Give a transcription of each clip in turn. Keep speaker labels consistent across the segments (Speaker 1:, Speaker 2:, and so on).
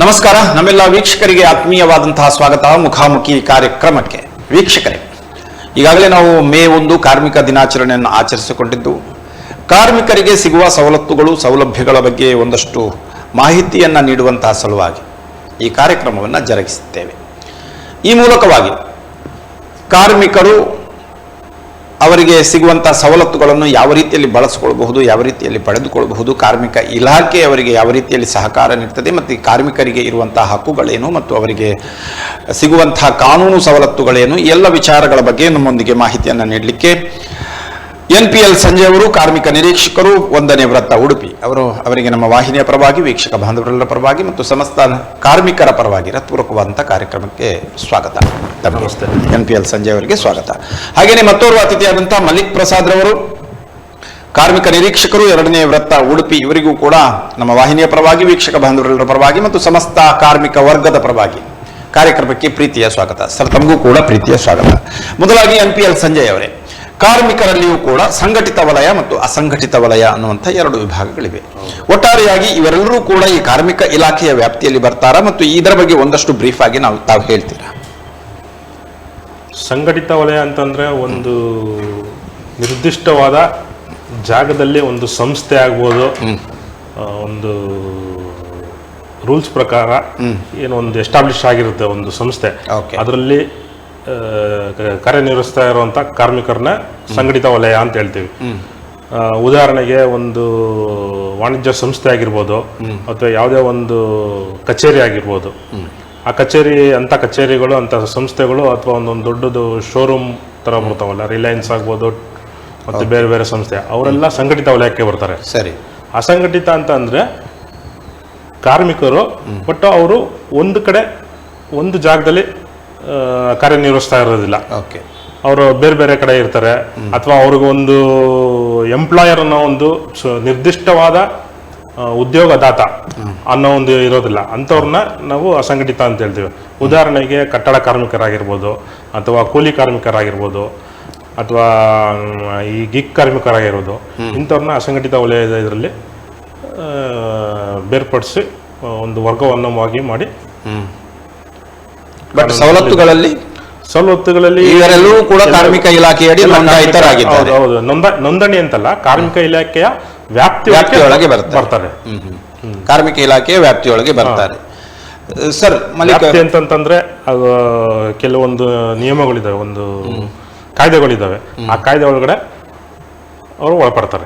Speaker 1: ನಮಸ್ಕಾರ. ನಮ್ಮೆಲ್ಲ ವೀಕ್ಷಕರಿಗೆ ಆತ್ಮೀಯವಾದಂತಹ ಸ್ವಾಗತ ಮುಖಾಮುಖಿ ಕಾರ್ಯಕ್ರಮಕ್ಕೆ. ವೀಕ್ಷಕರೇ, ಈಗಾಗಲೇ ನಾವು ಮೇ 1 ಕಾರ್ಮಿಕ ದಿನಾಚರಣೆಯನ್ನು ಆಚರಿಸಿಕೊಂಡಿದ್ದು, ಕಾರ್ಮಿಕರಿಗೆ ಸಿಗುವ ಸವಲತ್ತುಗಳು ಸೌಲಭ್ಯಗಳ ಬಗ್ಗೆ ಒಂದಷ್ಟು ಮಾಹಿತಿಯನ್ನು ನೀಡುವಂತಹ ಸಲುವಾಗಿ ಈ ಕಾರ್ಯಕ್ರಮವನ್ನು ಜರುಗಿಸುತ್ತೇವೆ. ಈ ಮೂಲಕವಾಗಿ ಕಾರ್ಮಿಕರು ಅವರಿಗೆ ಸಿಗುವಂತಹ ಸವಲತ್ತುಗಳನ್ನು ಯಾವ ರೀತಿಯಲ್ಲಿ ಬಳಸಿಕೊಳ್ಳಬಹುದು, ಯಾವ ರೀತಿಯಲ್ಲಿ ಪಡೆದುಕೊಳ್ಳಬಹುದು, ಕಾರ್ಮಿಕ ಇಲಾಖೆ ಅವರಿಗೆ ಯಾವ ರೀತಿಯಲ್ಲಿ ಸಹಕಾರ ನೀಡುತ್ತದೆ, ಮತ್ತು ಕಾರ್ಮಿಕರಿಗೆ ಇರುವಂತಹ ಹಕ್ಕುಗಳೇನು ಮತ್ತು ಅವರಿಗೆ ಸಿಗುವಂತಹ ಕಾನೂನು ಸವಲತ್ತುಗಳೇನು, ಎಲ್ಲ ವಿಚಾರಗಳ ಬಗ್ಗೆ ನಮ್ಮೊಂದಿಗೆ ಮಾಹಿತಿಯನ್ನು ನೀಡಲಿಕ್ಕೆ NPL ಸಂಜಯ್ ಅವರು, ಕಾರ್ಮಿಕ ನಿರೀಕ್ಷಕರು, 1ನೇ ವೃತ್ತ ಉಡುಪಿ ಅವರಿಗೆ ನಮ್ಮ ವಾಹಿನಿಯ ಪರವಾಗಿ, ವೀಕ್ಷಕ ಬಾಂಧವರೆಲ್ಲರ ಪರವಾಗಿ ಮತ್ತು ಸಮಸ್ತ ಕಾರ್ಮಿಕರ ಪರವಾಗಿ ಹೃತ್ಪೂರ್ವಕವಾದಂತಹ ಕಾರ್ಯಕ್ರಮಕ್ಕೆ ಸ್ವಾಗತ. ನಮಸ್ತೆ. NPL ಸಂಜಯ್ ಅವರಿಗೆ ಸ್ವಾಗತ. ಹಾಗೆಯೇ ಮತ್ತೋರ್ವ ಅತಿಥಿಯಾದಂತಹ ಮಲ್ಲಿಕ್ ಪ್ರಸಾದ್ ರವರು, ಕಾರ್ಮಿಕ ನಿರೀಕ್ಷಕರು, 2ನೇ ವೃತ್ತ ಉಡುಪಿ, ಇವರಿಗೂ ಕೂಡ ನಮ್ಮ ವಾಹಿನಿಯ ಪರವಾಗಿ, ವೀಕ್ಷಕ ಬಾಂಧವರೆಲ್ಲರ ಪರವಾಗಿ ಮತ್ತು ಸಮಸ್ತ ಕಾರ್ಮಿಕ ವರ್ಗದ ಪರವಾಗಿ ಕಾರ್ಯಕ್ರಮಕ್ಕೆ ಪ್ರೀತಿಯ ಸ್ವಾಗತ. ಸರ್, ತಮಗೂ ಕೂಡ ಪ್ರೀತಿಯ ಸ್ವಾಗತ. ಮೊದಲಾಗಿ NPL ಸಂಜಯ್ ಅವರೇ, ಕಾರ್ಮಿಕರಲ್ಲಿಯೂ ಕೂಡ ಸಂಘಟಿತ ವಲಯ ಮತ್ತು ಅಸಂಘಟಿತ ವಲಯ ಅನ್ನುವಂಥ 2 ವಿಭಾಗಗಳಿವೆ. ಒಟ್ಟಾರೆಯಾಗಿ ಇವರೆಲ್ಲರೂ ಕೂಡ ಈ ಕಾರ್ಮಿಕ ಇಲಾಖೆಯ ವ್ಯಾಪ್ತಿಯಲ್ಲಿ ಬರ್ತಾರಾ ಮತ್ತು ಇದರ ಬಗ್ಗೆ ಒಂದಷ್ಟು ಬ್ರೀಫ್ ಆಗಿ ತಾವು ಹೇಳ್ತೀರಾ?
Speaker 2: ಸಂಘಟಿತ ವಲಯ ಅಂತಂದ್ರೆ ಒಂದು ನಿರ್ದಿಷ್ಟವಾದ ಜಾಗದಲ್ಲಿ ಒಂದು ಸಂಸ್ಥೆ ಆಗ್ಬೋದು, ಒಂದು ರೂಲ್ಸ್ ಪ್ರಕಾರ ಏನು ಒಂದು ಎಸ್ಟಾಬ್ಲಿಷ್ ಆಗಿರುತ್ತೆ ಒಂದು ಸಂಸ್ಥೆ, ಅದರಲ್ಲಿ ಕಾರ್ಯನಿರ್ವಹಿಸ್ತಾ ಇರುವಂಥ ಕಾರ್ಮಿಕರನ್ನ ಸಂಘಟಿತ ವಲಯ ಅಂತ ಹೇಳ್ತೀವಿ. ಉದಾಹರಣೆಗೆ ಒಂದು ವಾಣಿಜ್ಯ ಸಂಸ್ಥೆ ಆಗಿರ್ಬೋದು ಅಥವಾ ಯಾವುದೇ ಒಂದು ಕಚೇರಿ ಆಗಿರ್ಬೋದು. ಆ ಕಚೇರಿಗಳು ಅಂತ ಸಂಸ್ಥೆಗಳು ಅಥವಾ ಒಂದೊಂದು ದೊಡ್ಡದು ಶೋರೂಮ್ ಥರ ಬರ್ತಾವಲ್ಲ, ರಿಲಯನ್ಸ್ ಆಗ್ಬೋದು ಮತ್ತು ಬೇರೆ ಬೇರೆ ಸಂಸ್ಥೆ, ಅವರೆಲ್ಲ ಸಂಘಟಿತ ವಲಯಕ್ಕೆ ಬರ್ತಾರೆ.
Speaker 1: ಸರಿ.
Speaker 2: ಅಸಂಘಟಿತ ಅಂತ ಅಂದರೆ ಕಾರ್ಮಿಕರು ಬಟ್ ಅವರು ಒಂದು ಕಡೆ ಒಂದು ಜಾಗದಲ್ಲಿ ಕಾರ್ಯನಿರ್ವಹಿಸ್ತಾ ಇರೋದಿಲ್ಲ. ಅವರು ಬೇರೆ ಬೇರೆ ಕಡೆ ಇರ್ತಾರೆ, ಅಥವಾ ಅವ್ರಿಗೊಂದು ಎಂಪ್ಲಾಯರ್ ಅನ್ನೋ ಒಂದು ನಿರ್ದಿಷ್ಟವಾದ ಉದ್ಯೋಗದಾತ ಅನ್ನೋ ಒಂದು ಇರೋದಿಲ್ಲ. ಅಂಥವ್ರನ್ನ ನಾವು ಅಸಂಘಟಿತ ಅಂತ ಹೇಳ್ತೀವಿ. ಉದಾಹರಣೆಗೆ ಕಟ್ಟಡ ಕಾರ್ಮಿಕರಾಗಿರ್ಬೋದು, ಅಥವಾ ಕೂಲಿ ಕಾರ್ಮಿಕರಾಗಿರ್ಬೋದು, ಅಥವಾ ಈ ಗಿಗ್ ಕಾರ್ಮಿಕರಾಗಿರ್ಬೋದು, ಇಂಥವ್ರನ್ನ ಅಸಂಘಟಿತ ವಲಯದ ಇದರಲ್ಲಿ ಬೇರ್ಪಡಿಸಿ ಒಂದು ವರ್ಗವನ್ನವಾಗಿ ಮಾಡಿ.
Speaker 1: ಬಟ್ ಸವಲತ್ತುಗಳಲ್ಲಿ
Speaker 2: ಇವರೆಲ್ಲರೂ
Speaker 1: ಕೂಡ ಕಾರ್ಮಿಕ ಇಲಾಖೆಯಡಿ ನೋಂದಾಯಿತರಾಗಿದ್ದಾರೆ.
Speaker 2: ಹೌದು, ನೋಂದಣಿ ಅಂತಲ್ಲ, ಕಾರ್ಮಿಕ ಇಲಾಖೆಯ ವ್ಯಾಪ್ತಿಯೊಳಗೆ ಬರ್ತಾರೆ.
Speaker 1: ಕಾರ್ಮಿಕ ಇಲಾಖೆಯ ವ್ಯಾಪ್ತಿಯೊಳಗೆ ಬರ್ತಾರೆ. ಸರ್,
Speaker 2: ವ್ಯಾಪ್ತಿ ಅಂತಂದ್ರೆ ಅದು ಕೆಲವೊಂದು ನಿಯಮಗಳಿದಾವೆ, ಒಂದು ಕಾಯ್ದೆಗಳಿದಾವೆ. ಆ ಕಾಯ್ದೆ ಒಳಗಡೆ ಅವರು ಒಳಪಡ್ತಾರೆ.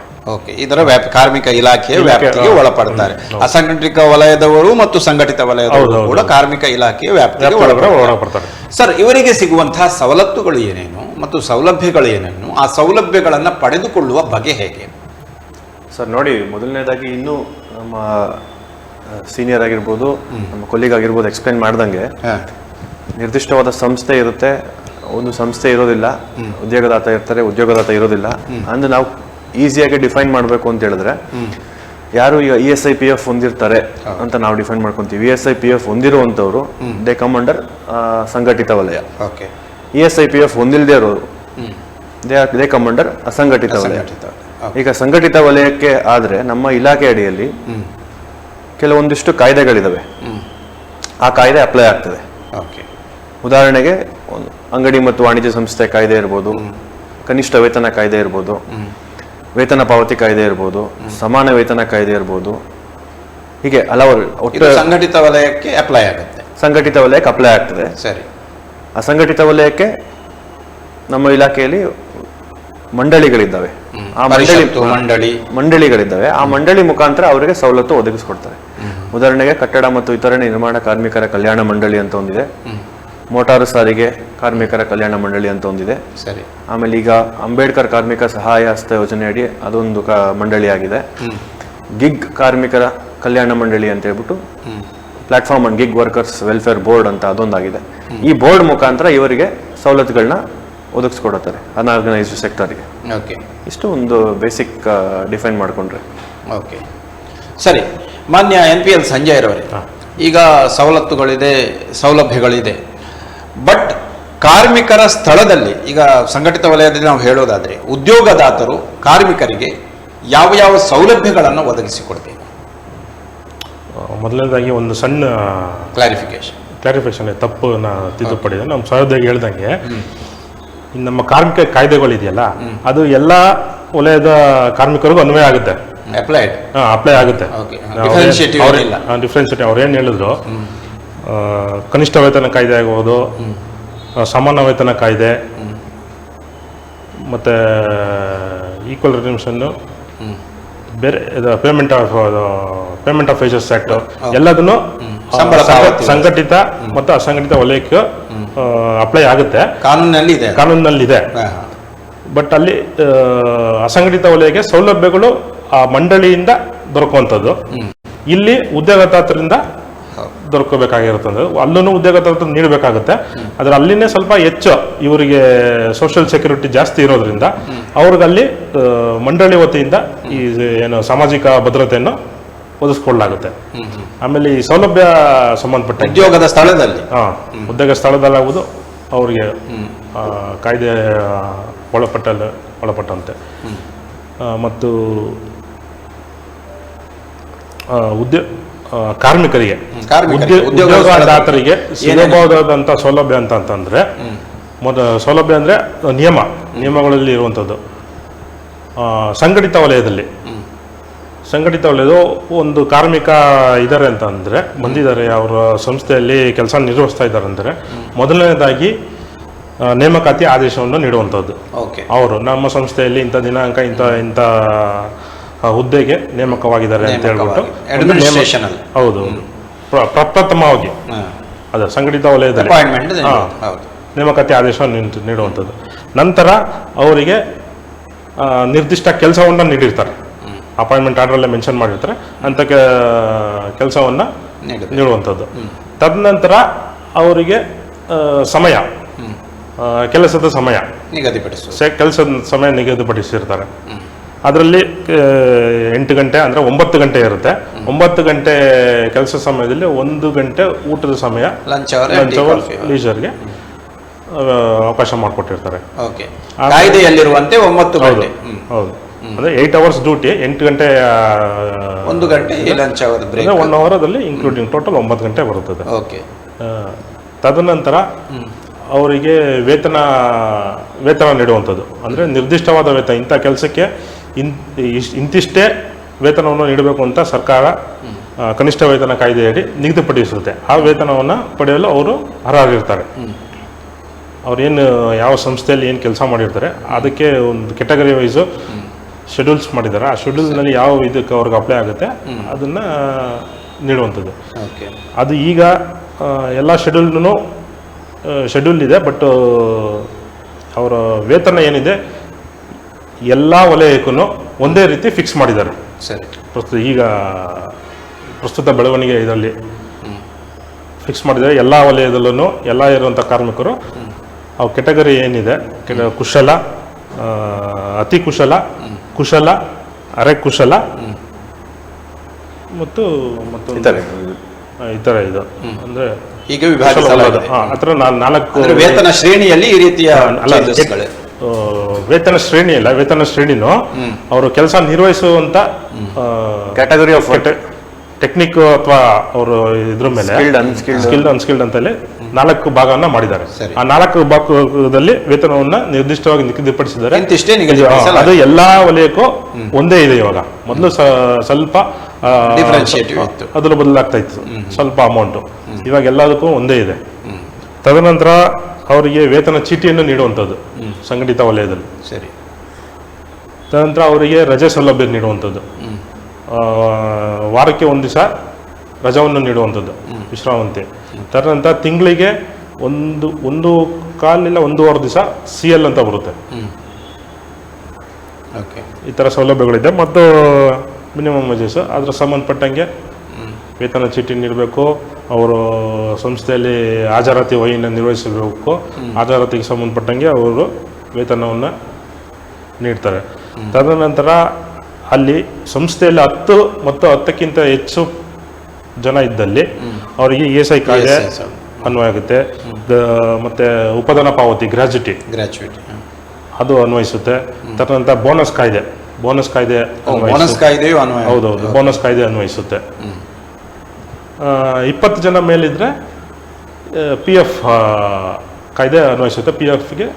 Speaker 1: ಇದರ ಕಾರ್ಮಿಕ ಇಲಾಖೆಯ ವ್ಯಾಪ್ತಿಗೆ ಒಳಪಡ್ತಾರೆ. ಅಸಂಘಟಿತ ವಲಯದವರು ಮತ್ತು ಸಂಘಟಿತ ವಲಯದವರು ಕೂಡ ಕಾರ್ಮಿಕ ಇಲಾಖೆಯ ವ್ಯಾಪ್ತಿಗೆ ಒಳಪಡ್ತಾರೆ. ಸರ್, ಇವರಿಗೆ ಸಿಗುವಂತಹ ಸವಲತ್ತುಗಳು ಏನೇನು ಮತ್ತು ಸೌಲಭ್ಯಗಳು ಏನೇನು, ಆ ಸೌಲಭ್ಯಗಳನ್ನು ಪಡೆದುಕೊಳ್ಳುವ ಬಗೆ ಹೇಗೆ?
Speaker 3: ಸರ್ ನೋಡಿ, ಮೊದಲನೇದಾಗಿ ಇನ್ನೂ ನಮ್ಮ ಸೀನಿಯರ್ ಆಗಿರ್ಬೋದು, ನಮ್ಮ ಕೊಲ್ಲಿಗ್ ಆಗಿರ್ಬೋದು ಎಕ್ಸ್ಪ್ಲೈನ್ ಮಾಡ್ದಂಗೆ, ನಿರ್ದಿಷ್ಟವಾದ ಸಂಸ್ಥೆ ಇರುತ್ತೆ, ಒಂದು ಸಂಸ್ಥೆ ಇರೋದಿಲ್ಲ, ಉದ್ಯೋಗದಾತ ಇರ್ತಾರೆ, ಉದ್ಯೋಗದಾತ ಇರೋದಿಲ್ಲ. ಅಂದ್ರೆ ನಾವು ಈಸಿಯಾಗಿ ಡಿಫೈನ್ ಮಾಡಬೇಕು ಅಂತ ಹೇಳಿದ್ರೆ, ಯಾರು ಈಗ ESI-PF ಹೊಂದಿರ್ತಾರೆ ಅಂತ ನಾವು ಡಿಫೈನ್ ಮಾಡ್ಕೊಂತೀವಿ. ESI-PF ಹೊಂದಿರುವಂಥವ್ರು ದೇ ಕಮ್ ಅಂಡರ್ ಸಂಘಟಿತ ವಲಯ. ESI-PF ಹೊಂದಿಲ್ಲದೆ ಇರೋರು ದೇ ಕಮ್ ಅಂಡರ್ ಅಸಂಘಟಿತ ವಲಯ. ಈಗ ಸಂಘಟಿತ ವಲಯಕ್ಕೆ ಆದ್ರೆ ನಮ್ಮ ಇಲಾಖೆ ಅಡಿಯಲ್ಲಿ ಕೆಲವೊಂದಿಷ್ಟು ಕಾಯ್ದೆಗಳಿದಾವೆ. ಆ ಕಾಯ್ದೆ ಅಪ್ಲೈ ಆಗ್ತದೆ. ಉದಾಹರಣೆಗೆ ಅಂಗಡಿ ಮತ್ತು ವಾಣಿಜ್ಯ ಸಂಸ್ಥೆ ಕಾಯ್ದೆ ಇರ್ಬೋದು, ಕನಿಷ್ಠ ವೇತನ ಕಾಯ್ದೆ ಇರ್ಬೋದು, ವೇತನ ಪಾವತಿ ಕಾಯ್ದೆ ಇರ್ಬೋದು, ಸಮಾನ ವೇತನ ಕಾಯ್ದೆ ಇರ್ಬೋದು, ಹೀಗೆ ಹಲವಾರು ಒಟ್ಟು
Speaker 1: ಸಂಘಟಿತ ವಲಯಕ್ಕೆ ಅಪ್ಲೈ ಆಗುತ್ತೆ.
Speaker 3: ಸಂಘಟಿತ ವಲಯಕ್ಕೆ ಅಪ್ಲೈ ಆಗ್ತದೆ.
Speaker 1: ಸರಿ. ಅಸಂಘಟಿತ
Speaker 3: ವಲಯಕ್ಕೆ ನಮ್ಮ ಇಲಾಖೆಯಲ್ಲಿ ಮಂಡಳಿಗಳಿದ್ದಾವೆ. ಆ ಮಂಡಳಿಗಳಿದ್ದಾವೆ. ಆ ಮಂಡಳಿ ಮುಖಾಂತರ ಅವರಿಗೆ ಸವಲತ್ತು ಒದಗಿಸ್ಕೊಡ್ತಾರೆ. ಉದಾಹರಣೆಗೆ ಕಟ್ಟಡ ಮತ್ತು ಇತರೆ ನಿರ್ಮಾಣ ಕಾರ್ಮಿಕರ ಕಲ್ಯಾಣ ಮಂಡಳಿ ಅಂತ ಒಂದಿದೆ, ಮೋಟಾರು ಸಾರಿಗೆ ಕಾರ್ಮಿಕರ ಕಲ್ಯಾಣ ಮಂಡಳಿ ಅಂತ ಒಂದಿದೆ.
Speaker 1: ಸರಿ.
Speaker 3: ಆಮೇಲೆ ಈಗ ಅಂಬೇಡ್ಕರ್ ಕಾರ್ಮಿಕ ಸಹಾಯ ಹಸ್ತ ಯೋಜನೆ ಅಡಿ ಅದೊಂದು ಮಂಡಳಿ ಆಗಿದೆ. ಗಿಗ್ ಕಾರ್ಮಿಕರ ಕಲ್ಯಾಣ ಮಂಡಳಿ ಅಂತ ಹೇಳ್ಬಿಟ್ಟು platform and gig workers welfare board ಅಂತ ಅದೊಂದಾಗಿದೆ. ಈ ಬೋರ್ಡ್ ಮುಖಾಂತರ ಇವರಿಗೆ ಸವಲತ್ತುಗಳನ್ನ ಒದಗಿಸ್ಕೊಡುತ್ತಾರೆ ಅನ್ಆರ್ಗನೈಸ್ಡ್ ಸೆಕ್ಟರ್ಗೆ. ಇಷ್ಟು ಒಂದು ಬೇಸಿಕ್ ಡಿಫೈನ್ ಮಾಡಿಕೊಂಡ್ರೆ.
Speaker 1: ಸರಿ. ಮಾನ್ಯ NPL ಸಂಜಯ್ ರವರೇ, ಈಗ ಸವಲತ್ತುಗಳಿದೆ, ಸೌಲಭ್ಯಗಳಿದೆ, ಬಟ್ ಕಾರ್ಮಿಕರ ಸ್ಥಳದಲ್ಲಿ ಈಗ ಸಂಘಟಿತ ವಲಯದಲ್ಲಿ ನಾವು ಹೇಳೋದಾದ್ರೆ
Speaker 2: ಮೊದಲನೇದಾಗಿ ಒಂದು ಸಣ್ಣ ಕ್ಲಾರಿಫಿಕೇಶನ್ ತಪ್ಪನ್ನ ತಿದ್ದುಪಡಿ ನಮ್ಮ ಸಹೋದ್ಯೋಗಿ ಹೇಳ್ದಂಗೆ ಇನ್ನು ನಮ್ಮ ಕಾರ್ಮಿಕ ಕಾಯ್ದೆಗಳಿದೆಯಲ್ಲ ಅದು ಎಲ್ಲ ವಲಯದ ಕಾರ್ಮಿಕರಿಗೂ ಅನ್ವಯ ಆಗುತ್ತೆ, ಅಪ್ಲೈ ಆಗುತ್ತೆ. ಡಿಫ್ರೆನ್ಸಿಯೇಟ್ ಅವ್ರು ಏನು ಹೇಳಿದ್ರು, ಕನಿಷ್ಠ ವೇತನ ಕಾಯ್ದೆ ಆಗ್ಬೋದು, ಸಮಾನ ವೇತನ ಕಾಯ್ದೆ, ಮತ್ತು ಈಕ್ವಲ್ ರಿಮ್ಷನ್ನು, ಬೇರೆ ಪೇಮೆಂಟ್ ಆಫ್ ವೇಜಸ್ ಆಕ್ಟ್ ಎಲ್ಲದನ್ನು ಸಂಘಟಿತ ಮತ್ತು ಅಸಂಘಟಿತ ವಲಯಕ್ಕೆ ಅಪ್ಲೈ ಆಗುತ್ತೆ, ಕಾನೂನಿನಲ್ಲಿದೆ. ಬಟ್ ಅಲ್ಲಿ ಅಸಂಘಟಿತ ವಲಯಕ್ಕೆ ಸೌಲಭ್ಯಗಳು ಆ ಮಂಡಳಿಯಿಂದ ದೊರಕುವಂಥದ್ದು, ಇಲ್ಲಿ ಉದ್ಯೋಗದಾತರಿಂದ ದೊರಕಬೇಕಾಗಿರುತ್ತದೆ. ಅಲ್ಲೂ ಉದ್ಯೋಗದಾತ ನೀಡಬೇಕಾಗುತ್ತೆ. ಆದರೆ ಅಲ್ಲಿನೇ ಸ್ವಲ್ಪ ಹೆಚ್ಚು ಇವರಿಗೆ ಸೋಷಿಯಲ್ ಸೆಕ್ಯೂರಿಟಿ ಜಾಸ್ತಿ ಇರೋದ್ರಿಂದ ಅವ್ರಿಗಲ್ಲಿ ಮಂಡಳಿ ವತಿಯಿಂದ ಈ ಏನು ಸಾಮಾಜಿಕ ಭದ್ರತೆಯನ್ನು ಒದಗಿಸ್ಕೊಳ್ಳಲಾಗುತ್ತೆ. ಆಮೇಲೆ ಈ ಸೌಲಭ್ಯ ಸಂಬಂಧಪಟ್ಟ
Speaker 1: ಉದ್ಯೋಗದ ಸ್ಥಳದಲ್ಲಿ
Speaker 2: ಉದ್ಯೋಗ ಸ್ಥಳದಲ್ಲಾಗುವುದು ಅವರಿಗೆ ಕಾಯ್ದೆ ಒಳಪಟ್ಟಂತೆ. ಮತ್ತು ಕಾರ್ಮಿಕರಿಗೆ ಉದ್ಯೋಗದಾತರಿಗೆ ಸಿಗಬಹುದಾದಂಥ ಸೌಲಭ್ಯ ಅಂತಂದ್ರೆ ಸೌಲಭ್ಯ ಅಂದ್ರೆ ನಿಯಮಗಳಲ್ಲಿ ಇರುವಂಥದ್ದು. ಸಂಘಟಿತ ವಲಯದ ಒಂದು ಕಾರ್ಮಿಕ ಇದ್ದಾರೆ ಅಂತಂದ್ರೆ ಬಂದಿದ್ದಾರೆ, ಅವರ ಸಂಸ್ಥೆಯಲ್ಲಿ ಕೆಲಸ ನಿರ್ವಹಿಸ್ತಾ ಇದ್ದಾರೆ ಅಂದರೆ ಮೊದಲನೇದಾಗಿ ನೇಮಕಾತಿ ಆದೇಶವನ್ನು ನೀಡುವಂಥದ್ದು. ಅವರು ನಮ್ಮ ಸಂಸ್ಥೆಯಲ್ಲಿ ಇಂಥ ದಿನಾಂಕ ಇಂಥ ಹುದ್ದೆಗೆ ನೇಮಕವಾಗಿದ್ದಾರೆ ಅಂತ ಹೇಳ್ಬಿಟ್ಟು ಹೌದು ಪ್ರಪ್ರಥಮವಾಗಿ ಅದ ಸಂಘಟಿತ ವಲಯದಲ್ಲಿ ನೇಮಕಾತಿ ಆದೇಶವನ್ನು ನೀಡುವಂಥದ್ದು. ನಂತರ ಅವರಿಗೆ ನಿರ್ದಿಷ್ಟ ಕೆಲಸವನ್ನು ನೀಡಿರ್ತಾರೆ, ಅಪಾಯಿಂಟ್ಮೆಂಟ್ ಆರ್ಡರಲ್ಲೇ ಮೆನ್ಷನ್ ಮಾಡಿರ್ತಾರೆ, ಅಂತ ಕೆಲಸವನ್ನು ನೀಡುವಂಥದ್ದು. ತದನಂತರ ಅವರಿಗೆ ಸಮಯ, ಕೆಲಸದ ಸಮಯ ನಿಗದಿಪಡಿಸಿರ್ತಾರೆ. ಅದರಲ್ಲಿ 8 ಗಂಟೆ ಅಂದರೆ 9 ಗಂಟೆ ಇರುತ್ತೆ. 9 ಗಂಟೆ ಕೆಲಸ ಸಮಯದಲ್ಲಿ 1 ಗಂಟೆ ಊಟದ ಸಮಯ, ಲಂಚ್ ಲೀಜರ್ಗೆ ಅವಕಾಶ ಮಾಡಿಕೊಟ್ಟಿರ್ತಾರೆ.
Speaker 1: ಕಾಯ್ದೆಯಲ್ಲಿರುವಂತೆ 9 ಗಂಟೆ.
Speaker 2: ಹೌದು, ಅಂದರೆ 8 ಅವರ್ಸ್ ಡ್ಯೂಟಿ, 8 ಗಂಟೆ
Speaker 1: 1 ಗಂಟೆ ಲಂಚ್ ಅವರ್,
Speaker 2: 1 ಅವರಲ್ಲಿ ಇನ್ಕ್ಲೂಡಿಂಗ್ ಟೋಟಲ್ 9 ಗಂಟೆ ಬರುತ್ತದೆ. ತದನಂತರ ಅವರಿಗೆ ವೇತನ ನೀಡುವಂಥದ್ದು. ಅಂದರೆ ನಿರ್ದಿಷ್ಟವಾದ ವೇತನ, ಇಂಥ ಕೆಲಸಕ್ಕೆ ಇಂತಿಷ್ಟೇ ವೇತನವನ್ನು ನೀಡಬೇಕು ಅಂತ ಸರ್ಕಾರ ಕನಿಷ್ಠ ವೇತನ ಕಾಯ್ದೆಯಡಿ ನಿಗದಿಪಡಿಸುತ್ತೆ. ಆ ವೇತನವನ್ನು ಪಡೆಯಲು ಅವರು ಅರ್ಹರಿರ್ತಾರೆ. ಅವ್ರೇನು ಯಾವ ಸಂಸ್ಥೆಯಲ್ಲಿ ಏನು ಕೆಲಸ ಮಾಡಿರ್ತಾರೆ ಅದಕ್ಕೆ ಒಂದು ಕೆಟಗರಿ ವೈಸು ಶೆಡ್ಯೂಲ್ಸ್ ಮಾಡಿದ್ದಾರೆ. ಆ ಶೆಡ್ಯೂಲ್ನಲ್ಲಿ ಯಾವ ಇದಕ್ಕೆ ಅವ್ರಿಗೆ ಅಪ್ಲೈ ಆಗುತ್ತೆ ಅದನ್ನು ನೀಡುವಂಥದ್ದು. ಅದು ಈಗ ಎಲ್ಲ ಶೆಡ್ಯೂಲ್ ಇದೆ. ಬಟ್ ಅವರ ವೇತನ ಏನಿದೆ ಎಲ್ಲ ವಲಯಕ್ಕೂ ಒಂದೇ ರೀತಿ ಫಿಕ್ಸ್ ಮಾಡಿದ್ದಾರೆ. ಪ್ರಸ್ತುತ ಬೆಳವಣಿಗೆ ಇದರಲ್ಲಿ ಫಿಕ್ಸ್ ಮಾಡಿದ್ದಾರೆ. ಎಲ್ಲ ವಲಯದಲ್ಲೂ ಎಲ್ಲ ಇರುವಂಥ ಕಾರ್ಮಿಕರು ಅವು ಕೆಟಗರಿ ಏನಿದೆ, ಕುಶಲ, ಅತಿ ಕುಶಲ, ಕುಶಲ, ಅರೆ ಕುಶಲ ಮತ್ತು ಇತರ ಇದು ಅಂದರೆ
Speaker 1: ಈಗ ವಿಭಾಗ
Speaker 2: ಹತ್ರ 4
Speaker 1: ವೇತನ ಶ್ರೇಣಿಯಲ್ಲಿ ಈ ರೀತಿಯ
Speaker 2: ವೇತನ ಶ್ರೇಣಿ ಇಲ್ಲ. ವೇತನ ಶ್ರೇಣಿನೂ ಅವರು ಕೆಲಸ ನಿರ್ವಹಿಸುವಂತ
Speaker 3: ಕ್ಯಾಟಗರಿ ಆಫ್
Speaker 2: ಟೆಕ್ನಿಕ್ ಅಥವಾ ಅವರು ಇದ್ರ ಮೇಲೆ ಸ್ಕಿಲ್ಡ್ ಅನ್ಸ್ಕಿಲ್ಡ್ ಅಂತೇಳಿ 4 ಭಾಗವನ್ನ ಮಾಡಿದ್ದಾರೆ. ಆ 4 ಭಾಗದಲ್ಲಿ ವೇತನವನ್ನ ನಿರ್ದಿಷ್ಟವಾಗಿ ನಿಗದಿಪಡಿಸಿದ್ದಾರೆ. ಅದು ಎಲ್ಲಾ ವಲಯಕ್ಕೂ ಒಂದೇ ಇದೆ. ಇವಾಗ ಮೊದಲು ಸ್ವಲ್ಪ ಅದರ ಬದಲಾಗ್ತಾ ಇತ್ತು ಸ್ವಲ್ಪ ಅಮೌಂಟು, ಇವಾಗ ಎಲ್ಲದಕ್ಕೂ ಒಂದೇ ಇದೆ. ತದನಂತರ ಅವರಿಗೆ ವೇತನ ಚೀಟಿಯನ್ನು ನೀಡುವಂಥದ್ದು ಸಂಘಟಿತ ವಲಯದಲ್ಲಿ. ತದನಂತರ ಅವರಿಗೆ ರಜೆ ಸೌಲಭ್ಯ ನೀಡುವಂಥದ್ದು, ವಾರಕ್ಕೆ 1 ದಿವಸ ರಜವನ್ನು ನೀಡುವಂಥದ್ದು, ವಿಶ್ರಾಂತಿ. ತದನಂತರ ತಿಂಗಳಿಗೆ 1.25 ಇಲ್ಲ 1.25 ದಿವಸ CL ಅಂತ ಬರುತ್ತೆ. ಈ ಥರ ಸೌಲಭ್ಯಗಳಿದೆ. ಮತ್ತು ಮಿನಿಮಮ್ ವೇಜಸ್ ಅದರ ಸಂಬಂಧಪಟ್ಟಂಗೆ ವೇತನ ಚೀಟಿ ನೀಡಬೇಕು. ಅವರು ಸಂಸ್ಥೆಯಲ್ಲಿ ಹಾಜರಾತಿ ವಹಿಯನ್ನು ನಿರ್ವಹಿಸಬೇಕು. ಹಾಜರಾತಿಗೆ ಸಂಬಂಧಪಟ್ಟಂಗೆ ಅವರು ವೇತನವನ್ನು ನೀಡ್ತಾರೆ. ತದನಂತರ ಅಲ್ಲಿ ಸಂಸ್ಥೆಯಲ್ಲಿ 10 ಮತ್ತು 10ಕ್ಕಿಂತ ಹೆಚ್ಚು ಜನ ಇದ್ದಲ್ಲಿ ಅವರಿಗೆ ESI ಕಾಯ್ದೆ ಅನ್ವಯ ಆಗುತ್ತೆ. ಮತ್ತು ಉಪದಾನ ಪಾವತಿ ಗ್ರಾಚ್ಯುಟಿ ಅದು ಅನ್ವಯಿಸುತ್ತೆ. ತದನಂತರ ಬೋನಸ್ ಕಾಯ್ದೆ
Speaker 1: ಹೌದೌದು,
Speaker 2: ಬೋನಸ್ ಕಾಯ್ದೆ ಅನ್ವಯಿಸುತ್ತೆ. 20 ಜನ ಮೇಲಿದ್ರೆ PF ಕಾಯ್ದೆ ಅನ್ವಯಿಸುತ್ತೆ. PFಗೆ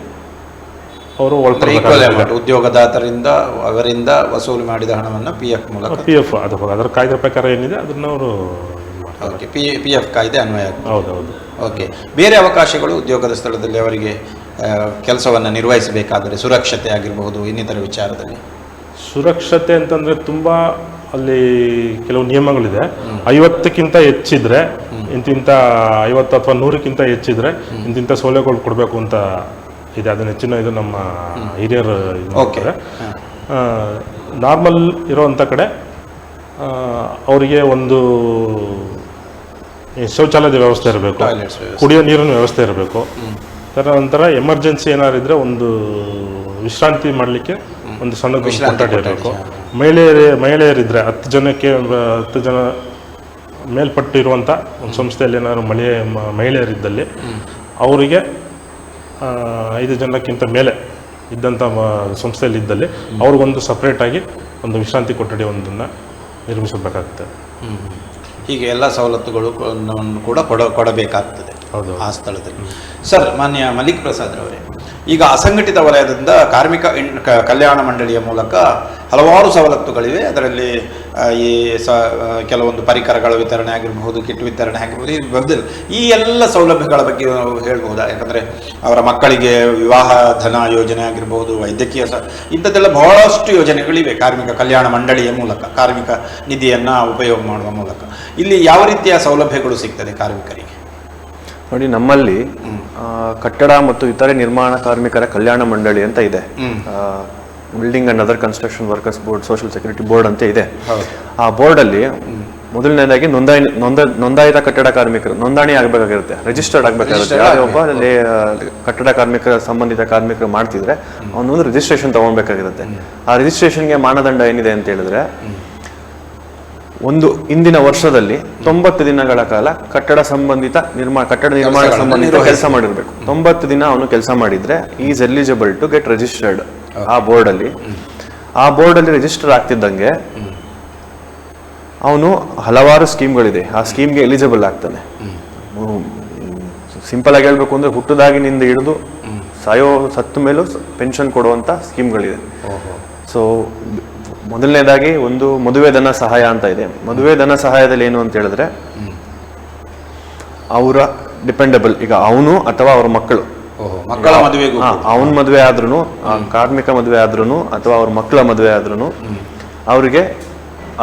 Speaker 2: ಅವರು ಒಳಪಡಬೇಕು.
Speaker 1: ಉದ್ಯೋಗದಾತರಿಂದ ಅವರಿಂದ ವಸೂಲು ಮಾಡಿದ ಹಣವನ್ನು PF ಮೂಲಕ
Speaker 2: PF ಅದು ಅದರ ಕಾಯ್ದೆ ಪ್ರಕಾರ ಏನಿದೆ ಅದನ್ನ ಅವರು
Speaker 1: ಓಕೆ PF ಕಾಯ್ದೆ ಅನ್ವಯ ಆಗ್ತದೆ.
Speaker 2: ಹೌದೌದು.
Speaker 1: ಓಕೆ, ಬೇರೆ ಅವಕಾಶಗಳು ಉದ್ಯೋಗದ ಸ್ಥಳದಲ್ಲಿ ಅವರಿಗೆ ಕೆಲಸವನ್ನು ನಿರ್ವಹಿಸಬೇಕಾದರೆ ಸುರಕ್ಷತೆ ಆಗಿರಬಹುದು, ಇನ್ನಿತರ ವಿಚಾರದಲ್ಲಿ
Speaker 2: ಸುರಕ್ಷತೆ ಅಂತಂದ್ರೆ ತುಂಬಾ ಅಲ್ಲಿ ಕೆಲವು ನಿಯಮಗಳಿದೆ. 50ಕ್ಕಿಂತ ಹೆಚ್ಚಿದ್ರೆ ಇಂತಿಂತ 50 ಅಥವಾ 100ಕ್ಕಿಂತ ಹೆಚ್ಚಿದ್ರೆ ಇಂತಿಂತ ಸೌಲಭ್ಯಗಳು ಕೊಡಬೇಕು ಅಂತ ಇದೆ. ಅದನ್ನ ಹೆಚ್ಚಿನ ಇದು ನಮ್ಮ ಹಿರಿಯರು ಮಾಡ್ತಾರೆ. ನಾರ್ಮಲ್ ಇರೋವಂಥ ಕಡೆ ಅವರಿಗೆ ಒಂದು ಶೌಚಾಲಯದ ವ್ಯವಸ್ಥೆ ಇರಬೇಕು, ಕುಡಿಯೋ ನೀರಿನ ವ್ಯವಸ್ಥೆ ಇರಬೇಕು. ನಂತರ ಎಮರ್ಜೆನ್ಸಿ ಏನಾದ್ರು ಇದ್ರೆ ಒಂದು ವಿಶ್ರಾಂತಿ ಮಾಡಲಿಕ್ಕೆ ಒಂದು ಸಣ್ಣ ಕೊಠಡಿ ಇರಬೇಕು. ಮಹಿಳೆಯರಿದ್ರೆ 10 ಜನ ಮೇಲ್ಪಟ್ಟು ಇರುವಂಥ ಒಂದು ಸಂಸ್ಥೆಯಲ್ಲಿ ಏನಾದ್ರು ಮಹಿಳೆಯರಿದ್ದಲ್ಲಿ ಅವರಿಗೆ 5 ಜನಕ್ಕಿಂತ ಮೇಲೆ ಇದ್ದಂಥ ಸಂಸ್ಥೆಯಲ್ಲಿ ಇದ್ದಲ್ಲಿ ಅವ್ರಿಗೊಂದು ಸಪ್ರೇಟಾಗಿ ಒಂದು ವಿಶ್ರಾಂತಿ ಕೊಠಡಿ ಒಂದನ್ನು ನಿರ್ಮಿಸಬೇಕಾಗ್ತದೆ.
Speaker 1: ಹೀಗೆ ಎಲ್ಲ ಸವಲತ್ತುಗಳು ಕೂಡ ಕೊಡಬೇಕಾಗ್ತದೆ ಆ ಸ್ಥಳದಲ್ಲಿ. ಸರ್, ಮಾನ್ಯ ಮಲ್ಲಿಕ್ ಪ್ರಸಾದ್ ಅವರೇ, ಈಗ ಅಸಂಘಟಿತ ವಲಯದಿಂದ ಕಾರ್ಮಿಕ ಕಲ್ಯಾಣ ಮಂಡಳಿಯ ಮೂಲಕ ಹಲವಾರು ಸವಲತ್ತುಗಳಿವೆ. ಅದರಲ್ಲಿ ಈ ಕೆಲವೊಂದು ಪರಿಕರಗಳ ವಿತರಣೆ ಆಗಿರಬಹುದು, ಕಿಟ್ ವಿತರಣೆ ಆಗಿರ್ಬೋದು, ಈ ಎಲ್ಲ ಸೌಲಭ್ಯಗಳ ಬಗ್ಗೆ ನಾವು ಹೇಳ್ಬೋದಾ? ಯಾಕಂದರೆ ಅವರ ಮಕ್ಕಳಿಗೆ ವಿವಾಹ ಧನ ಯೋಜನೆ ಆಗಿರ್ಬೋದು, ವೈದ್ಯಕೀಯ ಇಂಥದ್ದೆಲ್ಲ ಬಹಳಷ್ಟು ಯೋಜನೆಗಳಿವೆ ಕಾರ್ಮಿಕ ಕಲ್ಯಾಣ ಮಂಡಳಿಯ ಮೂಲಕ, ಕಾರ್ಮಿಕ ನಿಧಿಯನ್ನು ಉಪಯೋಗ ಮಾಡುವ ಮೂಲಕ. ಇಲ್ಲಿ ಯಾವ ರೀತಿಯ ಸೌಲಭ್ಯಗಳು ಸಿಗ್ತದೆ ಕಾರ್ಮಿಕರಿಗೆ?
Speaker 3: ನೋಡಿ, ನಮ್ಮಲ್ಲಿ ಕಟ್ಟಡ ಮತ್ತು ಇತರೆ ನಿರ್ಮಾಣ ಕಾರ್ಮಿಕರ ಕಲ್ಯಾಣ ಮಂಡಳಿ ಅಂತ ಇದೆ. Building and other construction workers board, social security board ಅಂತ ಇದೆ. ಆ ಬೋರ್ಡಲ್ಲಿ ಮೊದಲನೇದಾಗಿ ನೋಂದಾಯಿತ ಕಟ್ಟಡ ಕಾರ್ಮಿಕರು ನೋಂದಣಿ ಆಗಬೇಕಾಗಿರುತ್ತೆ, ರಿಜಿಸ್ಟರ್ಡ್ ಆಗಬೇಕಾಗುತ್ತೆ. ಒಬ್ಬ ಕಟ್ಟಡ ಕಾರ್ಮಿಕರ ಸಂಬಂಧಿತ ಕಾರ್ಮಿಕರು ಮಾಡ್ತಿದ್ರೆ ಅವನೊಂದು ರಿಜಿಸ್ಟ್ರೇಷನ್ ತಗೊಳ್ಬೇಕಾಗಿರುತ್ತೆ. ಆ ರಿಜಿಸ್ಟ್ರೇಷನ್ಗೆ ಮಾನದಂಡ ಏನಿದೆ ಅಂತ ಹೇಳಿದ್ರೆ, ಒಂದು ಇಂದಿನ ವರ್ಷದಲ್ಲಿ 90 ದಿನಗಳ ಕಾಲ ಕಟ್ಟಡ ನಿರ್ಮಾಣ ಸಂಬಂಧಿತ ಕೆಲಸ ಮಾಡಿರ್ಬೇಕು. 90 ದಿನ ಅವನು ಕೆಲಸ ಮಾಡಿದ್ರೆ is eligible to get registered ಆ ಬೋರ್ಡಲ್ಲಿ. ಆ ಬೋರ್ಡಲ್ಲಿ ರಿಜಿಸ್ಟರ್ ಆಗ್ತಿದ್ದಂಗೆ ಅವನು ಹಲವಾರು ಸ್ಕೀಮ್ಗಳಿದೆ, ಆ ಸ್ಕೀಮ್ಗೆ ಎಲಿಜಿಬಲ್ ಆಗ್ತಾನೆ. ಸಿಂಪಲ್ ಆಗಿ ಹೇಳ್ಬೇಕು ಅಂದ್ರೆ ಹುಟ್ಟದಾಗಿನಿಂದ ಹಿಡಿದು ಸತ್ತ ಮೇಲೂ ಪೆನ್ಷನ್ ಕೊಡುವಂತ ಸ್ಕೀಮ್ಗಳಿದೆ. ಸೊ ಮೊದಲನೇದಾಗಿ ಒಂದು ಮದುವೆ ಧನ ಸಹಾಯ ಅಂತ ಇದೆ. ಮದುವೆ ಧನ ಸಹಾಯದಲ್ಲಿ ಏನು ಅಂತ ಹೇಳಿದ್ರೆ, ಅವರ ಡಿಪೆಂಡಬಲ್, ಈಗ ಅವನು ಅಥವಾ ಅವ್ರ ಮಕ್ಕಳು, ಅವನ ಮದುವೆ ಆದ್ರೂ, ಕಾರ್ಮಿಕ ಮದುವೆ ಆದ್ರೂ ಅಥವಾ ಅವ್ರ ಮಕ್ಕಳ ಮದುವೆ ಆದ್ರೂ ಅವರಿಗೆ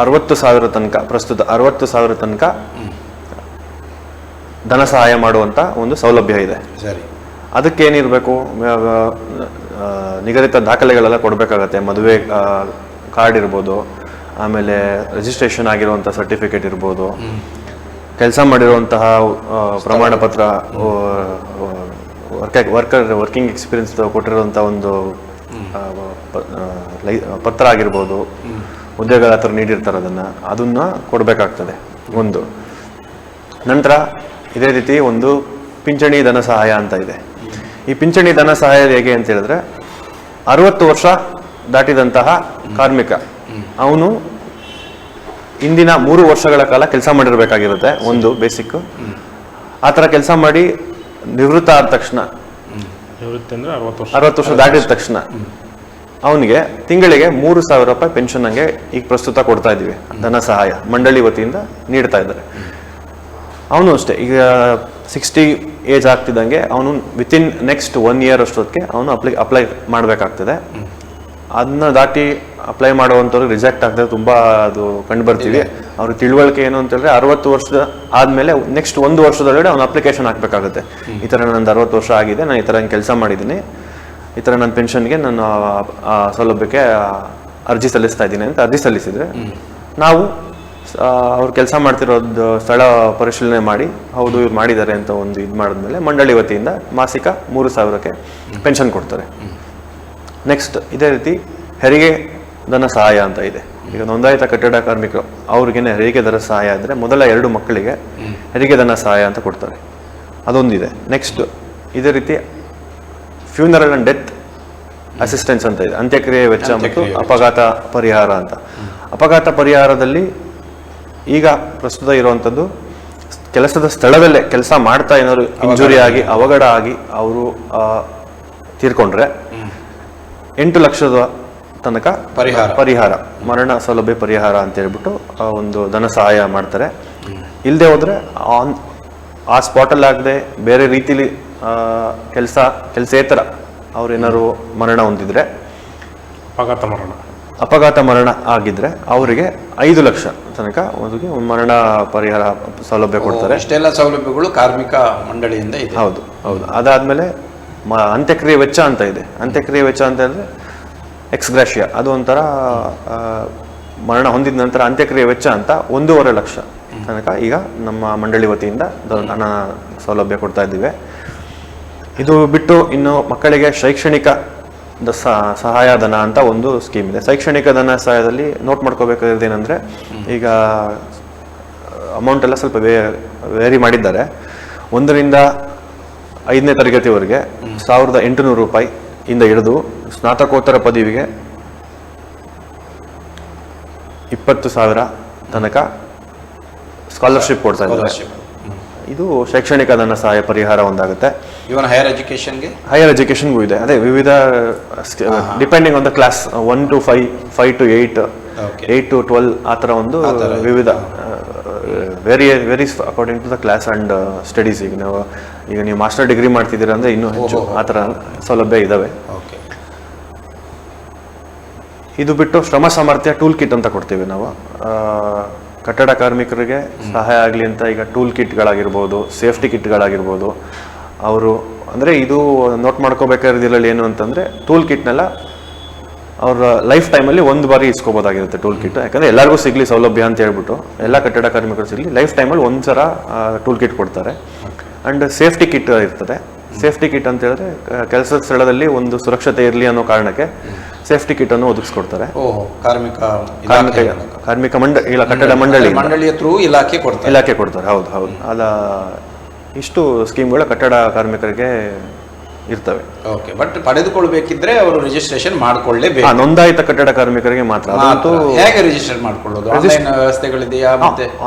Speaker 3: 60,000 ತನಕ, ಪ್ರಸ್ತುತ 60,000 ತನಕ ಧನ ಸಹಾಯ ಮಾಡುವಂತ ಒಂದು ಸೌಲಭ್ಯ ಇದೆ. ಅದಕ್ಕೇನಿರ್ಬೇಕು, ನಿಗದಿತ ದಾಖಲೆಗಳೆಲ್ಲ ಕೊಡ್ಬೇಕಾಗತ್ತೆ. ಮದುವೆ ಕಾರ್ಡ್ ಇರ್ಬೋದು, ಆಮೇಲೆ ರಿಜಿಸ್ಟ್ರೇಷನ್ ಆಗಿರುವಂಥ ಸರ್ಟಿಫಿಕೇಟ್ ಇರ್ಬೋದು, ಕೆಲಸ ಮಾಡಿರುವಂತಹ ಪ್ರಮಾಣ ಪತ್ರ, ವರ್ಕಿಂಗ್ ಎಕ್ಸ್ಪೀರಿಯನ್ಸ್ ಕೊಟ್ಟಿರುವಂಥ ಒಂದು ಪತ್ರ ಆಗಿರ್ಬೋದು, ಉದ್ಯೋಗದಾತರು ನೀಡಿರ್ತಾರೆ ಅದನ್ನ ಕೊಡಬೇಕಾಗ್ತದೆ ಒಂದು. ನಂತರ ಇದೇ ರೀತಿ ಒಂದು ಪಿಂಚಣಿ ಧನ ಸಹಾಯ ಅಂತ ಇದೆ. ಈ ಪಿಂಚಣಿ ಧನ ಸಹಾಯ ಹೇಗೆ ಅಂತ ಹೇಳಿದ್ರೆ, 60 ವರ್ಷ ದಾಟಿದಂತಹ ಕಾರ್ಮಿಕ ಅವನು ಇಂದಿನ 3 ವರ್ಷಗಳ ಕಾಲ ಕೆಲಸ ಮಾಡಿರ್ಬೇಕಾಗಿರುತ್ತೆ, ಒಂದು ಬೇಸಿಕ್. ಆ ಥರ ಕೆಲಸ ಮಾಡಿ ನಿವೃತ್ತ ಆದ ತಕ್ಷಣ, 60 ವರ್ಷ ದಾಟಿದ ತಕ್ಷಣ ಅವನಿಗೆ ತಿಂಗಳಿಗೆ 3,000 ರೂಪಾಯಿ ಪೆನ್ಷನ್ ಹಂಗೆ ಈಗ ಪ್ರಸ್ತುತ ಕೊಡ್ತಾ ಇದ್ದೀವಿ, ಧನ ಸಹಾಯ ಮಂಡಳಿ ವತಿಯಿಂದ ನೀಡ್ತಾ ಇದ್ದಾರೆ. ಅವನು ಅಷ್ಟೇ, ಈಗ 60 ಏಜ್ ಆಗ್ತಿದ್ದಂಗೆ ಅವನು ವಿತಿನ್ ನೆಕ್ಸ್ಟ್ 1 ಇಯರ್ ಅಷ್ಟೊತ್ತಿಗೆ ಅವನು ಅಪ್ಲೈ ಮಾಡಬೇಕಾಗ್ತದೆ. ಅದನ್ನ ದಾಟಿ ಅಪ್ಲೈ ಮಾಡುವಂಥವ್ರು ರಿಜೆಕ್ಟ್ ಆಗ್ತದೆ, ತುಂಬಾ ಅದು ಕಂಡು ಬರ್ತೀವಿ. ಅವ್ರ ತಿಳುವಳಿಕೆ ಏನು ಅಂತ ಹೇಳಿದ್ರೆ, 60 ವರ್ಷದ ಆದ್ಮೇಲೆ ನೆಕ್ಸ್ಟ್ 1 ವರ್ಷದೊಳಗಡೆ ಅವ್ನು ಅಪ್ಲಿಕೇಶನ್ ಹಾಕ್ಬೇಕಾಗುತ್ತೆ. ಈ ಥರ ನಂದು 60 ವರ್ಷ ಆಗಿದೆ, ನಾನು ಈ ಥರ ಕೆಲಸ ಮಾಡಿದ್ದೀನಿ, ಈ ಥರ ನನ್ನ ಪೆನ್ಷನ್ಗೆ ನಾನು ಆ ಸೌಲಭ್ಯಕ್ಕೆ ಅರ್ಜಿ ಸಲ್ಲಿಸ್ತಾ ಇದ್ದೀನಿ ಅಂತ ಅರ್ಜಿ ಸಲ್ಲಿಸಿದ್ರೆ, ನಾವು ಅವ್ರು ಕೆಲಸ ಮಾಡ್ತಿರೋದು ಸ್ಥಳ ಪರಿಶೀಲನೆ ಮಾಡಿ ಹೌದು ಇವ್ರು ಮಾಡಿದ್ದಾರೆ ಅಂತ ಒಂದು ಇದು ಮಾಡಿದ್ಮೇಲೆ ಮಂಡಳಿ ವತಿಯಿಂದ ಮಾಸಿಕ 3,000ಕ್ಕೆ ಪೆನ್ಷನ್ ಕೊಡ್ತಾರೆ. ನೆಕ್ಸ್ಟ್ ಇದೇ ರೀತಿ ಹೆರಿಗೆ ಧನ ಸಹಾಯ ಅಂತ ಇದೆ. ಈಗ ನೋಂದಾಯಿತ ಕಟ್ಟಡ ಕಾರ್ಮಿಕರು ಅವ್ರಿಗೇನೆ ಹೆರಿಗೆ ಧನ ಸಹಾಯ ಅಂದರೆ ಮೊದಲ 2 ಮಕ್ಕಳಿಗೆ ಹೆರಿಗೆ ಧನ ಸಹಾಯ ಅಂತ ಕೊಡ್ತಾರೆ, ಅದೊಂದಿದೆ. ನೆಕ್ಸ್ಟ್ ಇದೇ ರೀತಿ ಫ್ಯೂನರಲ್ ಅಂಡ್ ಡೆತ್ ಅಸಿಸ್ಟೆನ್ಸ್ ಅಂತ ಇದೆ, ಅಂತ್ಯಕ್ರಿಯೆ ವೆಚ್ಚ ಮತ್ತು ಅಪಘಾತ ಪರಿಹಾರ ಅಂತ. ಅಪಘಾತ ಪರಿಹಾರದಲ್ಲಿ ಈಗ ಪ್ರಸ್ತುತ ಇರುವಂಥದ್ದು ಕೆಲಸದ ಸ್ಥಳದಲ್ಲೇ ಕೆಲಸ ಮಾಡ್ತಾ ಏನಾದ್ರು ಇಂಜುರಿ ಆಗಿ ಅವಘಡ ಆಗಿ ಅವರು ತೀರ್ಕೊಂಡ್ರೆ 8 ಲಕ್ಷದ ತನಕ ಪರಿಹಾರ ಮರಣ ಸೌಲಭ್ಯ ಪರಿಹಾರ ಅಂತ ಹೇಳ್ಬಿಟ್ಟು ಒಂದು ಧನ ಸಹಾಯ ಮಾಡ್ತಾರೆ. ಇಲ್ಲದೆ ಹೋದ್ರೆ ಆ ಸ್ಪಾಟಲ್ಲಿ ಆಗದೆ ಬೇರೆ ರೀತಿಲಿ ಕೆಲಸೇತರ ಅವ್ರೇನಾದ್ರು ಮರಣ ಹೊಂದಿದ್ರೆ, ಅಪಘಾತ ಮರಣ ಆಗಿದ್ರೆ ಅವರಿಗೆ 5 ಲಕ್ಷ ತನಕ ಅವರಿಗೆ ಮರಣ ಪರಿಹಾರ ಸೌಲಭ್ಯ ಕೊಡ್ತಾರೆ.
Speaker 1: ಇಷ್ಟೆಲ್ಲ ಸೌಲಭ್ಯಗಳು ಕಾರ್ಮಿಕ ಮಂಡಳಿಯಿಂದ ಇದೆ.
Speaker 3: ಹೌದು. ಅದಾದ್ಮೇಲೆ ಅಂತ್ಯಕ್ರಿಯೆ ವೆಚ್ಚ ಅಂತ ಇದೆ. ಅಂತ್ಯಕ್ರಿಯೆ ವೆಚ್ಚ ಅಂತ ಹೇಳಿದ್ರೆ ಎಕ್ಸ್ಗ್ರಾಷಿಯಾ, ಅದು ಒಂಥರ ಮರಣ ಹೊಂದಿದ ನಂತರ ಅಂತ್ಯಕ್ರಿಯೆ ವೆಚ್ಚ ಅಂತ 1.5 ಲಕ್ಷ ತನಕ ಈಗ ನಮ್ಮ ಮಂಡಳಿ ವತಿಯಿಂದ ಹಣ ಸೌಲಭ್ಯ ಕೊಡ್ತಾ ಇದ್ದೀವಿ. ಇದು ಬಿಟ್ಟು ಇನ್ನು ಮಕ್ಕಳಿಗೆ ಶೈಕ್ಷಣಿಕ ಸಹಾಯಧನ ಅಂತ ಒಂದು ಸ್ಕೀಮ್ ಇದೆ. ಶೈಕ್ಷಣಿಕ ಧನ ಸಹಾಯದಲ್ಲಿ ನೋಟ್ ಮಾಡ್ಕೋಬೇಕಾಗಿರೋದು ಏನಂದ್ರೆ, ಈಗ ಅಮೌಂಟ್ ಎಲ್ಲ ಸ್ವಲ್ಪ ವೇರಿ ಮಾಡಿದ್ದಾರೆ. 1ರಿಂದ 5ನೇ ತರಗತಿವರೆಗೆ 1800 ರೂಪಾಯಿ ಇಂದ ಹಿಡಿದು ಸ್ನಾತಕೋತ್ತರ ಪದವಿಗೆ 20,000 ತನಕ ಸ್ಕಾಲರ್ಶಿಪ್ ಕೊಡ್ತಾ ಇದ್ದಾರೆ. ಇದು ಶೈಕ್ಷಣಿಕ ಧನ ಸಹಾಯ ಪರಿಹಾರ ಒಂದಾಗುತ್ತೆ.
Speaker 1: ಇವನ್ ಹೈಯರ್
Speaker 3: ಎಜುಕೇಶನ್ಗೂ ಇದೆ. ಅದೇ ವಿವಿಧ depending on the class 1 to 5, 5 to 8, 8 to 12 ಆ ಥರ ಒಂದು ವಿವಿಧ varies according to the class and studies. ಈಗ ನೀವು ಮಾಸ್ಟರ್ ಡಿಗ್ರಿ ಮಾಡ್ತಿದ್ದೀರಾ ಅಂದ್ರೆ ಇನ್ನೂ ಹೆಚ್ಚು ಆ ಥರ ಸೌಲಭ್ಯ ಇದಾವೆ. ಇದು ಬಿಟ್ಟು ಶ್ರಮ ಸಾಮರ್ಥ್ಯ ಟೂಲ್ ಕಿಟ್ ಅಂತ ಕೊಡ್ತೀವಿ ನಾವು. ಕಟ್ಟಡ ಕಾರ್ಮಿಕರಿಗೆ ಸಹಾಯ ಆಗಲಿ ಅಂತ ಈಗ ಟೂಲ್ ಕಿಟ್ಗಳಾಗಿರ್ಬೋದು, ಸೇಫ್ಟಿ ಕಿಟ್ಗಳಾಗಿರ್ಬೋದು, ಅವರು ಅಂದರೆ ಇದು ನೋಟ್ ಮಾಡ್ಕೋಬೇಕಾಗಿರೋದ್ರಲ್ಲಿ ಏನು ಅಂತಂದರೆ, ಟೂಲ್ ಕಿಟ್ನೆಲ್ಲ ಅವ್ರ ಲೈಫ್ ಟೈಮಲ್ಲಿ 1 ಬಾರಿ ಇಸ್ಕೋಬೋದಾಗಿರುತ್ತೆ ಟೂಲ್ ಕಿಟ್. ಯಾಕಂದರೆ ಎಲ್ಲರಿಗೂ ಸಿಗಲಿ ಸೌಲಭ್ಯ ಅಂತ ಹೇಳ್ಬಿಟ್ಟು, ಎಲ್ಲ ಕಟ್ಟಡ ಕಾರ್ಮಿಕರು ಸಿಗಲಿ, ಲೈಫ್ ಟೈಮಲ್ಲಿ 1 ಸಲ ಟೂಲ್ ಕಿಟ್ ಕೊಡ್ತಾರೆ. ಆ್ಯಂಡ್ ಸೇಫ್ಟಿ ಕಿಟ್ ಇರ್ತದೆ. ಸೇಫ್ಟಿ ಕಿಟ್ ಅಂತ ಹೇಳಿದ್ರೆ ಕೆಲಸದ ಸ್ಥಳದಲ್ಲಿ ಒಂದು ಸುರಕ್ಷತೆ ಇರಲಿ ಅನ್ನೋ ಕಾರಣಕ್ಕೆ ಸೇಫ್ಟಿ ಕಿಟ್ ಅನ್ನು ಒದಗಿಸ್ಕೊಡ್ತಾರೆ. ಕಾರ್ಮಿಕ ಮಂಡಳಿ, ಕಟ್ಟಡ ಮಂಡಳಿಯ ಥ್ರೂ ಇಲಾಖೆ ಕೊಡ್ತಾರೆ. ಹೌದು. ಅದ ಇಷ್ಟು ಸ್ಕೀಮ್ಗಳು ಕಟ್ಟಡ ಕಾರ್ಮಿಕರಿಗೆ ಇರ್ತವೆ.
Speaker 1: ಓಕೆ, ಬಟ್ ಪಡೆದುಕೊಳ್ಬೇಕಿದ್ರೆ ಅವರು ರಿಜಿಸ್ಟ್ರೇಷನ್ ಮಾಡ್ಕೊಳ್ಳೇಬೇಕು.
Speaker 3: ನೋಂದಾಯಿತ ಕಟ್ಟಡ ಕಾರ್ಮಿಕರಿಗೆ ಮಾತ್ರ.
Speaker 1: ಹೇಗೆ ರಿಜಿಸ್ಟರ್ ಮಾಡ್ಕೊಳ್ಳೋದು? ಆನ್ಲೈನ್ ವ್ಯವಸ್ಥೆಗಳಿದೆಯಾ?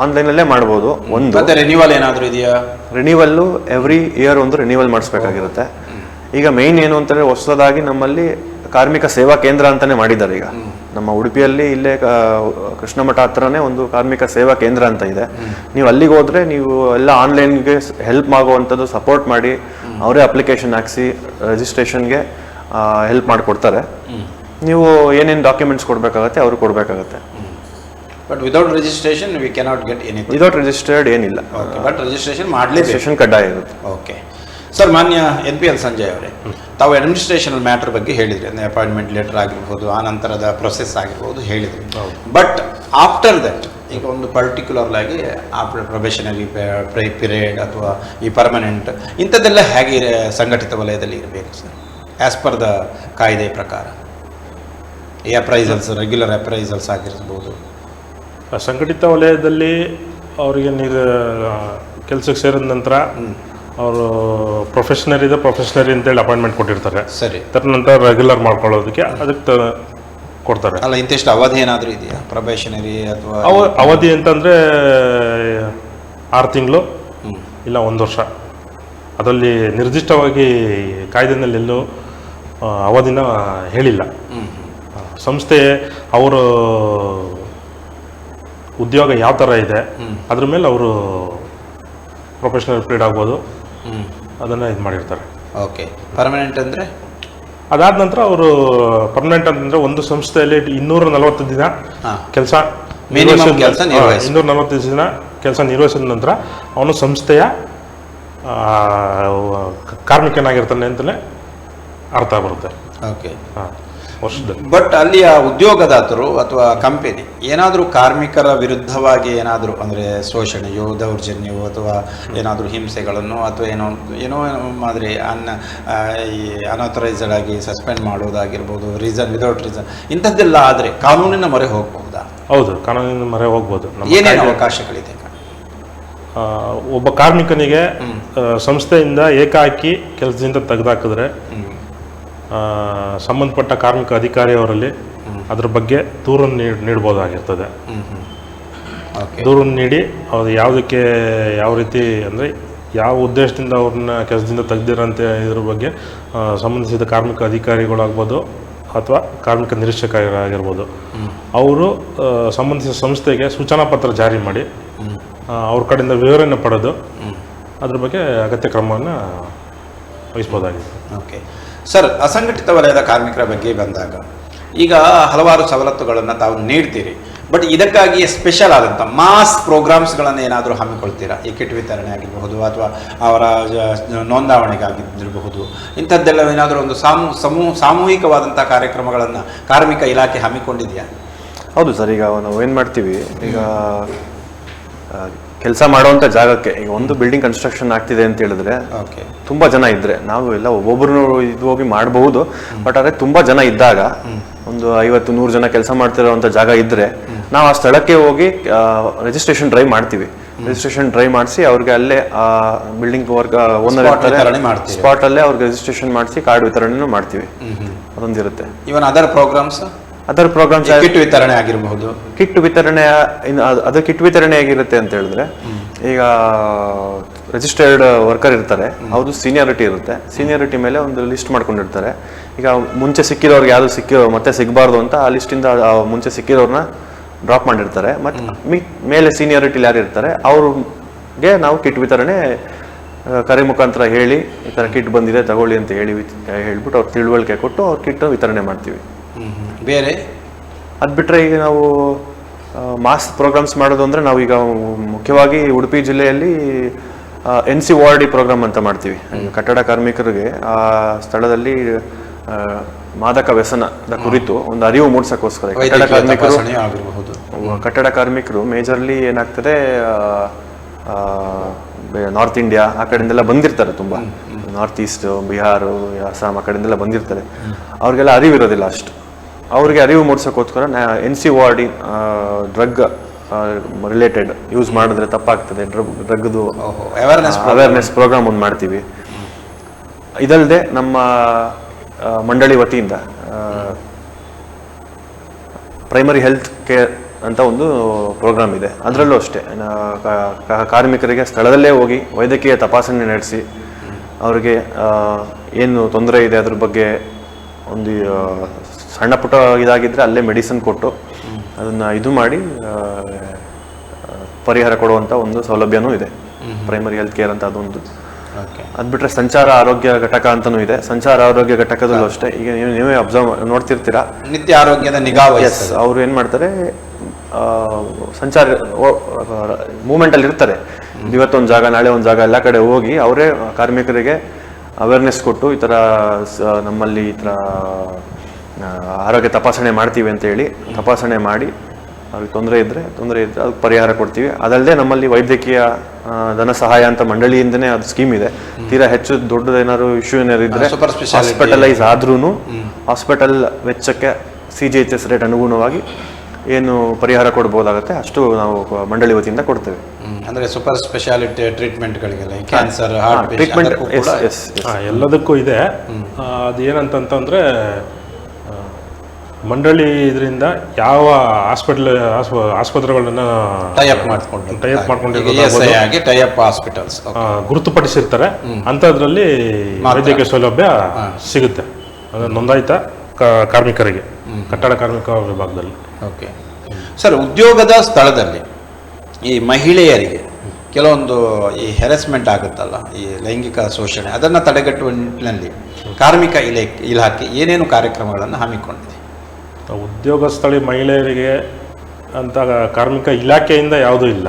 Speaker 3: ಆನ್ಲೈನ್ ಅಲ್ಲೇ ಮಾಡಬಹುದು.
Speaker 1: ಮತ್ತೆ ರಿನಿವಲ್ ಏನಾದರೂ ಇದೆಯಾ?
Speaker 3: ರಿನಿವಲ್ ಎವ್ರಿ ಇಯರ್ ಒಂದು ರಿನಿವಲ್ ಮಾಡಿಸ್ಬೇಕಾಗಿರುತ್ತೆ. ಈಗ ಮೇನ್ ಏನು ಅಂತಂದ್ರೆ, ಹೊಸದಾಗಿ ನಮ್ಮಲ್ಲಿ ಕಾರ್ಮಿಕ ಸೇವಾ ಕೇಂದ್ರ ಅಂತಾನೆ ಮಾಡಿದ್ದಾರೆ. ಈಗ ನಮ್ಮ ಉಡುಪಿಯಲ್ಲಿ ಇಲ್ಲೇ ಕೃಷ್ಣ ಮಠ ಹತ್ರನೇ ಒಂದು ಕಾರ್ಮಿಕ ಸೇವಾ ಕೇಂದ್ರ ಅಂತ ಇದೆ. ನೀವು ಅಲ್ಲಿಗೆ ಹೋದ್ರೆ ನೀವು ಎಲ್ಲ ಆನ್ಲೈನ್ಗೆ ಹೆಲ್ಪ್ ಆಗುವಂಥದ್ದು ಸಪೋರ್ಟ್ ಮಾಡಿ, ಅವರೇ ಅಪ್ಲಿಕೇಶನ್ ಹಾಕ್ಸಿ ರಿಜಿಸ್ಟ್ರೇಷನ್ಗೆ ಹೆಲ್ಪ್ ಮಾಡಿಕೊಡ್ತಾರೆ. ನೀವು ಏನೇನು ಡಾಕ್ಯುಮೆಂಟ್ಸ್ ಕೊಡಬೇಕಾಗತ್ತೆ ಅವರು ಕೊಡಬೇಕಾಗತ್ತೆ.
Speaker 1: But without registration V cannot get anything.
Speaker 3: Without registered ಏನಿಲ್ಲ.
Speaker 1: ಬಟ್ ರಿಜಿಸ್ಟ್ರೇಷನ್ ಮಾಡಲೇಬೇಕು,
Speaker 3: ಕಡ್ಡಾಯ ಇರುತ್ತೆ.
Speaker 1: ಓಕೆ ಸರ್, ಮಾನ್ಯ NPL ಸಂಜಯ್ ಅವರೇ, ತಾವು ಅಡ್ಮಿನಿಸ್ಟ್ರೇಷನಲ್ ಮ್ಯಾಟರ್ ಬಗ್ಗೆ ಹೇಳಿದ್ರಿ. ಅಂದರೆ ಅಪಾಯಿಂಟ್ಮೆಂಟ್ ಲೆಟರ್ ಆಗಿರ್ಬೋದು, ಆ ನಂತರದ ಪ್ರೊಸೆಸ್ ಆಗಿರ್ಬೋದು ಹೇಳಿದ್ರಿ. ಬಟ್ ಆಫ್ಟರ್ ದಟ್ ಈಗ ಒಂದು ಪರ್ಟಿಕ್ಯುಲರ್ ಆಗಿ ಆಫ್ಟರ್ ಪ್ರೊಬೇಷನರಿ ಪೀರಿಯಡ್ ಅಥವಾ ಈ ಪರ್ಮನೆಂಟ್ ಇಂಥದ್ದೆಲ್ಲ ಹೇಗೆ ಸಂಘಟಿತ ವಲಯದಲ್ಲಿ ಇರಬೇಕು ಸರ್, ಆ್ಯಸ್ ಪರ್ ದ ಕಾಯ್ದೆ ಪ್ರಕಾರ? ಈ ಅಪ್ರೈಸಲ್ಸ್, ರೆಗ್ಯುಲರ್ ಅಪ್ರೈಸಲ್ಸ್ ಆಗಿರ್ಬೋದು.
Speaker 2: ಸಂಘಟಿತ ವಲಯದಲ್ಲಿ ಅವರಿಗೆ ಕೆಲಸಕ್ಕೆ ಸೇರಿದ ನಂತರ ಅವರು ಪ್ರೊಫೆಷನರಿ ಅಂತೇಳಿ ಅಪಾಯಿಂಟ್ಮೆಂಟ್ ಕೊಟ್ಟಿರ್ತಾರೆ.
Speaker 1: ಸರಿ,
Speaker 2: ತದನಂತರ ರೆಗ್ಯುಲರ್ ಮಾಡ್ಕೊಳ್ಳೋದಕ್ಕೆ ಅದಕ್ಕೆ ಕೊಡ್ತಾರೆ.
Speaker 1: ಅಲ್ಲ, ಇಂತಿಷ್ಟು ಅವಧಿ ಏನಾದರೂ ಇದೆಯಾ ಪ್ರೊಬೇಷನರಿ ಅಥವಾ
Speaker 2: ಅವಧಿ ಅಂತಂದರೆ 6 ತಿಂಗಳು ಇಲ್ಲ 1 ವರ್ಷ. ಅದರಲ್ಲಿ ನಿರ್ದಿಷ್ಟವಾಗಿ ಕಾಯ್ದೆನಲ್ಲಿ ಎಲ್ಲೂ ಅವಧಿನ ಹೇಳಿಲ್ಲ. ಸಂಸ್ಥೆ ಅವರು ಉದ್ಯೋಗ ಯಾವ ಥರ ಇದೆ ಅದ್ರ ಮೇಲೆ ಅವರು ಪ್ರೊಫೆಷನಲ್ ಪೀರಿಯಡ್ ಆಗ್ಬೋದು, ಅದನ್ನು ಇದು ಮಾಡಿರ್ತಾರೆ.
Speaker 1: ಓಕೆ, ಪರ್ಮನೆಂಟ್ ಅಂದರೆ
Speaker 2: ಅದಾದ ನಂತರ ಅವರು ಪರ್ಮನೆಂಟ್ ಅಂತಂದರೆ ಒಂದು ಸಂಸ್ಥೆಯಲ್ಲಿ 240 ದಿನ ಕೆಲಸ 240 ದಿನ ಕೆಲಸ ನಿರ್ವಹಿಸಿದ ನಂತರ ಅವನು ಸಂಸ್ಥೆಯ ಕಾರ್ಮಿಕನಾಗಿರ್ತಾನೆ ಅಂತಲೇ ಅರ್ಥ ಬರುತ್ತೆ.
Speaker 1: ಓಕೆ,
Speaker 2: ವರ್ಷದಲ್ಲಿ.
Speaker 1: ಬಟ್ ಅಲ್ಲಿಯ ಉದ್ಯೋಗದಾತರು ಅಥವಾ ಕಂಪನಿ ಏನಾದರೂ ಕಾರ್ಮಿಕರ ವಿರುದ್ಧವಾಗಿ ಏನಾದರೂ ಅಂದರೆ ಶೋಷಣೆಯೋ, ದೌರ್ಜನ್ಯವೋ ಅಥವಾ ಏನಾದರೂ ಹಿಂಸೆಗಳನ್ನು ಅಥವಾ ಏನೋ ಮಾದರಿ ಈ ಅನ್ಆಥರೈಸ್ಡ್ ಆಗಿ ಸಸ್ಪೆಂಡ್ ಮಾಡೋದಾಗಿರ್ಬೋದು, ವಿದೌಟ್ ರೀಸನ್, ಇಂಥದ್ದೆಲ್ಲ ಆದರೆ ಕಾನೂನಿನ ಮೊರೆ ಹೋಗ್ಬಹುದಾ?
Speaker 2: ಹೌದು, ಕಾನೂನಿನ ಮೊರೆ ಹೋಗ್ಬೋದು.
Speaker 1: ಏನೇನು ಅವಕಾಶಗಳಿದೆ?
Speaker 2: ಒಬ್ಬ ಕಾರ್ಮಿಕನಿಗೆ ಸಂಸ್ಥೆಯಿಂದ ಏಕಾಏಕಿ ಕೆಲಸದಿಂದ ತೆಗೆದುಹಾಕಿದ್ರೆ ಸಂಬಂಧಪಟ್ಟ ಕಾರ್ಮಿಕ ಅಧಿಕಾರಿಯವರಲ್ಲಿ ಅದ್ರ ಬಗ್ಗೆ ದೂರನ್ನು ನೀಡಬಹುದಾಗಿರ್ತದೆ. ದೂರನ್ನು ನೀಡಿ ಅವ್ರು ಯಾವುದಕ್ಕೆ ಯಾವ ರೀತಿ ಅಂದರೆ ಯಾವ ಉದ್ದೇಶದಿಂದ ಅವ್ರನ್ನ ಕೆಲಸದಿಂದ ತೆಗೆದಿರೋಂಥ ಇದ್ರ ಬಗ್ಗೆ ಸಂಬಂಧಿಸಿದ ಕಾರ್ಮಿಕ ಅಧಿಕಾರಿಗಳಾಗ್ಬೋದು ಅಥವಾ ಕಾರ್ಮಿಕ ನಿರೀಕ್ಷಕರಾಗಿರ್ಬೋದು ಅವರು ಸಂಬಂಧಿಸಿದ ಸಂಸ್ಥೆಗೆ ಸೂಚನಾ ಪತ್ರ ಜಾರಿ ಮಾಡಿ ಅವ್ರ ಕಡೆಯಿಂದ ವಿವರಣೆ ಪಡೆದು ಅದ್ರ ಬಗ್ಗೆ ಅಗತ್ಯ ಕ್ರಮವನ್ನು ವಹಿಸ್ಬೋದಾಗಿದೆ.
Speaker 1: ಓಕೆ ಸರ್, ಅಸಂಘಟಿತ ವಲಯದ ಕಾರ್ಮಿಕರ ಬಗ್ಗೆ ಬಂದಾಗ ಈಗ ಹಲವಾರು ಸವಲತ್ತುಗಳನ್ನು ತಾವು ನೀಡ್ತೀರಿ, ಬಟ್ ಇದಕ್ಕಾಗಿ ಸ್ಪೆಷಲ್ ಆದಂಥ ಮಾಸ್ ಪ್ರೋಗ್ರಾಮ್ಸ್ಗಳನ್ನು ಏನಾದರೂ ಹಮ್ಮಿಕೊಳ್ತೀರಾ? ಈ ಕಿಟ್ ವಿತರಣೆ ಆಗಿರಬಹುದು ಅಥವಾ ಅವರ ನೋಂದಾವಣೆಗಾಗಿರಬಹುದು, ಇಂಥದ್ದೆಲ್ಲ ಏನಾದರೂ ಒಂದು ಸಾಮೂಹಿಕವಾದಂಥ ಕಾರ್ಯಕ್ರಮಗಳನ್ನು ಕಾರ್ಮಿಕ ಇಲಾಖೆ ಹಮ್ಮಿಕೊಂಡಿದೆಯಾ?
Speaker 3: ಹೌದು ಸರ್, ಈಗ ನಾವು ಏನು ಮಾಡ್ತೀವಿ, ಈಗ ಕೆಲಸ ಮಾಡುವಂಥ ಜಾಗಕ್ಕೆ ಈಗ ಒಂದು ಬಿಲ್ಡಿಂಗ್ ಕನ್ಸ್ಟ್ರಕ್ಷನ್ ಆಗ್ತಿದೆ ಅಂತ ಹೇಳಿದ್ರೆ ತುಂಬ ಜನ ಇದ್ದರೆ ನಾವು ಎಲ್ಲ ಒಬ್ಬೊಬ್ಬರು ಇದು ಹೋಗಿ ಮಾಡಬಹುದು, ಬಟ್ ಆದರೆ ತುಂಬ ಜನ ಇದ್ದಾಗ ಒಂದು 50-100 ಜನ ಕೆಲಸ ಮಾಡ್ತಿರೋಂಥ ಜಾಗ ಇದ್ದರೆ ನಾವು ಆ ಸ್ಥಳಕ್ಕೆ ಹೋಗಿ ರಿಜಿಸ್ಟ್ರೇಷನ್ ಡ್ರೈವ್ ಮಾಡ್ತೀವಿ. ರಿಜಿಸ್ಟ್ರೇಷನ್ ಡ್ರೈವ್ ಮಾಡಿಸಿ ಅವ್ರಿಗೆ ಅಲ್ಲೇ ಬಿಲ್ಡಿಂಗ್ ವರ್ಕ್ ಓನರ್ ಇರ್ತಾರೆ, ಸ್ಪಾಟ್ ಅಲ್ಲೇ ಅವ್ರಿಗೆ ರಿಜಿಸ್ಟ್ರೇಷನ್ ಮಾಡಿಸಿ ಕಾರ್ಡ್ ವಿತರಣೆನೂ ಮಾಡ್ತೀವಿ. ಅದೊಂದಿರುತ್ತೆ.
Speaker 1: ಇವನ್ ಅದರ್ ಪ್ರೋಗ್ರಾಮ್ಸ್ ಕಿಟ್ ವಿತರಣೆ ಆಗಿರಬಹುದು.
Speaker 3: ಕಿಟ್ ವಿತರಣೆ ಅದು ಕಿಟ್ ವಿತರಣೆ ಆಗಿರುತ್ತೆ ಅಂತ ಹೇಳಿದ್ರೆ, ಈಗ ರಿಜಿಸ್ಟರ್ಡ್ ವರ್ಕರ್ ಇರ್ತಾರೆ, ಅವ್ರದ್ದು ಸೀನಿಯಾರಿಟಿ ಇರುತ್ತೆ. ಸೀನಿಯಾರಿಟಿ ಮೇಲೆ ಒಂದು ಲಿಸ್ಟ್ ಮಾಡ್ಕೊಂಡಿರ್ತಾರೆ. ಈಗ ಮುಂಚೆ ಸಿಕ್ಕಿರೋರ್ಗೆ ಯಾವುದು ಮತ್ತೆ ಸಿಗಬಾರ್ದು ಅಂತ ಆ ಲಿಸ್ಟಿಂದ ಮುಂಚೆ ಸಿಕ್ಕಿರೋರ್ನ ಡ್ರಾಪ್ ಮಾಡಿರ್ತಾರೆ. ಮತ್ತು ಮೇಲೆ ಸೀನಿಯಾರಿಟಿಲಿ ಯಾರು ಇರ್ತಾರೆ ಅವ್ರಿಗೆ ನಾವು ಕಿಟ್ ವಿತರಣೆ ಕರೆ ಮುಖಾಂತರ ಹೇಳಿ ಈ ಥರ ಕಿಟ್ ಬಂದಿದೆ ತಗೊಳ್ಳಿ ಅಂತ ಹೇಳ್ಬಿಟ್ಟು ಅವ್ರು ತಿಳುವಳಿಕೆ ಕೊಟ್ಟು ಅವ್ರ ಕಿಟ್ ವಿತರಣೆ ಮಾಡ್ತೀವಿ.
Speaker 1: ಬೇರೆ
Speaker 3: ಅದು ಬಿಟ್ಟರೆ ಈಗ ನಾವು ಮಾಸ್ ಪ್ರೋಗ್ರಾಮ್ಸ್ ಮಾಡೋದು ಅಂದರೆ ನಾವೀಗ ಮುಖ್ಯವಾಗಿ ಉಡುಪಿ ಜಿಲ್ಲೆಯಲ್ಲಿ NCORD ಪ್ರೋಗ್ರಾಮ್ ಅಂತ ಮಾಡ್ತೀವಿ. ಕಟ್ಟಡ ಕಾರ್ಮಿಕರಿಗೆ ಆ ಸ್ಥಳದಲ್ಲಿ ಮಾದಕ ವ್ಯಸನದ ಕುರಿತು ಒಂದು ಅರಿವು ಮೂಡಿಸೋಕ್ಕೋಸ್ಕರ ಕಟ್ಟಡ ಕಾರ್ಮಿಕರು ಮೇಜರ್ಲಿ ಏನಾಗ್ತದೆ, ನಾರ್ತ್ ಇಂಡಿಯಾ ಆ ಕಡೆಯಿಂದೆಲ್ಲ ಬಂದಿರ್ತಾರೆ, ತುಂಬ ನಾರ್ತ್ ಈಸ್ಟ್, ಬಿಹಾರ, ಅಸ್ಸಾಂ ಆ ಕಡೆಯಿಂದೆಲ್ಲ ಬಂದಿರ್ತಾರೆ. ಅವ್ರಿಗೆಲ್ಲ ಅರಿವು ಇರೋದಿಲ್ಲ ಅಷ್ಟು. ಅವ್ರಿಗೆ ಅರಿವು ಮೂಡಿಸೋಕ್ಕೋಸ್ಕರ NCORD ಡ್ರಗ್ ರಿಲೇಟೆಡ್ ಯೂಸ್ ಮಾಡಿದ್ರೆ ತಪ್ಪಾಗ್ತದೆ, ಡ್ರಗ್ದು ಅವೇರ್ನೆಸ್ ಪ್ರೋಗ್ರಾಮ್ ಒಂದು ಮಾಡ್ತೀವಿ. ಇದಲ್ಲದೆ ನಮ್ಮ ಮಂಡಳಿ ವತಿಯಿಂದ ಪ್ರೈಮರಿ ಹೆಲ್ತ್ ಕೇರ್ ಅಂತ ಒಂದು ಪ್ರೋಗ್ರಾಮ್ ಇದೆ. ಅದರಲ್ಲೂ ಅಷ್ಟೇ ಕಾರ್ಮಿಕರಿಗೆ ಸ್ಥಳದಲ್ಲೇ ಹೋಗಿ ವೈದ್ಯಕೀಯ ತಪಾಸಣೆ ನಡೆಸಿ ಅವರಿಗೆ ಏನು ತೊಂದರೆ ಇದೆ ಅದ್ರ ಬಗ್ಗೆ ಒಂದು ಸಣ್ಣ ಪುಟ್ಟ ಇದಾಗಿದ್ದರೆ ಅಲ್ಲೇ ಮೆಡಿಸಿನ್ ಕೊಟ್ಟು ಅದನ್ನು ಇದು ಮಾಡಿ ಪರಿಹಾರ ಕೊಡುವಂಥ ಒಂದು ಸೌಲಭ್ಯನೂ ಇದೆ. ಪ್ರೈಮರಿ ಹೆಲ್ತ್ ಕೇರ್ ಅಂತ ಅದೊಂದು. ಅದು ಬಿಟ್ಟರೆ ಸಂಚಾರ ಆರೋಗ್ಯ ಘಟಕ ಅಂತಲೂ ಇದೆ. ಸಂಚಾರ ಆರೋಗ್ಯ ಘಟಕದಲ್ಲೂ ಅಷ್ಟೇ ಈಗ ನೀವೇ ಅಬ್ಸರ್ವ್ ನೋಡ್ತಿರ್ತೀರಾ,
Speaker 1: ನಿತ್ಯ ಆರೋಗ್ಯದ ನಿಗಾ.
Speaker 3: ಅವರು ಏನು ಮಾಡ್ತಾರೆ, ಸಂಚಾರ ಮೂವ್ಮೆಂಟಲ್ಲಿ ಇರ್ತಾರೆ. ಇವತ್ತೊಂದು ಜಾಗ ನಾಳೆ ಒಂದು ಜಾಗ ಎಲ್ಲ ಕಡೆ ಹೋಗಿ ಅವರೇ ಕಾರ್ಮಿಕರಿಗೆ ಅವೇರ್ನೆಸ್ ಕೊಟ್ಟು ಈ ಥರ ನಮ್ಮಲ್ಲಿ ಈ ಥರ ಆರೋಗ್ಯ ತಪಾಸಣೆ ಮಾಡ್ತೀವಿ ಅಂತ ಹೇಳಿ ತಪಾಸಣೆ ಮಾಡಿ ಅವ್ರಿಗೆ ತೊಂದರೆ ಇದ್ದರೆ ಅದಕ್ಕೆ ಪರಿಹಾರ ಕೊಡ್ತೀವಿ. ಅದಲ್ಲದೆ ನಮ್ಮಲ್ಲಿ ವೈದ್ಯಕೀಯ ಧನ ಸಹಾಯ ಅಂತ ಮಂಡಳಿಯಿಂದನೇ ಅದು ಸ್ಕೀಮ್ ಇದೆ. ತೀರಾ ಹೆಚ್ಚು ದೊಡ್ಡದೇನಾದ್ರು ಇಶ್ಯೂ ಏನಾದ್ರು ಇದ್ದರೆ ಹಾಸ್ಪಿಟಲೈಸ್ ಆದ್ರೂ ಹಾಸ್ಪಿಟಲ್ ವೆಚ್ಚಕ್ಕೆ CGHS ರೇಟ್ ಅನುಗುಣವಾಗಿ ಏನು ಪರಿಹಾರ ಕೊಡ್ಬೋದಾಗುತ್ತೆ ಅಷ್ಟು ನಾವು ಮಂಡಳಿ ವತಿಯಿಂದ ಕೊಡ್ತೇವೆ.
Speaker 1: ಅಂದರೆ ಸೂಪರ್ ಸ್ಪೆಷಾಲಿಟಿ ಟ್ರೀಟ್ಮೆಂಟ್ಗಳಿಗೆಲ್ಲ ಕ್ಯಾನ್ಸರ್, ಹಾರ್ಟ್
Speaker 2: ಟ್ರೀಟ್ಮೆಂಟ್ ಎಲ್ಲದಕ್ಕೂ ಇದೆ. ಅದೇನಂತಂದ್ರೆ ಮಂಡಳಿ ಇದರಿಂದ ಯಾವ ಆಸ್ಪತ್ರೆಗಳನ್ನ ಟೈಅಪ್ ಹಾಸ್ಪಿಟಲ್ಸ್ ಗುರುತುಪಡಿಸಿರ್ತಾರೆ ಅಂಥದ್ರಲ್ಲಿ ವೈದ್ಯಕೀಯ ಸೌಲಭ್ಯ ಸಿಗುತ್ತೆ. ನೋಂದಾಯಿತ ಕಾರ್ಮಿಕರಿಗೆ, ಕಟ್ಟಡ ಕಾರ್ಮಿಕ ವಿಭಾಗದಲ್ಲಿ.
Speaker 1: ಓಕೆ ಸರ್, ಉದ್ಯೋಗದ ಸ್ಥಳದಲ್ಲಿ ಈ ಮಹಿಳೆಯರಿಗೆ ಕೆಲವೊಂದು ಈ ಹೆರಾಸ್ಮೆಂಟ್ ಆಗುತ್ತಲ್ಲ, ಈ ಲೈಂಗಿಕ ಶೋಷಣೆ, ಅದನ್ನು ತಡೆಗಟ್ಟುವ ನಿಟ್ಟಿನಲ್ಲಿ ಕಾರ್ಮಿಕ ಇಲಾಖೆ ಏನೇನು ಕಾರ್ಯಕ್ರಮಗಳನ್ನು ಹಮ್ಮಿಕೊಂಡಿದೆ?
Speaker 2: ಉದ್ಯೋಗ ಸ್ಥಳ ಮಹಿಳೆಯರಿಗೆ ಅಂತ ಕಾರ್ಮಿಕ ಇಲಾಖೆಯಿಂದ ಯಾವುದೂ ಇಲ್ಲ.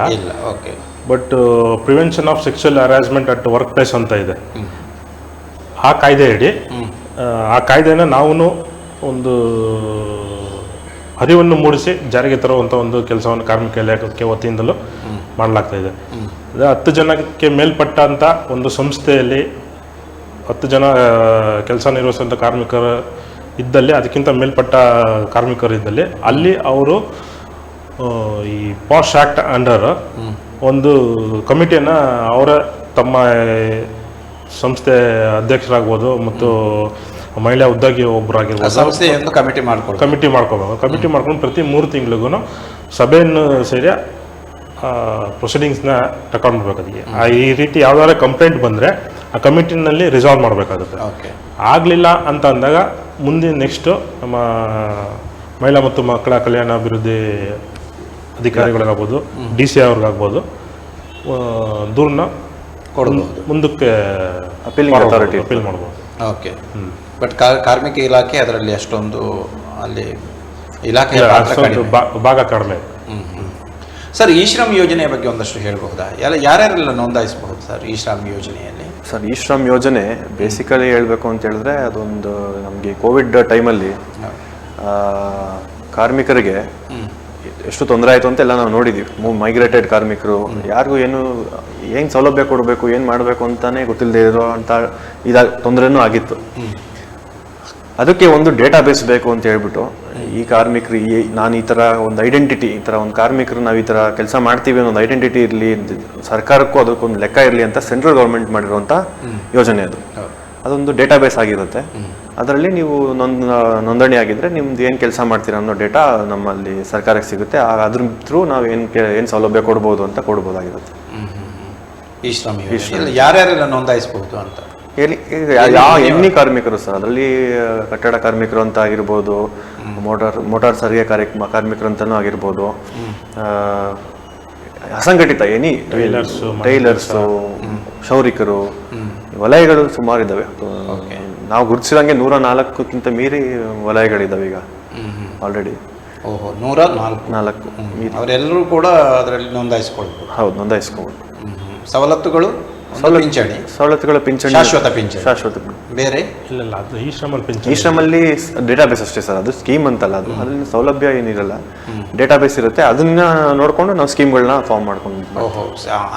Speaker 1: Okay.
Speaker 2: But prevention of sexual harassment at work place ಅಂತ ಇದೆ. ಆ ಕಾಯ್ದೆ ಅಡಿ ಆ ಕಾಯ್ದೆನ ನಾವು ಒಂದು ಅರಿವನ್ನು ಮೂಡಿಸಿ ಜಾರಿಗೆ ತರುವಂಥ ಒಂದು ಕೆಲಸವನ್ನು ಕಾರ್ಮಿಕ ಇಲಾಖೆ ವತಿಯಿಂದಲೂ ಮಾಡಲಾಗ್ತಾ ಇದೆ. 10 ಜನಕ್ಕೆ ಮೇಲ್ಪಟ್ಟಂಥ ಒಂದು ಸಂಸ್ಥೆಯಲ್ಲಿ 10 ಜನ ಕೆಲಸ ನಿರ್ವಹಿಸುವಂಥ ಕಾರ್ಮಿಕರು ಇದ್ದಲ್ಲಿ, ಅದಕ್ಕಿಂತ ಮೇಲ್ಪಟ್ಟ ಕಾರ್ಮಿಕರು ಇದ್ದಲ್ಲಿ ಅಲ್ಲಿ ಅವರು ಈ ಪಾಶ್ ಆ್ಯಕ್ಟ್ ಅಂಡರ್ ಒಂದು ಕಮಿಟಿಯನ್ನು ಅವರ ತಮ್ಮ ಸಂಸ್ಥೆ ಅಧ್ಯಕ್ಷರಾಗ್ಬೋದು ಮತ್ತು ಮಹಿಳಾ ಉದ್ಯೋಗಿ ಒಬ್ಬರಾಗಿರ್ಬೋದು ಕಮಿಟಿ ಮಾಡ್ಕೋಬೇಕು. ಕಮಿಟಿ ಮಾಡ್ಕೊಂಡು ಪ್ರತಿ 3 ತಿಂಗಳಿಗೂ ಸಭೆಯನ್ನು ಸೇರಿ ಪ್ರೊಸೀಡಿಂಗ್ಸ್ನ ರೆಕಾರ್ಡ್ ಮಾಡಬೇಕು ಅದಕ್ಕೆ ಈ ರೀತಿ ಯಾವ್ದಾದ್ರು ಕಂಪ್ಲೇಂಟ್ ಬಂದರೆ ಆ ಕಮಿಟಿನಲ್ಲಿ ರಿಸಾಲ್ವ್ ಮಾಡಬೇಕಾಗುತ್ತೆ.
Speaker 1: ಓಕೆ.
Speaker 2: ಆಗಲಿಲ್ಲ ಅಂತ ಅಂದಾಗ ಮುಂದೆ ನೆಕ್ಸ್ಟು ನಮ್ಮ ಮಹಿಳಾ ಮತ್ತು ಮಕ್ಕಳ ಕಲ್ಯಾಣ ಅಭಿವೃದ್ಧಿ ಅಧಿಕಾರಿಗಳಿಗಾಗ್ಬೋದು, DC ಅವ್ರಿಗಾಗ್ಬೋದು ದೂರನ್ನ
Speaker 1: ಕೊಡ್ಬೋದು,
Speaker 2: ಮುಂದಕ್ಕೆ
Speaker 3: Appealing authority
Speaker 2: ಅಪೀಲ್ ಮಾಡ್ಬೋದು.
Speaker 1: ಓಕೆ. ಬಟ್ ಕಾರ್ಮಿಕ ಇಲಾಖೆ ಅದರಲ್ಲಿ ಅಷ್ಟೊಂದು ಅಲ್ಲಿ ಇಲಾಖೆ
Speaker 2: ಭಾಗ ಕಡಿಮೆ.
Speaker 1: ಸರ್, ಈ ಶ್ರಮ್ ಯೋಜನೆಯ ಬಗ್ಗೆ ಒಂದಷ್ಟು ಹೇಳಬಹುದಾ? ಯಾರ್ಯಾರೆಲ್ಲ ನೋಂದಾಯಿಸಬಹುದು ಸರ್ ಈ ಶ್ರಮ್ ಯೋಜನೆಯಲ್ಲಿ?
Speaker 3: ಸರ್, ಈ ಶ್ರಮ್ ಯೋಜನೆ ಬೇಸಿಕಲಿ ಹೇಳಬೇಕು ಅಂತ ಹೇಳಿದ್ರೆ ಅದೊಂದು ನಮಗೆ ಕೋವಿಡ್ ಟೈಮಲ್ಲಿ ಕಾರ್ಮಿಕರಿಗೆ ಎಷ್ಟು ತೊಂದರೆ ಆಯಿತು ಅಂತ ಎಲ್ಲ ನಾವು ನೋಡಿದ್ದೀವಿ. ಮೈಗ್ರೇಟೆಡ್ ಕಾರ್ಮಿಕರು ಯಾರಿಗೂ ಏನು ಸೌಲಭ್ಯ ಕೊಡಬೇಕು, ಏನು ಮಾಡಬೇಕು ಅಂತಾನೆ ಗೊತ್ತಿಲ್ಲದೆ ಇರೋ ಅಂತ ತೊಂದರೆನೂ ಆಗಿತ್ತು. ಅದಕ್ಕೆ ಒಂದು ಡೇಟಾ ಬೇಸ್ ಬೇಕು ಅಂತ ಹೇಳ್ಬಿಟ್ಟು ಈ ಕಾರ್ಮಿಕರು ನಾನು ಈ ಥರ ಒಂದು ಐಡೆಂಟಿಟಿ, ಈ ಥರ ಒಂದು ಕಾರ್ಮಿಕರು ನಾವು ಈ ಥರ ಕೆಲಸ ಮಾಡ್ತೀವಿ ಅನ್ನೋ ಒಂದು ಐಡೆಂಟಿಟಿ ಇರಲಿ, ಸರ್ಕಾರಕ್ಕೂ ಅದಕ್ಕೊಂದು ಲೆಕ್ಕ ಇರಲಿ ಅಂತ ಸೆಂಟ್ರಲ್ ಗೌರ್ಮೆಂಟ್ ಮಾಡಿರುವಂಥ ಯೋಜನೆ ಅದು. ಅದೊಂದು ಡೇಟಾ ಬೇಸ್ ಆಗಿರುತ್ತೆ. ಅದರಲ್ಲಿ ನೀವು ನೋಂದಣಿ ಆಗಿದ್ರೆ ನಿಮ್ದು ಏನು ಕೆಲಸ ಮಾಡ್ತೀರಾ ಅನ್ನೋ ಡೇಟಾ ನಮ್ಮಲ್ಲಿ ಸರ್ಕಾರಕ್ಕೆ ಸಿಗುತ್ತೆ. ಅದ್ರ ಥ್ರೂ ನಾವು ಏನು ಸೌಲಭ್ಯ ಕೊಡ್ಬೋದು ಅಂತ ಕೊಡ್ಬೋದಾಗಿರುತ್ತೆ.
Speaker 1: ಈ ಶ್ರಮ್ ಯೋಜನೆ ಯಾರ್ಯಾರೆಲ್ಲ ನೋಂದಾಯಿಸಬಹುದು ಅಂತ
Speaker 3: ಎನ್ನಿ ಕಾರ್ಮಿಕರು ಸರ್, ಅದರಲ್ಲಿ ಕಟ್ಟಡ ಕಾರ್ಮಿಕರು ಅಂತ ಆಗಿರ್ಬೋದು, ಮೋಟಾರ್ ಸಾರಿಗೆ ಕಾರ್ಮಿಕರು ಅಂತಲೂ ಆಗಿರ್ಬೋದು, ಅಸಂಘಟಿತ ಟೈಲರ್ಸು, ಕ್ಷೌರಿಕರು, ವಲಯಗಳು ಸುಮಾರು ಇದ್ದಾವೆ. ನಾವು ಗುರುತಿಸಿದಂಗೆ 104ಕ್ಕಿಂತ ಮೀರಿ ವಲಯಗಳಿದ್ದಾವೆ ಈಗ ಆಲ್ರೆಡಿ.
Speaker 1: ಓಹೋ, 104 ಅವರೆಲ್ಲರೂ ಕೂಡ ಅದರಲ್ಲಿ ನೋಂದಾಯಿಸ್ಕೊಳ್ಬೋದು.
Speaker 3: ಹೌದು, ನೋಂದಾಯಿಸ್ಕೋಬೋದು.
Speaker 1: ಸವಲತ್ತುಗಳು ಪಿಂಚಣಿ, ಶಾಶ್ವತ ಬೇರೆ
Speaker 2: ಇಲ್ಲ, ಅದು
Speaker 3: ಈ ಶ್ರಮಲ್ಲಿ ಡೇಟಾಬೇಸ್ ಅಷ್ಟೇ ಸರ್, ಅದು ಸ್ಕೀಮ್ ಅಂತಲ್ಲ. ಅದ್ರಲ್ಲಿ ಸೌಲಭ್ಯ ಏನಿರಲ್ಲ, ಡೇಟಾಬೇಸ್ ಇರುತ್ತೆ. ಅದನ್ನ ನೋಡ್ಕೊಂಡು ನಾವು ಸ್ಕೀಮ್ಗಳನ್ನ ಫಾರ್ಮ್ ಮಾಡ್ಕೊಂಡು.
Speaker 1: ಓಹೋ,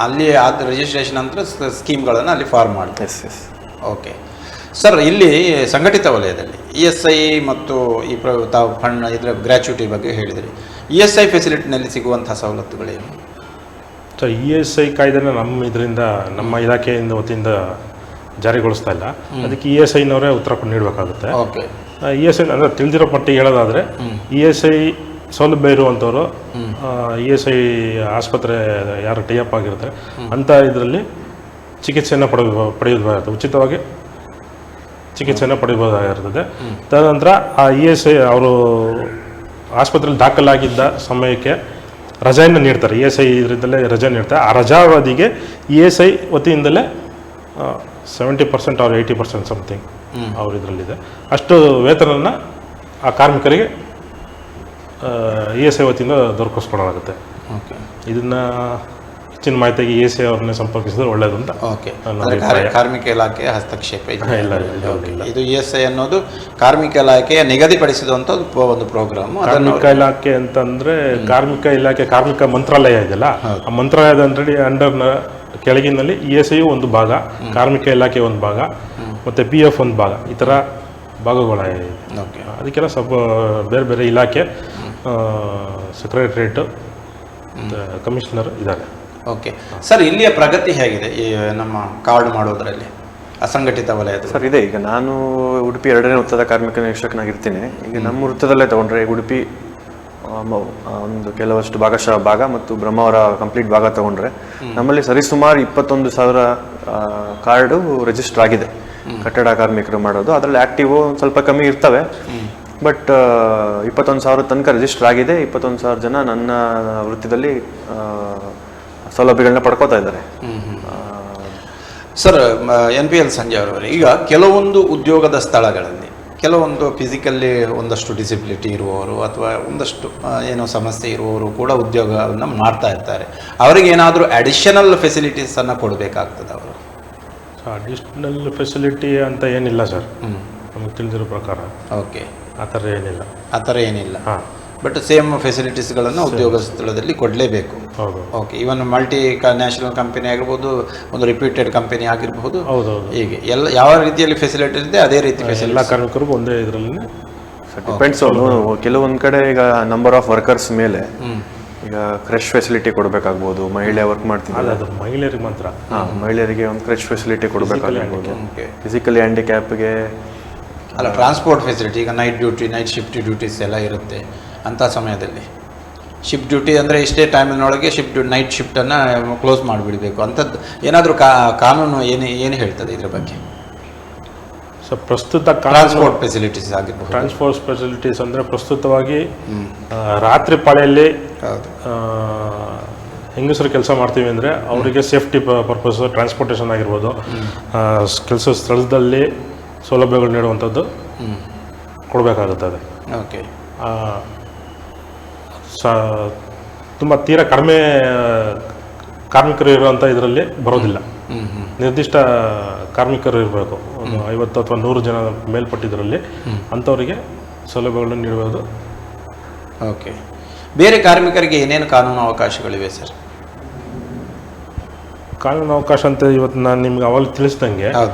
Speaker 1: ಅಲ್ಲಿ ರಿಜಿಸ್ಟ್ರೇಷನ್ ಅಂತ ಸ್ಕೀಮ್ಗಳನ್ನು ಅಲ್ಲಿ ಫಾರ್ಮ್ ಮಾಡಿ.
Speaker 3: ಎಸ್.
Speaker 1: ಓಕೆ ಸರ್, ಇಲ್ಲಿ ಸಂಘಟಿತ ವಲಯದಲ್ಲಿ ESI ಮತ್ತು ಈ ತಾವು ಫಂಡ್ ಇದರ ಗ್ರ್ಯಾಚ್ಯುಟಿ ಬಗ್ಗೆ ಹೇಳಿದ್ರಿ. ESI ಫೆಸಿಲಿಟಿನಲ್ಲಿ ಸಿಗುವಂತಹ ಸವಲತ್ತುಗಳೇನು?
Speaker 2: ಸರ್, ESI ಕಾಯ್ದೆನ ನಮ್ಮ ಇಲಾಖೆಯಿಂದ ವತಿಯಿಂದ ಜಾರಿಗೊಳಿಸ್ತಾ ಇಲ್ಲ. ಅದಕ್ಕೆ ESIನವರೇ ಉತ್ತರ ನೀಡಬೇಕಾಗುತ್ತೆ.
Speaker 1: ಓಕೆ.
Speaker 2: ESI ಅಂದರೆ ತಿಳಿದಿರೋ ಮಟ್ಟಿಗೆ ಹೇಳೋದಾದರೆ ESI ಸೌಲಭ್ಯ ಇರುವಂಥವ್ರು ESI ಆಸ್ಪತ್ರೆ ಯಾರು ಟೈಅಪ್ ಆಗಿರ್ತಾರೆ ಅಂಥ ಇದರಲ್ಲಿ ಚಿಕಿತ್ಸೆಯನ್ನು ಪಡೆಯಬಹುದಾಗಿರುತ್ತೆ, ಉಚಿತವಾಗಿ ಚಿಕಿತ್ಸೆಯನ್ನು ಪಡೆಯಬಹುದಾಗಿರ್ತದೆ. ತದನಂತರ ಆ ESI ಅವರು ಆಸ್ಪತ್ರೆಯಲ್ಲಿ ದಾಖಲಾಗಿದ್ದ ಸಮಯಕ್ಕೆ ರಜೆಯನ್ನು ನೀಡ್ತಾರೆ. ESI ಇದರಿಂದಲೇ ರಜೆ ನೀಡ್ತಾರೆ. ಆ ರಜಾವಧಿಗೆ ESI ವತಿಯಿಂದಲೇ 70% or 80% ಸಮಥಿಂಗ್ ಅವ್ರ ಇದರಲ್ಲಿದೆ, ಅಷ್ಟು ವೇತನವನ್ನು ಆ ಕಾರ್ಮಿಕರಿಗೆ ESI ವತಿಯಿಂದ ದೊರಕಿಸ್ಕೊಡಲಾಗುತ್ತೆ.
Speaker 1: ಓಕೆ.
Speaker 2: ಇದನ್ನು ಹೆಚ್ಚಿನ ಮಾಹಿತಿಗೆ ESI ಅವ್ರನ್ನೇ ಸಂಪರ್ಕಿಸಿದ್ರೆ ಒಳ್ಳೆಯದು ಅಂತ.
Speaker 1: ಓಕೆ. ಕಾರ್ಮಿಕ ಇಲಾಖೆಯ ಹಸ್ತಕ್ಷೇಪ
Speaker 2: ಇಲ್ಲ.
Speaker 1: ಇದು ESI ಅನ್ನೋದು ಕಾರ್ಮಿಕ ಇಲಾಖೆಯ ನಿಗದಿಪಡಿಸಿದಂಥ ಒಂದು ಪ್ರೋಗ್ರಾಮ್.
Speaker 2: ಕಾರ್ಮಿಕ ಇಲಾಖೆ ಅಂತಂದ್ರೆ ಕಾರ್ಮಿಕ ಇಲಾಖೆ ಕಾರ್ಮಿಕ ಮಂತ್ರಾಲಯ ಇದೆಯಲ್ಲ, ಆ ಮಂತ್ರಾಲಯದ ಅಂಡರ್ನ ಕೆಳಗಿನಲ್ಲಿ ESI ಒಂದು ಭಾಗ, ಕಾರ್ಮಿಕ ಇಲಾಖೆ ಒಂದು ಭಾಗ, ಮತ್ತೆ PF ಒಂದು ಭಾಗ, ಈ ಥರ ಭಾಗಗಳಾಗಿದೆ. ಅದಕ್ಕೆಲ್ಲ ಸ್ವಲ್ಪ ಬೇರೆ ಬೇರೆ ಇಲಾಖೆ ಸೆಕ್ರೆಟರೇಟ್ ಕಮಿಷನರ್ ಇದ್ದಾರೆ.
Speaker 1: ಓಕೆ ಸರ್, ಇಲ್ಲಿಯ ಪ್ರಗತಿ ಹೇಗಿದೆ ಈ ನಮ್ಮ ಕಾರ್ಡ್ ಮಾಡೋದ್ರಲ್ಲಿ ಅಸಂಘಟಿತ ವಲಯದ?
Speaker 3: ಸರ್, ಇದೆ. ಈಗ ನಾನು ಉಡುಪಿ 2ನೇ ವೃತ್ತದ ಕಾರ್ಮಿಕ ನಿರೀಕ್ಷಕನಾಗಿರ್ತೀನಿ. ಈಗ ನಮ್ಮ ವೃತ್ತದಲ್ಲೇ ತಗೊಂಡ್ರೆ ಉಡುಪಿ ಒಂದು ಕೆಲವಷ್ಟು ಭಾಗಶಃ ಭಾಗ ಮತ್ತು ಬ್ರಹ್ಮಾವರ ಕಂಪ್ಲೀಟ್ ಭಾಗ ತಗೊಂಡ್ರೆ ನಮ್ಮಲ್ಲಿ ಸರಿಸುಮಾರು 21,000 ಕಾರ್ಡು ರಿಜಿಸ್ಟರ್ ಆಗಿದೆ ಕಟ್ಟಡ ಕಾರ್ಮಿಕರು ಮಾಡೋದು. ಅದರಲ್ಲಿ ಆಕ್ಟಿವ್ ಸ್ವಲ್ಪ ಕಮ್ಮಿ ಇರ್ತವೆ, ಬಟ್ 21,000 ತನಕ ರಿಜಿಸ್ಟರ್ ಆಗಿದೆ. 21,000 ಜನ ನನ್ನ ವೃತ್ತಿದಲ್ಲಿ ಸೌಲಭ್ಯಗಳನ್ನ ಪಡ್ಕೋತಾ ಇದ್ದಾರೆ.
Speaker 1: ಸರ್, NPL ಸಂಜಯ್ ಅವರವರೇ, ಈಗ ಕೆಲವೊಂದು ಉದ್ಯೋಗದ ಸ್ಥಳಗಳಲ್ಲಿ ಕೆಲವೊಂದು ಫಿಸಿಕಲ್ಲಿ ಒಂದಷ್ಟು ಡಿಸಬಿಲಿಟಿ ಇರುವವರು ಅಥವಾ ಒಂದಷ್ಟು ಏನೋ ಸಮಸ್ಯೆ ಇರುವವರು ಕೂಡ ಉದ್ಯೋಗವನ್ನು ಮಾಡ್ತಾ ಇರ್ತಾರೆ. ಅವರಿಗೆ ಏನಾದರೂ ಅಡಿಷನಲ್ ಫೆಸಿಲಿಟೀಸನ್ನು ಕೊಡಬೇಕಾಗ್ತದೆ ಅವರು?
Speaker 2: ಅಡಿಷನಲ್ ಫೆಸಿಲಿಟಿ ಅಂತ ಏನಿಲ್ಲ ಸರ್, ನಮಗೆ ತಿಳಿದಿರೋ ಪ್ರಕಾರ.
Speaker 1: ಓಕೆ.
Speaker 2: ಆ ಥರ ಏನಿಲ್ಲ.
Speaker 1: ಹಾಂ. ಬಟ್ ಸೇಮ್ ಫೆಸಿಲಿಟೀಸ್ಗಳನ್ನು ಉದ್ಯೋಗ ಸ್ಥಳದಲ್ಲಿ ಕೊಡಲೇಬೇಕು. ಓಕೆ. ಇವನ್ ಮಲ್ಟಿ ನ್ಯಾಷನಲ್ ಕಂಪನಿ ಆಗಿರ್ಬೋದು, ಒಂದು ರಿಪ್ಯೂಟೆಡ್ ಕಂಪನಿ ಆಗಿರಬಹುದು. ಹೀಗೆ ಎಲ್ಲ ಯಾವ ರೀತಿಯಲ್ಲಿ ಫೆಸಿಲಿಟಿ ಇದೆ ಅದೇ ರೀತಿ
Speaker 2: ಎಲ್ಲ ಕಾರ್ಮಿಕರಿಗೂ ಒಂದೇ ಇದರಲ್ಲಿ
Speaker 3: ಡಿಪೆಂಡ್ಸ್. ಕೆಲವೊಂದು ಕಡೆ ಈಗ ನಂಬರ್ ಆಫ್ ವರ್ಕರ್ಸ್ ಮೇಲೆ ಈಗ ಕ್ರಶ್ ಫೆಸಿಲಿಟಿ ಕೊಡಬೇಕಾಗ್ಬೋದು. ಮಹಿಳೆ ವರ್ಕ್ ಮಾಡ್ತಿದ್ದಾರೆ,
Speaker 2: ಅದು ಮಹಿಳೆಯರಿಗೆ ಮಾತ್ರ.
Speaker 3: ಮಹಿಳೆಯರಿಗೆ ಒಂದು ಕ್ರಶ್ ಫೆಸಿಲಿಟಿ ಕೊಡಬೇಕಾಗ್ಬೋದು. ಫಿಸಿಕಲಿ ಹ್ಯಾಂಡಿಕ್ಯಾಪ್ಗೆ
Speaker 1: ಅಲ್ಲ, ಟ್ರಾನ್ಸ್ಪೋರ್ಟ್ ಫೆಸಿಲಿಟಿ, ಈಗ night duty, night shift duties ಎಲ್ಲ ಇರುತ್ತೆ ಅಂಥ ಸಮಯದಲ್ಲಿ ಶಿಫ್ಟ್ ಡ್ಯೂಟಿ ಅಂದರೆ ಇಷ್ಟೇ ಟೈಮಿನೊಳಗೆ ನೈಟ್ ಶಿಫ್ಟನ್ನು ಕ್ಲೋಸ್ ಮಾಡಿಬಿಡಬೇಕು ಅಂಥದ್ದು ಏನಾದರೂ ಕಾನೂನು ಏನು ಹೇಳ್ತದೆ ಇದ್ರ ಬಗ್ಗೆ?
Speaker 2: ಸೊ ಪ್ರಸ್ತುತ
Speaker 1: ಟ್ರಾನ್ಸ್ಪೋರ್ಟ್ ಫೆಸಿಲಿಟೀಸ್ ಆಗಿರ್ಬೋದು.
Speaker 2: ಟ್ರಾನ್ಸ್ಪೋರ್ಟ್ ಫೆಸಿಲಿಟೀಸ್ ಅಂದರೆ ಪ್ರಸ್ತುತವಾಗಿ ರಾತ್ರಿ ಪಾಳಿಯಲ್ಲಿ ಹೆಂಗಸರು ಕೆಲಸ ಮಾಡ್ತೀವಿ ಅಂದರೆ ಅವರಿಗೆ ಸೇಫ್ಟಿ ಪರ್ಪಸ್ ಟ್ರಾನ್ಸ್ಪೋರ್ಟೇಷನ್ ಆಗಿರ್ಬೋದು, ಕೆಲಸ ಸ್ಥಳದಲ್ಲಿ ಸೌಲಭ್ಯಗಳು ನೀಡುವಂಥದ್ದು ಕೊಡಬೇಕಾಗುತ್ತದೆ.
Speaker 1: ಓಕೆ.
Speaker 2: ತುಂಬ ತೀರಾ ಕಡಿಮೆ ಕಾರ್ಮಿಕರು ಇರುವಂಥ ಇದರಲ್ಲಿ ಬರೋದಿಲ್ಲ. ನಿರ್ದಿಷ್ಟ ಕಾರ್ಮಿಕರು ಇರಬೇಕು, ಒಂದು 50 ಅಥವಾ 100 ಜನ ಮೇಲ್ಪಟ್ಟಿದ್ದರಲ್ಲಿ ಅಂಥವರಿಗೆ ಸೌಲಭ್ಯಗಳನ್ನು ನೀಡುವುದು.
Speaker 1: ಓಕೆ. ಬೇರೆ ಕಾರ್ಮಿಕರಿಗೆ ಏನೇನು ಕಾನೂನು ಅವಕಾಶಗಳಿವೆ ಸರ್?
Speaker 2: ಕಾನೂನು ಅವಕಾಶ ಅಂತ ಇವತ್ತು ನಾನು ನಿಮ್ಗೆ ಅವಾಗ ತಿಳಿಸ್ದಂಗೆ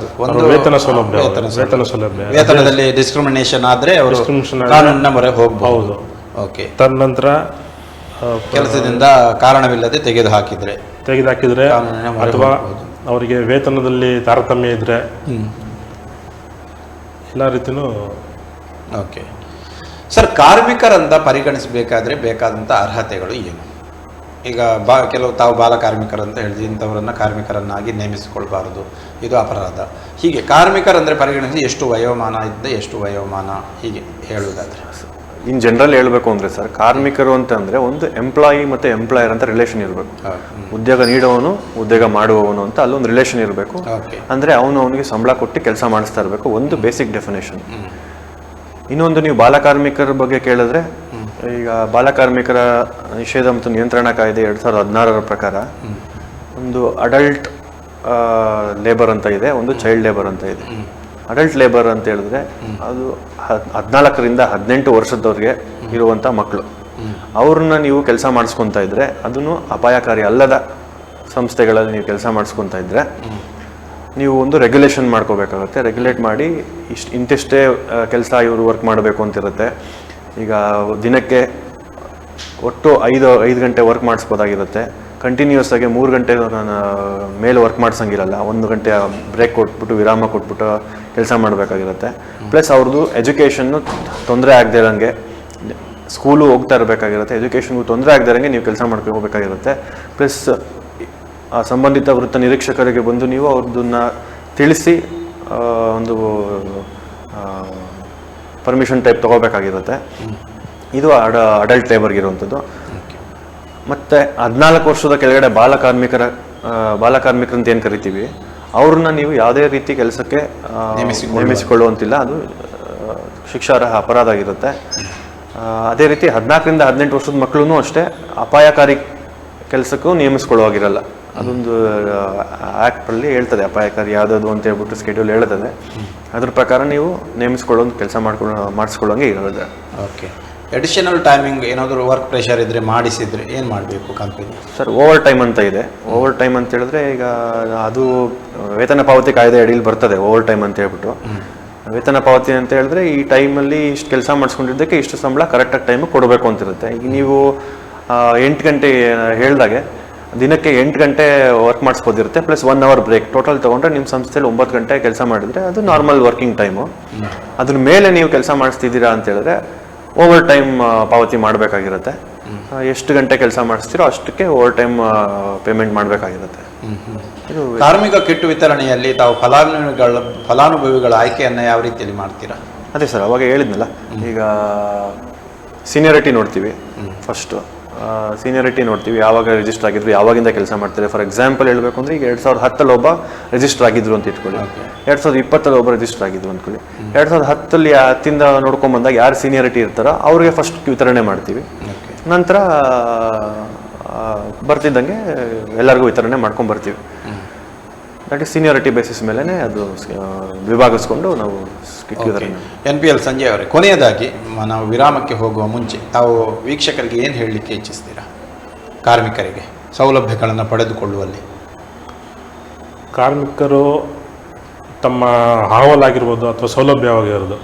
Speaker 1: ಒಂದು
Speaker 2: ವೇತನ ಸೌಲಭ್ಯ,
Speaker 1: ವೇತನದಲ್ಲಿ ಡಿಸ್ಕ್ರಿಮಿನೇಷನ್ ಆದರೆ ಅವರು ಕಾನೂನಿನ ಮೊರೆ ಹೋಗಬಹುದು. ಓಕೆ.
Speaker 2: ತದನಂತರ
Speaker 1: ಕೆಲಸದಿಂದ ಕಾರಣವಿಲ್ಲದೆ ತೆಗೆದುಹಾಕಿದ್ರೆ
Speaker 2: ಅಥವಾ ಅವರಿಗೆ ವೇತನದಲ್ಲಿ ತಾರತಮ್ಯ ಇದ್ರೆ ಎಲ್ಲ ರೀತಿಯೂ.
Speaker 1: ಓಕೆ ಸರ್, ಕಾರ್ಮಿಕರಂತ ಪರಿಗಣಿಸಬೇಕಾದ್ರೆ ಬೇಕಾದಂಥ ಅರ್ಹತೆಗಳು ಏನು? ಈಗ ಕೆಲವು ತಾವು ಬಾಲ ಕಾರ್ಮಿಕರಂತ ಹೇಳಿದ್ವಿ, ಇಂಥವರನ್ನು ಕಾರ್ಮಿಕರನ್ನಾಗಿ ನೇಮಿಸಿಕೊಳ್ಬಾರದು, ಇದು ಅಪರಾಧ. ಹೀಗೆ ಕಾರ್ಮಿಕರಂದರೆ ಪರಿಗಣಿಸಿ ಎಷ್ಟು ವಯೋಮಾನ ಇದ್ದ ಎಷ್ಟು ವಯೋಮಾನ ಹೀಗೆ ಹೇಳುವುದಾದ್ರೆ
Speaker 3: ಇನ್ ಜನರಲ್ ಹೇಳಬೇಕು ಅಂದರೆ ಸರ್, ಕಾರ್ಮಿಕರು ಅಂತಂದರೆ ಒಂದು ಎಂಪ್ಲಾಯಿ ಮತ್ತು ಎಂಪ್ಲಾಯರ್ ಅಂತ ರಿಲೇಷನ್ ಇರಬೇಕು. ಉದ್ಯೋಗ ನೀಡುವವನು ಉದ್ಯೋಗ ಮಾಡುವವನು ಅಂತ ಅಲ್ಲೊಂದು ರಿಲೇಷನ್ ಇರಬೇಕು. ಅಂದರೆ ಅವನಿಗೆ ಸಂಬಳ ಕೊಟ್ಟು ಕೆಲಸ ಮಾಡಿಸ್ತಾ ಇರಬೇಕು, ಒಂದು ಬೇಸಿಕ್ ಡೆಫಿನೇಷನ್. ಇನ್ನೊಂದು ನೀವು ಬಾಲಕಾರ್ಮಿಕರ ಬಗ್ಗೆ ಕೇಳಿದ್ರೆ, ಈಗ ಬಾಲಕಾರ್ಮಿಕರ ನಿಷೇಧ ಮತ್ತು ನಿಯಂತ್ರಣ ಕಾಯ್ದೆ 2016 ಪ್ರಕಾರ ಒಂದು ಅಡಲ್ಟ್ ಲೇಬರ್ ಅಂತ ಇದೆ, ಒಂದು ಚೈಲ್ಡ್ ಲೇಬರ್ ಅಂತ ಇದೆ. ಅಡಲ್ಟ್ ಲೇಬರ್ ಅಂತ ಹೇಳಿದ್ರೆ ಅದು 14ರಿಂದ 18 ವರ್ಷದವ್ರಿಗೆ ಇರುವಂಥ ಮಕ್ಕಳು. ಅವ್ರನ್ನ ನೀವು ಕೆಲಸ ಮಾಡಿಸ್ಕೊತಾ ಇದ್ರೆ, ಅದನ್ನು ಅಪಾಯಕಾರಿ ಅಲ್ಲದ ಸಂಸ್ಥೆಗಳಲ್ಲಿ ನೀವು ಕೆಲಸ ಮಾಡಿಸ್ಕೊತಾ ಇದ್ರೆ ನೀವು ಒಂದು ರೆಗ್ಯುಲೇಷನ್ ಮಾಡ್ಕೋಬೇಕಾಗುತ್ತೆ. ರೆಗ್ಯುಲೇಟ್ ಮಾಡಿ ಇಂತಿಷ್ಟೇ ಕೆಲಸ ಇವರು ವರ್ಕ್ ಮಾಡಬೇಕು ಅಂತಿರುತ್ತೆ. ಈಗ ದಿನಕ್ಕೆ ಒಟ್ಟು 5 ಗಂಟೆ ವರ್ಕ್ ಮಾಡಿಸ್ಬೋದಾಗಿರುತ್ತೆ. ಕಂಟಿನ್ಯೂಸ್ ಆಗಿ 3 ಗಂಟೆ ಮೇಲೆ ವರ್ಕ್ ಮಾಡಿಸಂಗಿರಲ್ಲ. 1 ಗಂಟೆ ಬ್ರೇಕ್ ಕೊಟ್ಬಿಟ್ಟು ವಿರಾಮ ಕೊಟ್ಬಿಟ್ಟು ಕೆಲಸ ಮಾಡಬೇಕಾಗಿರುತ್ತೆ. ಪ್ಲಸ್ ಅವ್ರದ್ದು ಎಜುಕೇಷನ್ನು ತೊಂದರೆ ಆಗದೆ ಇರೋಂಗೆ, ಸ್ಕೂಲು ಹೋಗ್ತಾ ಇರಬೇಕಾಗಿರುತ್ತೆ, ಎಜುಕೇಷನ್ಗೂ ತೊಂದರೆ ಆಗದೆ ಇರೋಂಗೆ ನೀವು ಕೆಲಸ ಮಾಡ್ಕೊಂಡು ಹೋಗಬೇಕಾಗಿರುತ್ತೆ. ಪ್ಲಸ್ ಆ ಸಂಬಂಧಿತ ವೃತ್ತ ನಿರೀಕ್ಷಕರಿಗೆ ಬಂದು ನೀವು ಅವ್ರದ್ದನ್ನ ತಿಳಿಸಿ ಒಂದು ಪರ್ಮಿಷನ್ ಟೈಪ್ ತೊಗೋಬೇಕಾಗಿರುತ್ತೆ. ಇದು ಅಡಲ್ಟ್ ಲೇಬರ್ಗೆ ಇರುವಂಥದ್ದು. ಮತ್ತು 14 ವರ್ಷದ ಕೆಳಗಡೆ ಬಾಲಕಾರ್ಮಿಕರಂತ ಏನು ಕರಿತೀವಿ, ಅವ್ರನ್ನ ನೀವು ಯಾವುದೇ ರೀತಿ ಕೆಲಸಕ್ಕೆ ನೇಮಿಸಿಕೊಳ್ಳುವಂತಿಲ್ಲ. ಅದು ಶಿಕ್ಷಾರ್ಹ ಅಪರಾಧ ಆಗಿರುತ್ತೆ. ಅದೇ ರೀತಿ 14ರಿಂದ 18 ವರ್ಷದ ಮಕ್ಕಳು ಅಷ್ಟೇ ಅಪಾಯಕಾರಿ ಕೆಲಸಕ್ಕೂ ನೇಮಿಸ್ಕೊಳ್ಳುವಾಗಿರಲ್ಲ. ಅದೊಂದು ಆ್ಯಕ್ಟಲ್ಲಿ ಹೇಳ್ತದೆ ಅಪಾಯಕಾರಿ ಯಾವುದಾದ್ರು ಅಂತ ಹೇಳ್ಬಿಟ್ಟು ಸ್ಕೆಡ್ಯೂಲ್ ಹೇಳ್ತದೆ. ಅದ್ರ ಪ್ರಕಾರ ನೀವು ನೇಮಿಸ್ಕೊಳ್ಳೋದು ಕೆಲಸ ಮಾಡಿಸ್ಕೊಳ್ಳೋಂಗೆ ಇರೋದು.
Speaker 1: ಓಕೆ. ಅಡಿಷನಲ್ ಟೈಮಿಂಗ್ ಏನಾದರೂ ವರ್ಕ್ ಪ್ರೆಷರ್ ಇದ್ದರೆ ಮಾಡಿಸಿದ್ರೆ ಏನು ಮಾಡಬೇಕು ಕಂಪನಿ?
Speaker 3: ಸರ್, ಓವರ್ ಟೈಮ್ ಅಂತ ಇದೆ. ಓವರ್ ಟೈಮ್ ಅಂತ ಹೇಳಿದ್ರೆ ಈಗ ಅದು ವೇತನ ಪಾವತಿ ಕಾಯ್ದೆ ಅಡಿಯಲ್ಲಿ ಬರ್ತದೆ. ಓವರ್ ಟೈಮ್ ಅಂತ ಹೇಳ್ಬಿಟ್ಟು ವೇತನ ಪಾವತಿ ಅಂತ ಹೇಳಿದ್ರೆ ಈ ಟೈಮಲ್ಲಿ ಇಷ್ಟು ಕೆಲಸ ಮಾಡಿಸ್ಕೊಂಡಿದ್ದಕ್ಕೆ ಇಷ್ಟು ಸಂಬಳ ಕರೆಕ್ಟಾಗಿ ಟೈಮಿಗೆ ಕೊಡಬೇಕು ಅಂತಿರುತ್ತೆ. ಈಗ ನೀವು 8 ಗಂಟೆ ಹೇಳ್ದಾಗೆ ದಿನಕ್ಕೆ 8 ಗಂಟೆ ವರ್ಕ್ ಮಾಡಿಸ್ಬೋದಿರುತ್ತೆ, ಪ್ಲಸ್ 1 ಅವರ್ ಬ್ರೇಕ್. ಟೋಟಲ್ ತೊಗೊಂಡ್ರೆ ನಿಮ್ಮ ಸಂಸ್ಥೆಯಲ್ಲಿ 9 ಗಂಟೆ ಕೆಲಸ ಮಾಡಿದರೆ ಅದು ನಾರ್ಮಲ್ ವರ್ಕಿಂಗ್ ಟೈಮು. ಅದ್ರ ಮೇಲೆ ನೀವು ಕೆಲಸ ಮಾಡಿಸ್ತಿದ್ದೀರಾ ಅಂತ ಹೇಳಿದ್ರೆ ಓವರ್ ಟೈಮ್ ಪಾವತಿ ಮಾಡಬೇಕಾಗಿರುತ್ತೆ. ಎಷ್ಟು ಗಂಟೆ ಕೆಲಸ ಮಾಡಿಸ್ತೀರೋ ಅಷ್ಟಕ್ಕೆ ಓವರ್ ಟೈಮ್ ಪೇಮೆಂಟ್ ಮಾಡಬೇಕಾಗಿರುತ್ತೆ.
Speaker 1: ಕಾರ್ಮಿಕ ಕಿಟ್ ವಿತರಣೆಯಲ್ಲಿ ತಾವು ಫಲಾನುಭವಿಗಳ ಆಯ್ಕೆಯನ್ನು ಯಾವ ರೀತಿಯಲ್ಲಿ ಮಾಡ್ತೀರಾ?
Speaker 3: ಅದೇ ಸರ್, ಅವಾಗ ಹೇಳಿದ್ನಲ್ಲ, ಈಗ ಸೀನಿಯರಿಟಿ ನೋಡ್ತೀವಿ. ಫಸ್ಟು ಸೀನಿಯರಿಟಿ ನೋಡ್ತೀವಿ, ಯಾವಾಗ ರಿಜಿಸ್ಟರ್ ಆಗಿದ್ರು, ಯಾವಾಗಿಂದ ಕೆಲಸ ಮಾಡ್ತಾರೆ. ಫಾರ್ ಎಕ್ಸಾಂಪಲ್ ಹೇಳಬೇಕು ಅಂದರೆ ಈಗ 2010 ಒಬ್ಬ ರಿಜಿಸ್ಟರ್ ಆಗಿದ್ರು ಅಂತ ಇಟ್ಕೊಳ್ಳಿ, 2020 ಒಬ್ಬ ರಿಜಿಸ್ಟರ್ ಆಗಿದ್ರು ಅಂದ್ಕೊಳ್ಳಿ. 2010 ಹತ್ತಿಂದ ನೋಡ್ಕೊಂಡ್ಬಂದಾಗ ಯಾರು ಸೀನಿಯರಿಟಿ ಇರ್ತಾರೋ ಅವ್ರಿಗೆ ಫಸ್ಟ್ ವಿತರಣೆ ಮಾಡ್ತೀವಿ. ನಂತರ ಬರ್ತಿದ್ದಂಗೆ ಎಲ್ಲರಿಗೂ ವಿತರಣೆ ಮಾಡ್ಕೊಂಡು ಬರ್ತೀವಿ. ದಟ್ ಈಸ್ ಸೀನಿಯರಿಟಿ ಬೇಸಿಸ್ ಮೇಲೆ ಅದು ವಿಭಾಗಿಸ್ಕೊಂಡು ನಾವು
Speaker 1: NPL ಸಂಜಯ್ ಅವರೇ, ಕೊನೆಯದಾಗಿ ನಾವು ವಿರಾಮಕ್ಕೆ ಹೋಗುವ ಮುಂಚೆ ತಾವು ವೀಕ್ಷಕರಿಗೆ ಏನು ಹೇಳಲಿಕ್ಕೆ ಇಚ್ಛಿಸ್ತೀರಾ? ಕಾರ್ಮಿಕರಿಗೆ ಸೌಲಭ್ಯಗಳನ್ನು ಪಡೆದುಕೊಳ್ಳುವಲ್ಲಿ
Speaker 2: ಕಾರ್ಮಿಕರು ತಮ್ಮ ಅಹವಾಲಾಗಿರ್ಬೋದು ಅಥವಾ ಸೌಲಭ್ಯವಾಗಿರೋದು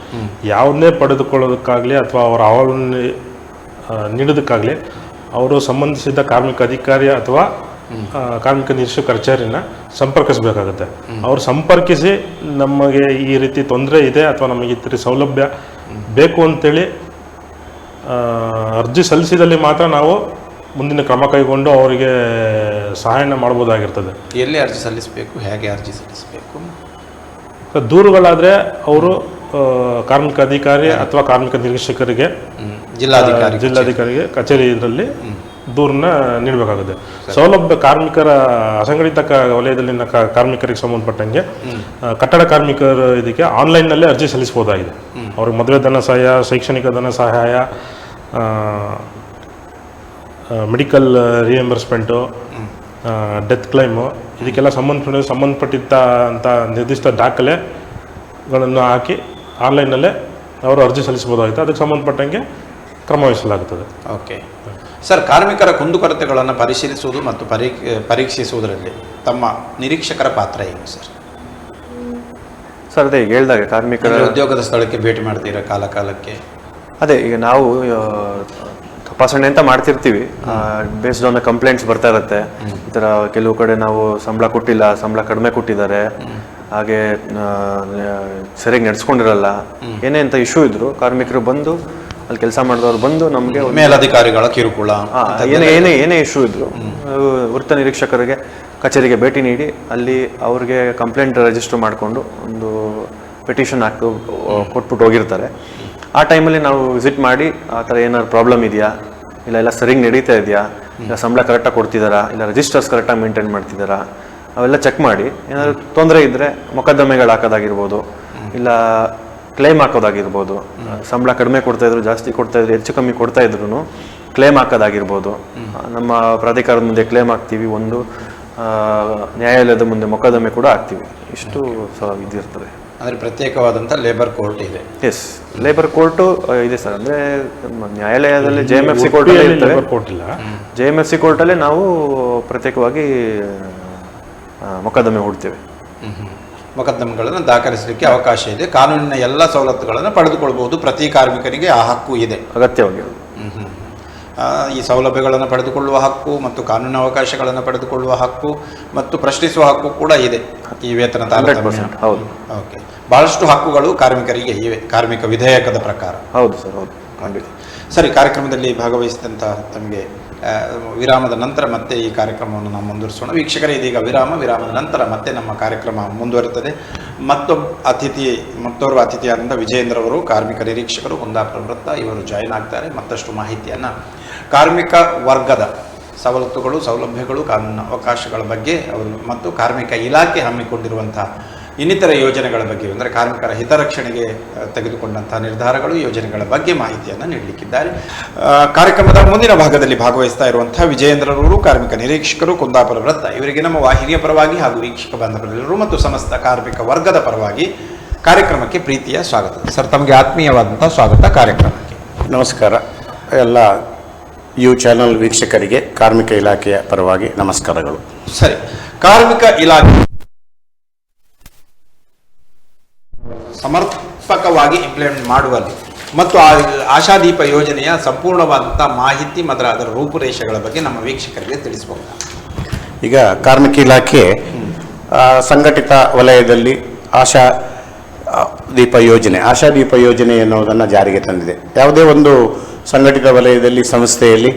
Speaker 2: ಯಾವುದೇ ಪಡೆದುಕೊಳ್ಳೋದಕ್ಕಾಗಲಿ ಅಥವಾ ಅವರ ಅಹವಾಲನ್ನು ನೀಡೋದಕ್ಕಾಗಲಿ ಅವರು ಸಂಬಂಧಿಸಿದ ಕಾರ್ಮಿಕ ಅಧಿಕಾರಿ ಅಥವಾ ಕಾರ್ಮಿಕ ನಿರೀಕ್ಷಕ ಕಚೇರಿನ ಸಂಪರ್ಕಿಸಬೇಕಾಗುತ್ತೆ. ಅವರು ಸಂಪರ್ಕಿಸಿ ನಮಗೆ ಈ ರೀತಿ ತೊಂದರೆ ಇದೆ ಅಥವಾ ನಮಗೆ ಈ ರೀತಿ ಸೌಲಭ್ಯ ಬೇಕು ಅಂತೇಳಿ ಅರ್ಜಿ ಸಲ್ಲಿಸಿದಲ್ಲಿ ಮಾತ್ರ ನಾವು ಮುಂದಿನ ಕ್ರಮ ಕೈಗೊಂಡು ಅವರಿಗೆ ಸಹಾಯನ ಮಾಡ್ಬೋದಾಗಿರ್ತದೆ.
Speaker 1: ಎಲ್ಲಿ ಅರ್ಜಿ ಸಲ್ಲಿಸಬೇಕು, ಹೇಗೆ ಅರ್ಜಿ ಸಲ್ಲಿಸಬೇಕು?
Speaker 2: ದೂರುಗಳಾದರೆ ಅವರು ಕಾರ್ಮಿಕ ಅಧಿಕಾರಿ ಅಥವಾ ಕಾರ್ಮಿಕ ನಿರೀಕ್ಷಕರಿಗೆ, ಜಿಲ್ಲಾಧಿಕಾರಿಗೆ ಕಚೇರಿ ಇದರಲ್ಲಿ ದೂರನ್ನ ನೀಡಬೇಕಾಗುತ್ತೆ. ಸೌಲಭ್ಯ ಕಾರ್ಮಿಕರ ಅಸಂಘಟಿತ ವಲಯದಲ್ಲಿನ ಕಾರ್ಮಿಕರಿಗೆ ಸಂಬಂಧಪಟ್ಟಂಗೆ ಕಟ್ಟಡ ಕಾರ್ಮಿಕರು ಇದಕ್ಕೆ ಆನ್ಲೈನ್ನಲ್ಲೇ ಅರ್ಜಿ ಸಲ್ಲಿಸಬಹುದಾಗಿದೆ. ಅವ್ರಿಗೆ ಮದುವೆ ಧನ ಸಹಾಯ, ಶೈಕ್ಷಣಿಕ ಧನ ಸಹಾಯ, ಮೆಡಿಕಲ್ ರಿಯಂಬರ್ಸ್ಮೆಂಟು, ಡೆತ್ ಕ್ಲೈಮು, ಇದಕ್ಕೆಲ್ಲ ಸಂಬಂಧಪಟ್ಟಿದ್ದ ಅಂತ ನಿರ್ದಿಷ್ಟ ದಾಖಲೆಗಳನ್ನು ಹಾಕಿ ಆನ್ಲೈನಲ್ಲೇ ಅವರು ಅರ್ಜಿ ಸಲ್ಲಿಸಬಹುದಾಗುತ್ತೆ. ಅದಕ್ಕೆ ಸಂಬಂಧಪಟ್ಟಂಗೆ ಕ್ರಮ ವಹಿಸಲಾಗುತ್ತದೆ.
Speaker 1: ಓಕೆ ಸರ್, ಕಾರ್ಮಿಕರ ಕುಂದುಕೊರತೆಗಳನ್ನು ಪರಿಶೀಲಿಸುವುದು ಮತ್ತು ಪರೀಕ್ಷಿಸುವುದರಲ್ಲಿ ತಮ್ಮ ನಿರೀಕ್ಷಕರ ಪಾತ್ರ ಏನು ಸರ್?
Speaker 3: ಸರ್ ಅದೇ ಈಗ ಹೇಳಿದಾಗ ಕಾರ್ಮಿಕರ
Speaker 1: ಉದ್ಯೋಗದ ಸ್ಥಳಕ್ಕೆ ಭೇಟಿ ಮಾಡ್ತೀರಾ ಕಾಲಕ್ಕೆ?
Speaker 3: ಅದೇ ಈಗ ನಾವು ತಪಾಸಣೆ ಅಂತ ಮಾಡ್ತಿರ್ತೀವಿ. ಬೇಸ್ಡ್ ಆನ್ ದ ಕಂಪ್ಲೇಂಟ್ಸ್ ಬರ್ತಾ ಇರುತ್ತೆ. ಈ ಥರ ಕೆಲವು ಕಡೆ ನಾವು ಸಂಬಳ ಕೊಟ್ಟಿಲ್ಲ, ಸಂಬಳ ಕಡಿಮೆ ಕೊಟ್ಟಿದ್ದಾರೆ, ಹಾಗೆ ಸರಿಯಾಗಿ ನಡೆಸ್ಕೊಂಡಿರಲ್ಲ, ಏನೇ ಅಂತ ಇಶ್ಯೂ ಇದ್ರು ಕಾರ್ಮಿಕರು ಬಂದು ಅಲ್ಲಿ ಕೆಲಸ ಮಾಡಿದವ್ರು ಬಂದು ನಮಗೆ
Speaker 1: ಮೇಲಧಿಕಾರಿಗಳ ಕಿರುಕುಳ
Speaker 3: ಏನೇ ಇಶ್ಯೂ ಇದ್ರು ವೃತ್ತ ನಿರೀಕ್ಷಕರಿಗೆ ಕಚೇರಿಗೆ ಭೇಟಿ ನೀಡಿ ಅಲ್ಲಿ ಅವ್ರಿಗೆ ಕಂಪ್ಲೇಂಟ್ ರಿಜಿಸ್ಟರ್ ಮಾಡಿಕೊಂಡು ಒಂದು ಪಿಟಿಷನ್ ಕೊಟ್ಬಿಟ್ಟು ಹೋಗಿರ್ತಾರೆ. ಆ ಟೈಮಲ್ಲಿ ನಾವು ವಿಸಿಟ್ ಮಾಡಿ ಆ ಥರ ಏನಾದ್ರು ಪ್ರಾಬ್ಲಮ್ ಇದೆಯಾ, ಇಲ್ಲ ಸರಿಯಾಗಿ ನಡೀತಾ ಇದೆಯಾ, ಇಲ್ಲ ಸಂಬಳ ಕರೆಕ್ಟಾಗಿ ಕೊಡ್ತಿದ್ದಾರಾ, ಇಲ್ಲ ರಿಜಿಸ್ಟರ್ಸ್ ಕರೆಕ್ಟಾಗಿ ಮೇಂಟೈನ್ ಮಾಡ್ತಿದ್ದಾರಾ, ಅವೆಲ್ಲ ಚೆಕ್ ಮಾಡಿ ಏನಾದರೂ ತೊಂದರೆ ಇದ್ದರೆ ಮೊಕದ್ದಮೆಗಳು ಹಾಕೋದಾಗಿರ್ಬೋದು, ಇಲ್ಲ ಕ್ಲೇಮ್ ಹಾಕೋದಾಗಿರ್ಬೋದು. ಸಂಬಳ ಕಡಿಮೆ ಕೊಡ್ತಾಯಿದ್ರು, ಜಾಸ್ತಿ ಕೊಡ್ತಾಯಿದ್ರು, ಹೆಚ್ಚು ಕಮ್ಮಿ ಕೊಡ್ತಾಯಿದ್ರು ಕ್ಲೇಮ್ ಹಾಕೋದಾಗಿರ್ಬೋದು. ನಮ್ಮ ಪ್ರಾಧಿಕಾರದ ಮುಂದೆ ಕ್ಲೇಮ್ ಹಾಕ್ತೀವಿ, ಒಂದು ನ್ಯಾಯಾಲಯದ ಮುಂದೆ ಮೊಕದ್ದಮೆ ಕೂಡ ಹಾಕ್ತೀವಿ. ಇಷ್ಟು ಇದಿರ್ತದೆ.
Speaker 1: ಅಂದರೆ ಪ್ರತ್ಯೇಕವಾದಂಥ ಲೇಬರ್ ಕೋರ್ಟ್ ಇದೆ.
Speaker 3: ಎಸ್, ಲೇಬರ್ ಕೋರ್ಟು ಇದೆ ಸರ್. ಅಂದರೆ ನ್ಯಾಯಾಲಯದಲ್ಲಿ JMFC ಕೋರ್ಟಲ್ಲಿ ಇರ್ತವೆ. JMFC ಕೋರ್ಟಲ್ಲೇ ನಾವು ಪ್ರತ್ಯೇಕವಾಗಿ ಮೊಕದ್ದಮೆ ಹೂಡ್ತೇವೆ.
Speaker 1: ಮೊಕದ್ದಮೆಗಳನ್ನು ದಾಖಲಿಸಲಿಕ್ಕೆ ಅವಕಾಶ ಇದೆ. ಕಾನೂನಿನ ಎಲ್ಲ ಸವಲತ್ತುಗಳನ್ನು ಪಡೆದುಕೊಳ್ಬಹುದು. ಪ್ರತಿ ಕಾರ್ಮಿಕನಿಗೆ ಆ ಹಕ್ಕು ಇದೆ,
Speaker 3: ಅಗತ್ಯವಾಗಿರೋದು.
Speaker 1: ಈ ಸೌಲಭ್ಯಗಳನ್ನು ಪಡೆದುಕೊಳ್ಳುವ ಹಕ್ಕು ಮತ್ತು ಕಾನೂನಿನ ಅವಕಾಶಗಳನ್ನು ಪಡೆದುಕೊಳ್ಳುವ ಹಕ್ಕು ಮತ್ತು ಪ್ರಶ್ನಿಸುವ ಹಕ್ಕು ಕೂಡ ಇದೆ ಈ ವೇತನ ತಾರತಮ್ಯ.
Speaker 3: ಹೌದು.
Speaker 1: ಓಕೆ, ಬಹಳಷ್ಟು ಹಕ್ಕುಗಳು ಕಾರ್ಮಿಕರಿಗೆ ಇವೆ ಕಾರ್ಮಿಕ ವಿಧೇಯಕದ ಪ್ರಕಾರ.
Speaker 3: ಹೌದು ಸರ್, ಹೌದು, ಖಂಡಿತ.
Speaker 1: ಸರಿ, ಕಾರ್ಯಕ್ರಮದಲ್ಲಿ ಭಾಗವಹಿಸಿದಂಥ ತಮಗೆ ವಿರಾಮದ ನಂತರ ಮತ್ತೆ ಈ ಕಾರ್ಯಕ್ರಮವನ್ನು ನಾವು ಮುಂದುವರಿಸೋಣ. ವೀಕ್ಷಕರೇ, ಇದೀಗ ವಿರಾಮದ ನಂತರ ಮತ್ತೆ ನಮ್ಮ ಕಾರ್ಯಕ್ರಮ ಮುಂದುವರಿಯುತ್ತದೆ. ಮತ್ತೋರ್ವ ಅತಿಥಿಯಾದಂಥ ವಿಜಯೇಂದ್ರ ಅವರು ಕಾರ್ಮಿಕ ನಿರೀಕ್ಷಕರು, ಕುಂದಾಪುರ ವೃತ್ತ, ಇವರು ಜಾಯಿನ್ ಆಗ್ತಾರೆ. ಮತ್ತಷ್ಟು ಮಾಹಿತಿಯನ್ನು ಕಾರ್ಮಿಕ ವರ್ಗದ ಸವಲತ್ತುಗಳು, ಸೌಲಭ್ಯಗಳು, ಕಾನೂನಿನ ಅವಕಾಶಗಳ ಬಗ್ಗೆ ಅವರು ಮತ್ತು ಕಾರ್ಮಿಕ ಇಲಾಖೆ ಹಮ್ಮಿಕೊಂಡಿರುವಂಥ ಇನ್ನಿತರ ಯೋಜನೆಗಳ ಬಗ್ಗೆ, ಅಂದರೆ ಕಾರ್ಮಿಕರ ಹಿತರಕ್ಷಣೆಗೆ ತೆಗೆದುಕೊಂಡಂತಹ ನಿರ್ಧಾರಗಳು, ಯೋಜನೆಗಳ ಬಗ್ಗೆ ಮಾಹಿತಿಯನ್ನು ನೀಡಲಿಕ್ಕಿದ್ದಾರೆ. ಕಾರ್ಯಕ್ರಮದ ಮುಂದಿನ ಭಾಗದಲ್ಲಿ ಭಾಗವಹಿಸ್ತಾ ಇರುವಂತಹ ವಿಜಯೇಂದ್ರರವರು ಕಾರ್ಮಿಕ ನಿರೀಕ್ಷಕರು, ಕುಂದಾಪುರ ವೃತ್ತ, ಇವರಿಗೆ ನಮ್ಮ ವಾಹಿನಿಯ ಪರವಾಗಿ ಹಾಗೂ ವೀಕ್ಷಕ ಬಾಂಧವರೆಲ್ಲರೂ ಮತ್ತು ಸಮಸ್ತ ಕಾರ್ಮಿಕ ವರ್ಗದ ಪರವಾಗಿ ಕಾರ್ಯಕ್ರಮಕ್ಕೆ ಪ್ರೀತಿಯ ಸ್ವಾಗತ. ಸರ್, ತಮಗೆ ಆತ್ಮೀಯವಾದಂಥ ಸ್ವಾಗತ ಕಾರ್ಯಕ್ರಮಕ್ಕೆ.
Speaker 4: ನಮಸ್ಕಾರ. ಎಲ್ಲ ಯು ಚಾನಲ್ ವೀಕ್ಷಕರಿಗೆ ಕಾರ್ಮಿಕ ಇಲಾಖೆಯ ಪರವಾಗಿ ನಮಸ್ಕಾರಗಳು.
Speaker 1: ಸರಿ, ಕಾರ್ಮಿಕ ಇಲಾಖೆ ಸಮರ್ಪಕವಾಗಿ ಇಂಪ್ಲಿಮೆಂಟ್ ಮಾಡುವಲ್ಲಿ ಮತ್ತು ಆಶಾದೀಪ ಯೋಜನೆಯ ಸಂಪೂರ್ಣವಾದಂಥ ಮಾಹಿತಿ ಮತ್ತು ಅದರ ರೂಪುರೇಷೆಗಳ ಬಗ್ಗೆ ನಮ್ಮ ವೀಕ್ಷಕರಿಗೆ ತಿಳಿಸಬಹುದು.
Speaker 4: ಈಗ ಕಾರ್ಮಿಕ ಇಲಾಖೆ ಸಂಘಟಿತ ವಲಯದಲ್ಲಿ ಆಶಾದೀಪ ಯೋಜನೆ ಎನ್ನುವುದನ್ನು ಜಾರಿಗೆ ತಂದಿದೆ. ಯಾವುದೇ ಒಂದು ಸಂಘಟಿತ ವಲಯದಲ್ಲಿ ಸಂಸ್ಥೆಯಲ್ಲಿ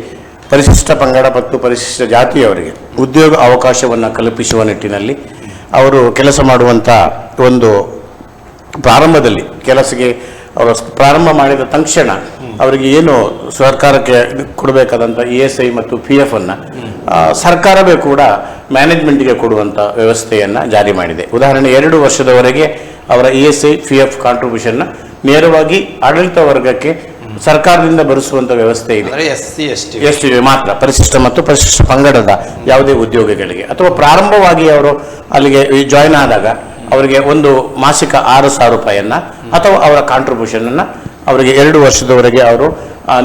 Speaker 4: ಪರಿಶಿಷ್ಟ ಪಂಗಡ ಮತ್ತು ಪರಿಶಿಷ್ಟ ಜಾತಿಯವರಿಗೆ ಉದ್ಯೋಗ ಅವಕಾಶವನ್ನು ಕಲ್ಪಿಸುವ ನಿಟ್ಟಿನಲ್ಲಿ ಅವರು ಕೆಲಸ ಮಾಡುವಂಥ ಒಂದು ಪ್ರಾರಂಭದಲ್ಲಿ ಕೆಲಸಕ್ಕೆ ಅವರು ಪ್ರಾರಂಭ ಮಾಡಿದ ತಕ್ಷಣ ಅವರಿಗೆ ಏನು ಸರ್ಕಾರಕ್ಕೆ ಕೊಡಬೇಕಾದಂಥ ESI ಮತ್ತು PF ಅನ್ನು ಸರ್ಕಾರವೇ ಕೂಡ ಮ್ಯಾನೇಜ್ಮೆಂಟ್ಗೆ ಕೊಡುವಂಥ ವ್ಯವಸ್ಥೆಯನ್ನು ಜಾರಿ ಮಾಡಿದೆ. ಉದಾಹರಣೆ 2 ವರ್ಷದವರೆಗೆ ಅವರ ESI PF ಕಾಂಟ್ರಿಬ್ಯೂಷನ್ನ ನೇರವಾಗಿ ಆಡಳಿತ ವರ್ಗಕ್ಕೆ ಸರ್ಕಾರದಿಂದ ಭರಿಸುವಂಥ ವ್ಯವಸ್ಥೆ ಇದೆ. SC ಮಾತ್ರ, ಪರಿಶಿಷ್ಟ ಮತ್ತು ಪರಿಶಿಷ್ಟ ಪಂಗಡದ ಯಾವುದೇ ಉದ್ಯೋಗಿಗಳಿಗೆ ಅಥವಾ ಪ್ರಾರಂಭವಾಗಿ ಅವರು ಅಲ್ಲಿಗೆ ಜಾಯ್ನ್ ಆದಾಗ ಅವರಿಗೆ ಒಂದು ಮಾಸಿಕ 6,000 ರೂಪಾಯಿಯನ್ನು ಅಥವಾ ಅವರ ಕಾಂಟ್ರಿಬ್ಯೂಷನನ್ನು ಅವರಿಗೆ 2 ವರ್ಷದವರೆಗೆ ಅವರು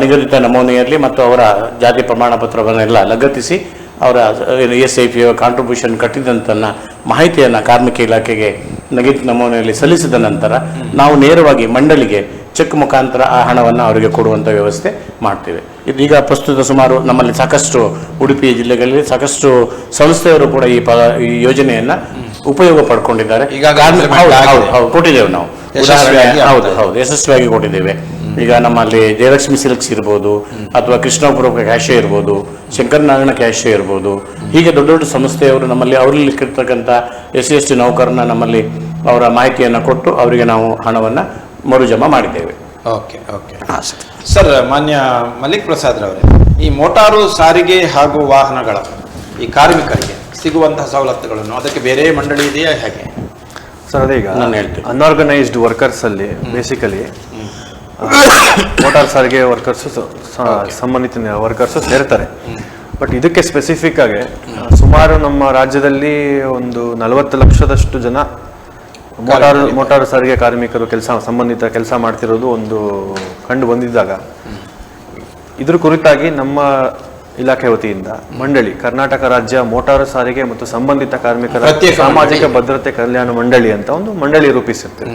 Speaker 4: ನಿಗದಿತ ನಮೂನೆಯಲ್ಲಿ ಮತ್ತು ಅವರ ಜಾತಿ ಪ್ರಮಾಣ ಪತ್ರವನ್ನೆಲ್ಲ ಲಗತ್ತಿಸಿ ಅವರ ESI ಕಾಂಟ್ರಿಬ್ಯೂಷನ್ ಕಟ್ಟಿದಂಥ ಮಾಹಿತಿಯನ್ನು ಕಾರ್ಮಿಕ ಇಲಾಖೆಗೆ ನಿಗದಿತ ನಮೂನೆಯಲ್ಲಿ ಸಲ್ಲಿಸಿದ ನಂತರ ನಾವು ನೇರವಾಗಿ ಮಂಡಳಿಗೆ ಚೆಕ್ ಮುಖಾಂತರ ಆ ಹಣವನ್ನು ಅವರಿಗೆ ಕೊಡುವಂಥ ವ್ಯವಸ್ಥೆ ಮಾಡ್ತೇವೆ. ಇದೀಗ ಪ್ರಸ್ತುತ ಸುಮಾರು ನಮ್ಮಲ್ಲಿ ಸಾಕಷ್ಟು ಉಡುಪಿ ಜಿಲ್ಲೆಗಳಲ್ಲಿ ಸಾಕಷ್ಟು ಸಂಸ್ಥೆಯವರು ಕೂಡ ಈ ಯೋಜನೆಯನ್ನು ಉಪಯೋಗ ಪಡ್ಕೊಂಡಿದ್ದಾರೆ. ಕೊಟ್ಟಿದ್ದೇವೆ ನಾವು, ಉದಾಹರಣೆ. ಹೌದು, ಯಶಸ್ವಿಯಾಗಿ ಕೊಟ್ಟಿದ್ದೇವೆ. ಈಗ ನಮ್ಮಲ್ಲಿ ಜಯಲಕ್ಷ್ಮಿ ಸಿಲ್ಕ್ಸ್ ಇರ್ಬೋದು, ಅಥವಾ ಕೃಷ್ಣಪುರ ಕ್ಯಾಶೆ ಇರ್ಬೋದು, ಶಂಕರನಾರಾಯಣ ಕ್ಯಾಶೆ ಇರ್ಬೋದು, ಹೀಗೆ ದೊಡ್ಡ ದೊಡ್ಡ ಸಂಸ್ಥೆಯವರು ನಮ್ಮಲ್ಲಿ ಅವರಲ್ಲಿ ಇರ್ತಕ್ಕಂಥ SC/ST ನೌಕರನ್ನ ನಮ್ಮಲ್ಲಿ ಅವರ ಮಾಹಿತಿಯನ್ನು ಕೊಟ್ಟು ಅವರಿಗೆ ನಾವು ಹಣವನ್ನು ಮರುಜಮಾ ಮಾಡಿದ್ದೇವೆ.
Speaker 1: ಓಕೆ ಓಕೆ ಹಾಂ ಸರ್. ಮಾನ್ಯ ಮಲ್ಲಿಕ್ ಪ್ರಸಾದ್ ರವರೇ, ಈ ಮೋಟಾರು ಸಾರಿಗೆ ಹಾಗೂ ವಾಹನಗಳ ಈ ಕಾರ್ಮಿಕರಿಗೆ ಸಿಗುವಂತಹ ಸವಲತ್ತುಗಳನ್ನು ಅದಕ್ಕೆ ಬೇರೆ ಮಂಡಳಿ ಇದೆಯಾ ಹೇಗೆ?
Speaker 3: ಸರ್ ಅದೇ ಈಗ
Speaker 4: ನಾನು ಹೇಳ್ತೀನಿ.
Speaker 3: ಅನ್ಆರ್ಗನೈಸ್ಡ್ ವರ್ಕರ್ಸ್ ಅಲ್ಲಿ ಬೇಸಿಕಲಿ ಮೋಟಾರ್ ಸಾರಿಗೆ ವರ್ಕರ್ಸ್ ಸಂಬಂಧಿತ ವರ್ಕರ್ಸ್ ಸೇರ್ತಾರೆ. ಬಟ್ ಇದಕ್ಕೆ ಸ್ಪೆಸಿಫಿಕ್ ಆಗಿ ಸುಮಾರು ನಮ್ಮ ರಾಜ್ಯದಲ್ಲಿ ಒಂದು 40 ಲಕ್ಷದಷ್ಟು ಜನ ಮೋಟಾರ್ ಸಾರಿಗೆ ಕಾರ್ಮಿಕರು ಸಂಬಂಧಿತ ಕೆಲಸ ಮಾಡ್ತಿರೋದು ಒಂದು ಕಂಡು ಬಂದಿದ್ದಾಗ ಇದ್ರ ಕುರಿತಾಗಿ ನಮ್ಮ ಇಲಾಖೆ ವತಿಯಿಂದ ಮಂಡಳಿ, ಕರ್ನಾಟಕ ರಾಜ್ಯ ಮೋಟಾರು ಸಾರಿಗೆ ಮತ್ತು ಸಂಬಂಧಿತ ಕಾರ್ಮಿಕರ ಸಾಮಾಜಿಕ ಭದ್ರತೆ ಕಲ್ಯಾಣ ಮಂಡಳಿ ಅಂತ ಒಂದು ಮಂಡಳಿ ರೂಪಿಸಿರ್ತೇವೆ.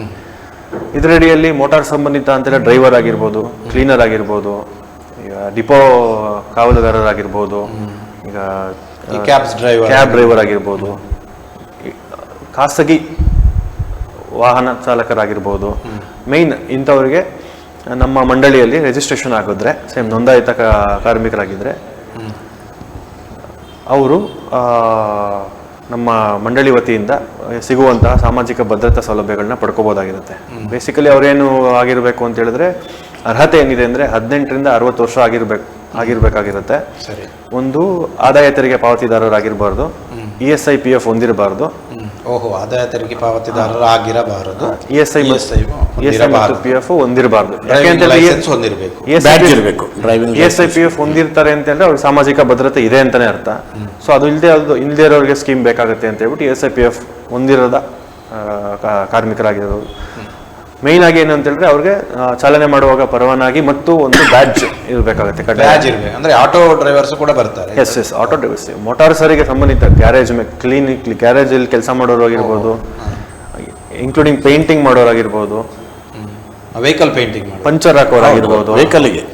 Speaker 3: ಇದರಡಿಯಲ್ಲಿ ಮೋಟಾರ್ ಸಂಬಂಧಿತ ಅಂತ ಡ್ರೈವರ್ ಆಗಿರ್ಬೋದು, ಕ್ಲೀನರ್ ಆಗಿರ್ಬೋದು, ಈಗ ಡಿಪೋ ಕಾವಲುಗಾರರಾಗಿರ್ಬೋದು, ಈಗ ಕ್ಯಾಬ್ ಡ್ರೈವರ್ ಆಗಿರ್ಬೋದು, ಖಾಸಗಿ ವಾಹನ ಚಾಲಕರಾಗಿರ್ಬೋದು, ಮೇಯ್ನ್ ಇಂಥವ್ರಿಗೆ ನಮ್ಮ ಮಂಡಳಿಯಲ್ಲಿ ರಿಜಿಸ್ಟ್ರೇಷನ್ ಆಗಿದ್ರೆ, ಸೇಮ್ ನೋಂದಾಯಿತ ಕಾರ್ಮಿಕರಾಗಿದ್ದರೆ ಅವರು ನಮ್ಮ ಮಂಡಳಿ ವತಿಯಿಂದ ಸಿಗುವಂತಹ ಸಾಮಾಜಿಕ ಭದ್ರತಾ ಸೌಲಭ್ಯಗಳನ್ನ ಪಡ್ಕೋಬೋದಾಗಿರುತ್ತೆ. ಬೇಸಿಕಲಿ ಅವರೇನು ಆಗಿರಬೇಕು ಅಂತ ಹೇಳಿದ್ರೆ, ಅರ್ಹತೆ ಏನಿದೆ ಅಂದರೆ 18ರಿಂದ 60 ವರ್ಷ ಆಗಿರ್ಬೇಕಾಗಿರುತ್ತೆ. ಒಂದು ಆದಾಯ ತೆರಿಗೆ ಪಾವತಿದಾರರಾಗಿರಬಾರ್ದು, ESI PF ಹೊಂದಿರಬಾರ್ದು.
Speaker 1: ಆದಾಯ ತೆರಿಗೆ ಪಾವತಿದಾರರಾಗಿರಬಾರದು,
Speaker 3: ESI ಮತ್ತು PF ಹೊಂದಿರಬಾರ್ದು. ESI PF ಹೊಂದಿರ್ತಾರೆ ಅಂತ ಹೇಳಿದ್ರೆ ಅವ್ರಿಗೆ ಸಾಮಾಜಿಕ ಭದ್ರತೆ ಇದೆ ಅಂತಾನೆ ಅರ್ಥ. ಸೊ ಅದು ಇಲ್ಲದೆ ಇರೋರಿಗೆ ಸ್ಕೀಮ್ ಬೇಕಾಗುತ್ತೆ ಅಂತ ಹೇಳ್ಬಿಟ್ಟು ESI PF ಹೊಂದಿರೋದ ಕಾರ್ಮಿಕರಾಗಿರೋದು. ಮೇಯ್ನ್ ಆಗಿ ಏನು ಅಂತ ಹೇಳಿದ್ರೆ ಅವ್ರಿಗೆ ಚಾಲನೆ ಮಾಡುವಾಗ ಪರವಾನಗಿ ಮತ್ತು ಒಂದು ಬ್ಯಾಡ್ಜ್ ಇರಬೇಕಾಗುತ್ತೆ.
Speaker 1: ಅಂದ್ರೆ ಆಟೋ ಡ್ರೈವರ್ಸ್ ಕೂಡ ಬರ್ತಾರೆ.
Speaker 3: ಎಸ್ ಆಟೋ ಡ್ರೈವರ್ಸ್, ಮೋಟಾರ್ ಸಾರಿಗೆ ಸಂಬಂಧಿತ ಗ್ಯಾರೇಜ್ ಗ್ಯಾರೇಜ್ ಅಲ್ಲಿ ಕೆಲಸ ಮಾಡೋರು ಆಗಿರ್ಬೋದು, ಇನ್ಕ್ಲೂಡಿಂಗ್ ಪೇಂಟಿಂಗ್ ಮಾಡೋರಾಗಿರ್ಬೋದು,
Speaker 1: ವೆಹಿಕಲ್ ಪೇಂಟಿಂಗ್,
Speaker 3: ಪಂಚರ್ ಹಾಕೋರಾಗಿರ್ಬೋದು,
Speaker 4: ವೆಹಿಕಲ್ಗೆ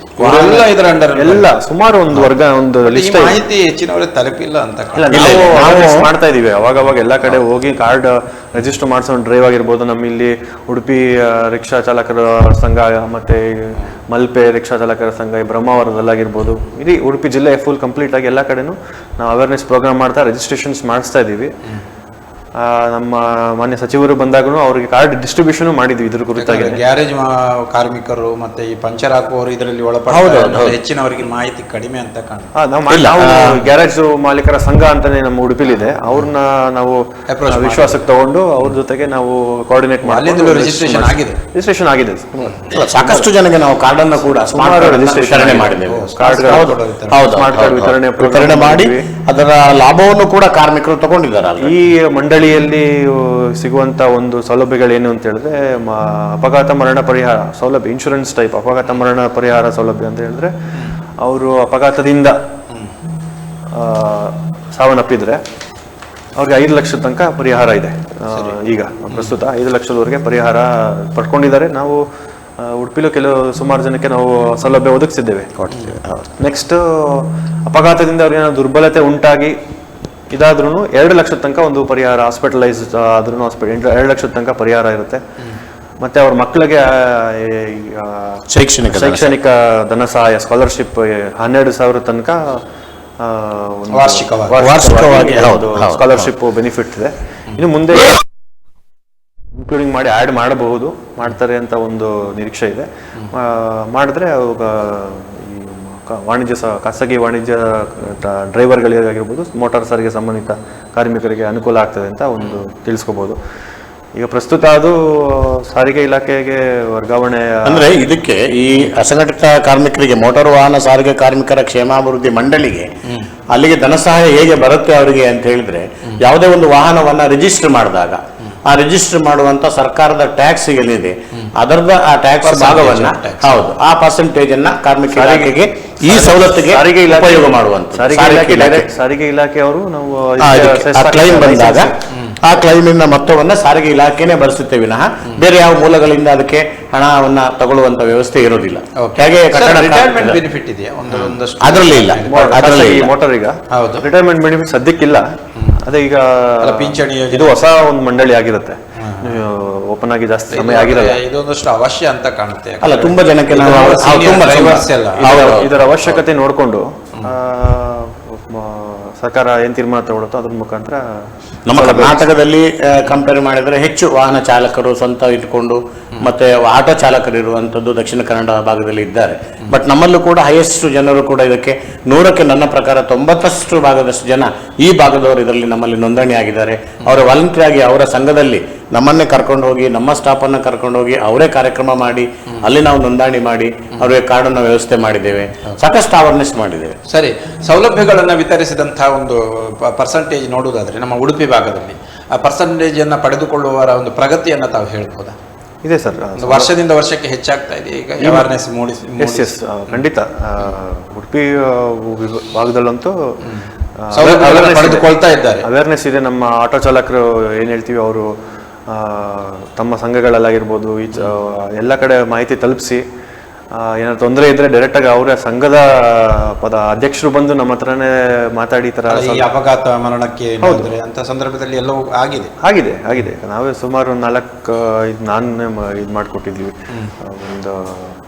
Speaker 3: ಎಲ್ಲ ಸುಮಾರು ಒಂದು ಲಿಸ್ಟ್.
Speaker 1: ಮಾಹಿತಿ ಹೆಚ್ಚಿನವರಿಗೆ ತಲುಪಿಲ್ಲ ಅಂತ
Speaker 3: ನಾವು ಮಾಡ್ತಾ ಇದೀವಿ. ಅವಾಗ ಎಲ್ಲ ಕಡೆ ಹೋಗಿ ಕಾರ್ಡ್ ರಿಜಿಸ್ಟರ್ ಮಾಡಿಸೋಣ. ಡ್ರೈವ್ ಆಗಿರ್ಬೋದು, ನಮ್ಮ ಇಲ್ಲಿ ಉಡುಪಿ ರಿಕ್ಷಾ ಚಾಲಕರ ಸಂಘ, ಮತ್ತೆ ಮಲ್ಪೆ ರಿಕ್ಷಾ ಚಾಲಕರ ಸಂಘ, ಬ್ರಹ್ಮಾವರದಲ್ಲಾಗಿರ್ಬೋದು, ಇಡೀ ಉಡುಪಿ ಜಿಲ್ಲೆ ಫುಲ್ ಕಂಪ್ಲೀಟ್ ಆಗಿ ಎಲ್ಲ ಕಡೆನೂ ನಾವು ಅವೇರ್ನೆಸ್ ಪ್ರೋಗ್ರಾಮ್ ಮಾಡ್ತಾ ರಿಜಿಸ್ಟ್ರೇಷನ್ಸ್ ಮಾಡಿಸ್ತಾ ಇದೀವಿ. ನಮ್ಮ ಮಾನ್ಯ ಸಚಿವರು ಬಂದಾಗೂ ಅವ್ರಿಗೆ ಕಾರ್ಡ್ ಡಿಸ್ಟ್ರಿಬ್ಯೂಷನ್ ಮಾಡಿದ್ವಿ ಇದ್ರ ಕುರಿತಾಗಿ.
Speaker 1: ಗ್ಯಾರೇಜ್ ಕಾರ್ಮಿಕರು ಮತ್ತೆ ಈ ಪಂಚರ್ ಹಾಕುವವರು ಇದರಲ್ಲಿ ಒಳಪಡ ಹೆಚ್ಚಿನವರಿಗೆ ಮಾಹಿತಿ ಕಡಿಮೆ ಅಂತ
Speaker 3: ನಾವು ಗ್ಯಾರೇಜ್ ಮಾಲೀಕರ ಸಂಘ ಅಂತಾನೆ ನಮ್ಮ ಉಡುಪಿಲಿದೆ. ಅವ್ರನ್ನ ನಾವು ವಿಶ್ವಾಸಕ್ಕೆ ತಗೊಂಡು ಅವ್ರ ಜೊತೆಗೆ ನಾವು ಕೋಆರ್ಡಿನೇಟ್ ಮಾಡಿ ರಿಜಿಸ್ಟ್ರೇಷನ್ ಆಗಿದೆ.
Speaker 4: ಸಾಕಷ್ಟು ಜನಕ್ಕೆ ನಾವು ಕಾರ್ಡ್ ಅನ್ನು ಕೂಡ ಸುಮಾರು ರಿಜಿಸ್ಟ್ರೇಷನ್ ಮಾಡಿದ್ದೇವೆ. ಸ್ಮಾರ್ಟ್ ಕಾರ್ಡ್ ವಿತರಣೆ ಮಾಡಿ ಅದರ ಲಾಭವನ್ನು ಕೂಡ ಕಾರ್ಮಿಕರು ತಗೊಂಡಿದ್ದಾರೆ.
Speaker 3: ಈ ಮಂಡಳಿಯಲ್ಲಿ ಸಿಗುವಂತ ಒಂದು ಸೌಲಭ್ಯಗಳೇನು ಅಂತ ಹೇಳಿದ್ರೆ, ಅಪಘಾತ ಮರಣ ಪರಿಹಾರ ಸೌಲಭ್ಯ, ಇನ್ಶೂರೆನ್ಸ್ ಟೈಪ್ ಅಪಘಾತ ಮರಣ ಪರಿಹಾರ ಸೌಲಭ್ಯ ಅಂತ ಹೇಳಿದ್ರೆ, ಅವರು ಅಪಘಾತದಿಂದ ಸಾವನ್ನಪ್ಪಿದ್ರೆ ಅವ್ರಿಗೆ 5 ಲಕ್ಷ ತನಕ ಪರಿಹಾರ ಇದೆ. ಈಗ ಪ್ರಸ್ತುತ 5 ಲಕ್ಷದವರೆಗೆ ಪರಿಹಾರ ಪಡ್ಕೊಂಡಿದ್ದಾರೆ. ನಾವು ಉಡುಪಿಲೂ ಸುಮಾರು ಜನಕ್ಕೆ ನಾವು ಸೌಲಭ್ಯ ಒದಗಿಸಿದ್ದೇವೆ. ನೆಕ್ಸ್ಟ್, ಅಪಘಾತದಿಂದ ಅವ್ರಿಗೆ ಏನಾದ್ರು ದುರ್ಬಲತೆ ಉಂಟಾಗಿ ಇದಾದ್ರೂ 2 ಲಕ್ಷದ ತನಕ ಒಂದು ಪರಿಹಾರ, ಹಾಸ್ಪಿಟಲೈಸ್ ಆದ್ರೂ 2 ಲಕ್ಷದ ತನಕ ಪರಿಹಾರ ಇರುತ್ತೆ. ಮತ್ತೆ ಅವ್ರ ಮಕ್ಕಳಿಗೆ ಶೈಕ್ಷಣಿಕ ಧನ ಸಹಾಯ, ಸ್ಕಾಲರ್ಶಿಪ್ 12,000 ತನಕ ವಾರ್ಷಿಕವಾಗಿ ಸ್ಕಾಲರ್ಶಿಪ್ ಬೆನಿಫಿಟ್ ಇದೆ. ಇನ್ನು ಮುಂದೆ ಇನ್ಕ್ಲೂಡಿಂಗ್ ಮಾಡಿ ಆ್ಯಡ್ ಮಾಡ್ತಾರೆ ಅಂತ ಒಂದು ನಿರೀಕ್ಷೆ ಇದೆ. ಮಾಡಿದ್ರೆ ಖಾಸಗಿ ವಾಣಿಜ್ಯ ಡ್ರೈವರ್ಗಳಿಗಾಗಿರ್ಬೋದು, ಮೋಟಾರ್ ಸಾರಿಗೆ ಸಂಬಂಧಿತ ಕಾರ್ಮಿಕರಿಗೆ ಅನುಕೂಲ ಆಗ್ತದೆ ಅಂತ ಒಂದು ತಿಳಿಸ್ಕೋಬಹುದು. ಈಗ ಪ್ರಸ್ತುತ ಅದು ಸಾರಿಗೆ ಇಲಾಖೆಗೆ ವರ್ಗಾವಣೆ
Speaker 4: ಅಂದ್ರೆ ಇದಕ್ಕೆ ಈ ಅಸಂಘಟಿತ ಕಾರ್ಮಿಕರಿಗೆ ಮೋಟಾರು ವಾಹನ ಸಾರಿಗೆ ಕಾರ್ಮಿಕರ ಕ್ಷೇಮಾಭಿವೃದ್ಧಿ ಮಂಡಳಿಗೆ ಅಲ್ಲಿಗೆ ಧನ ಸಹಾಯ ಹೇಗೆ ಬರುತ್ತೆ ಅವರಿಗೆ ಅಂತ ಹೇಳಿದ್ರೆ, ಯಾವುದೇ ಒಂದು ವಾಹನವನ್ನ ರಿಜಿಸ್ಟರ್ ಮಾಡಿದಾಗ ಆ ರಿಜಿಸ್ಟರ್ ಮಾಡುವಂತ ಸರ್ಕಾರದ ಟ್ಯಾಕ್ಸ್ ಏನಿದೆ ಅದರದ ಆ ಟ್ಯಾಕ್ಸ್ ಭಾಗವನ್ನ ಆ ಪರ್ಸೆಂಟೇಜ್ ಅನ್ನ ಕಾರ್ಮಿಕ ಇಲಾಖೆಗೆ ಈ ಸವಲತ್ತಿಗೆ ಉಪಯೋಗ ಮಾಡುವಂತ
Speaker 3: ಸಾರಿಗೆ ಇಲಾಖೆಯವರು ನಾವು
Speaker 4: ಕ್ಲೈಮ್ ಬಂದಾಗ ಆ ಕ್ಲೈಮಿನ ಮೊತ್ತವನ್ನ ಸಾರಿಗೆ ಇಲಾಖೆನೇ ಭರಿಸುತ್ತೇವೆ ವಿನಃ ಬೇರೆ ಯಾವ ಮೂಲಗಳಿಂದ ಅದಕ್ಕೆ ಹಣವನ್ನ ತಗೊಳ್ಳುವಂತ ವ್ಯವಸ್ಥೆ ಇರೋದಿಲ್ಲ.
Speaker 3: ಹೇಗೆ
Speaker 1: ಬೆನಿಫಿಟ್ ಇದೆಯಾ?
Speaker 4: ಅದರಲ್ಲಿ ಇಲ್ಲ.
Speaker 3: ಮೋಟಾರ್ ಈಗ ರಿಟೈರ್ಮೆಂಟ್ ಬೆನಿಫಿಟ್ ಸದ್ಯಕ್ಕಿಲ್ಲ. ಅದೇ ಈಗ
Speaker 1: ಪಿಂಚಣಿ
Speaker 3: ಇದು ಹೊಸ ಒಂದು ಮಂಡಳಿ ಆಗಿರುತ್ತೆ. ಓಪನ್ ಆಗಿ ಜಾಸ್ತಿ ಸಮಯ ಆಗಿರಲ್ಲ.
Speaker 1: ಇದೊಂದಷ್ಟು ಅವಶ್ಯ ಅಂತ ಕಾಣುತ್ತೆ.
Speaker 4: ಅಲ್ಲ, ತುಂಬಾ ಜನಕ್ಕೆ ನಾವು
Speaker 3: ಇದರ ಅವಶ್ಯಕತೆ ನೋಡಿಕೊಂಡು ಸರ್ಕಾರ ಏನ್ ತೀರ್ಮಾನ ತಗೊಳುತ್ತೋ ಅದ್ರ ಮುಖಾಂತರ
Speaker 4: ನಮ್ಮ ಕರ್ನಾಟಕದಲ್ಲಿ ಕಂಪೇರ್ ಮಾಡಿದ್ರೆ ಹೆಚ್ಚು ವಾಹನ ಚಾಲಕರು ಸ್ವಂತ ಇಟ್ಕೊಂಡು ಮತ್ತೆ ಆಟೋ ಚಾಲಕರು ಇರುವಂತದ್ದು ದಕ್ಷಿಣ ಕನ್ನಡ ಭಾಗದಲ್ಲಿ ಇದ್ದಾರೆ. ಬಟ್ ನಮ್ಮಲ್ಲೂ ಕೂಡ ಹೈಯೆಸ್ಟ್ ಜನರು ಕೂಡ ಇದಕ್ಕೆ 100ಕ್ಕೆ ನನ್ನ ಪ್ರಕಾರ 90% ಭಾಗದಷ್ಟು ಜನ ಈ ಭಾಗದವರು ಇದರಲ್ಲಿ ನಮ್ಮಲ್ಲಿ ನೋಂದಣಿ ಆಗಿದ್ದಾರೆ. ಅವರ ವಾಲಂಟಿಯರ್ ಆಗಿ ಅವರ ಸಂಘದಲ್ಲಿ ನಮ್ಮನ್ನೇ ಕರ್ಕೊಂಡು ಹೋಗಿ, ನಮ್ಮ ಸ್ಟಾಫ್ ಅನ್ನ ಕರ್ಕೊಂಡು ಹೋಗಿ ಅವರೇ ಕಾರ್ಯಕ್ರಮ ಮಾಡಿ ಅಲ್ಲಿ ನಾವು ನೋಂದಣಿ ಮಾಡಿ ಅವರಿಗೆ ಕಾರ್ಡನ್ನು ವ್ಯವಸ್ಥೆ ಮಾಡಿದ್ದೇವೆ, ಸಾಕಷ್ಟು ಅವೇರ್ನೆಸ್ ಮಾಡಿದ್ದೇವೆ.
Speaker 1: ಸರಿ, ಸೌಲಭ್ಯಗಳನ್ನು ವಿತರಿಸಿದಂತಹ ಒಂದು ಪರ್ಸೆಂಟೇಜ್ ನೋಡುವುದಾದ್ರೆ ನಮ್ಮ ಉಡುಪಿ ಭಾಗದಲ್ಲಿ ಆ ಪರ್ಸೆಂಟೇಜ್ ಅನ್ನ ಪಡೆದುಕೊಳ್ಳುವವರ ಒಂದು ಪ್ರಗತಿಯನ್ನ ತಾವು ಹೇಳ್ಬೋದಾ?
Speaker 3: ಇದೆ ಸರ್,
Speaker 1: ವರ್ಷದಿಂದ ವರ್ಷಕ್ಕೆ ಹೆಚ್ಚಾಗ್ತಾ ಇದೆ ಈಗ ಅವೇರ್ನೆಸ್ ಮೂಡಿಸಿ.
Speaker 3: ಎಸ್ ಖಂಡಿತ. ಉಡುಪಿ ಭಾಗದಲ್ಲಂತೂ
Speaker 1: ಪಡೆದುಕೊಳ್ತಾ ಇದ್ದಾರೆ,
Speaker 3: ಅವೇರ್ನೆಸ್ ಇದೆ. ನಮ್ಮ ಆಟೋ ಚಾಲಕರು ಏನ್ ಹೇಳ್ತೀವಿ, ಅವರು ತಮ್ಮ ಸಂಘಗಳಲ್ಲಾಗಿರ್ಬೋದು ಎಲ್ಲ ಕಡೆ ಮಾಹಿತಿ ತಲುಪಿಸಿ ಏನಾದ್ರು ತೊಂದರೆ ಇದ್ರೆ ಡೈರೆಕ್ಟ್ ಆಗಿ ಅವರ ಸಂಘದ ಅಧ್ಯಕ್ಷರು ಬಂದು ನಮ್ಮ ಹತ್ರನೇ ಮಾತಾಡಿ ಈ ತರ
Speaker 1: ಅಪಘಾತ ಮರಣಕ್ಕೆ ಅಂತ ಸಂದರ್ಭದಲ್ಲಿ ಎಲ್ಲವೂ
Speaker 3: ಆಗಿದೆ. ನಾವೇ ಸುಮಾರು 4-5 ನಾನು ಇದು ಮಾಡಿಕೊಟ್ಟಿದ್ವಿ ಒಂದು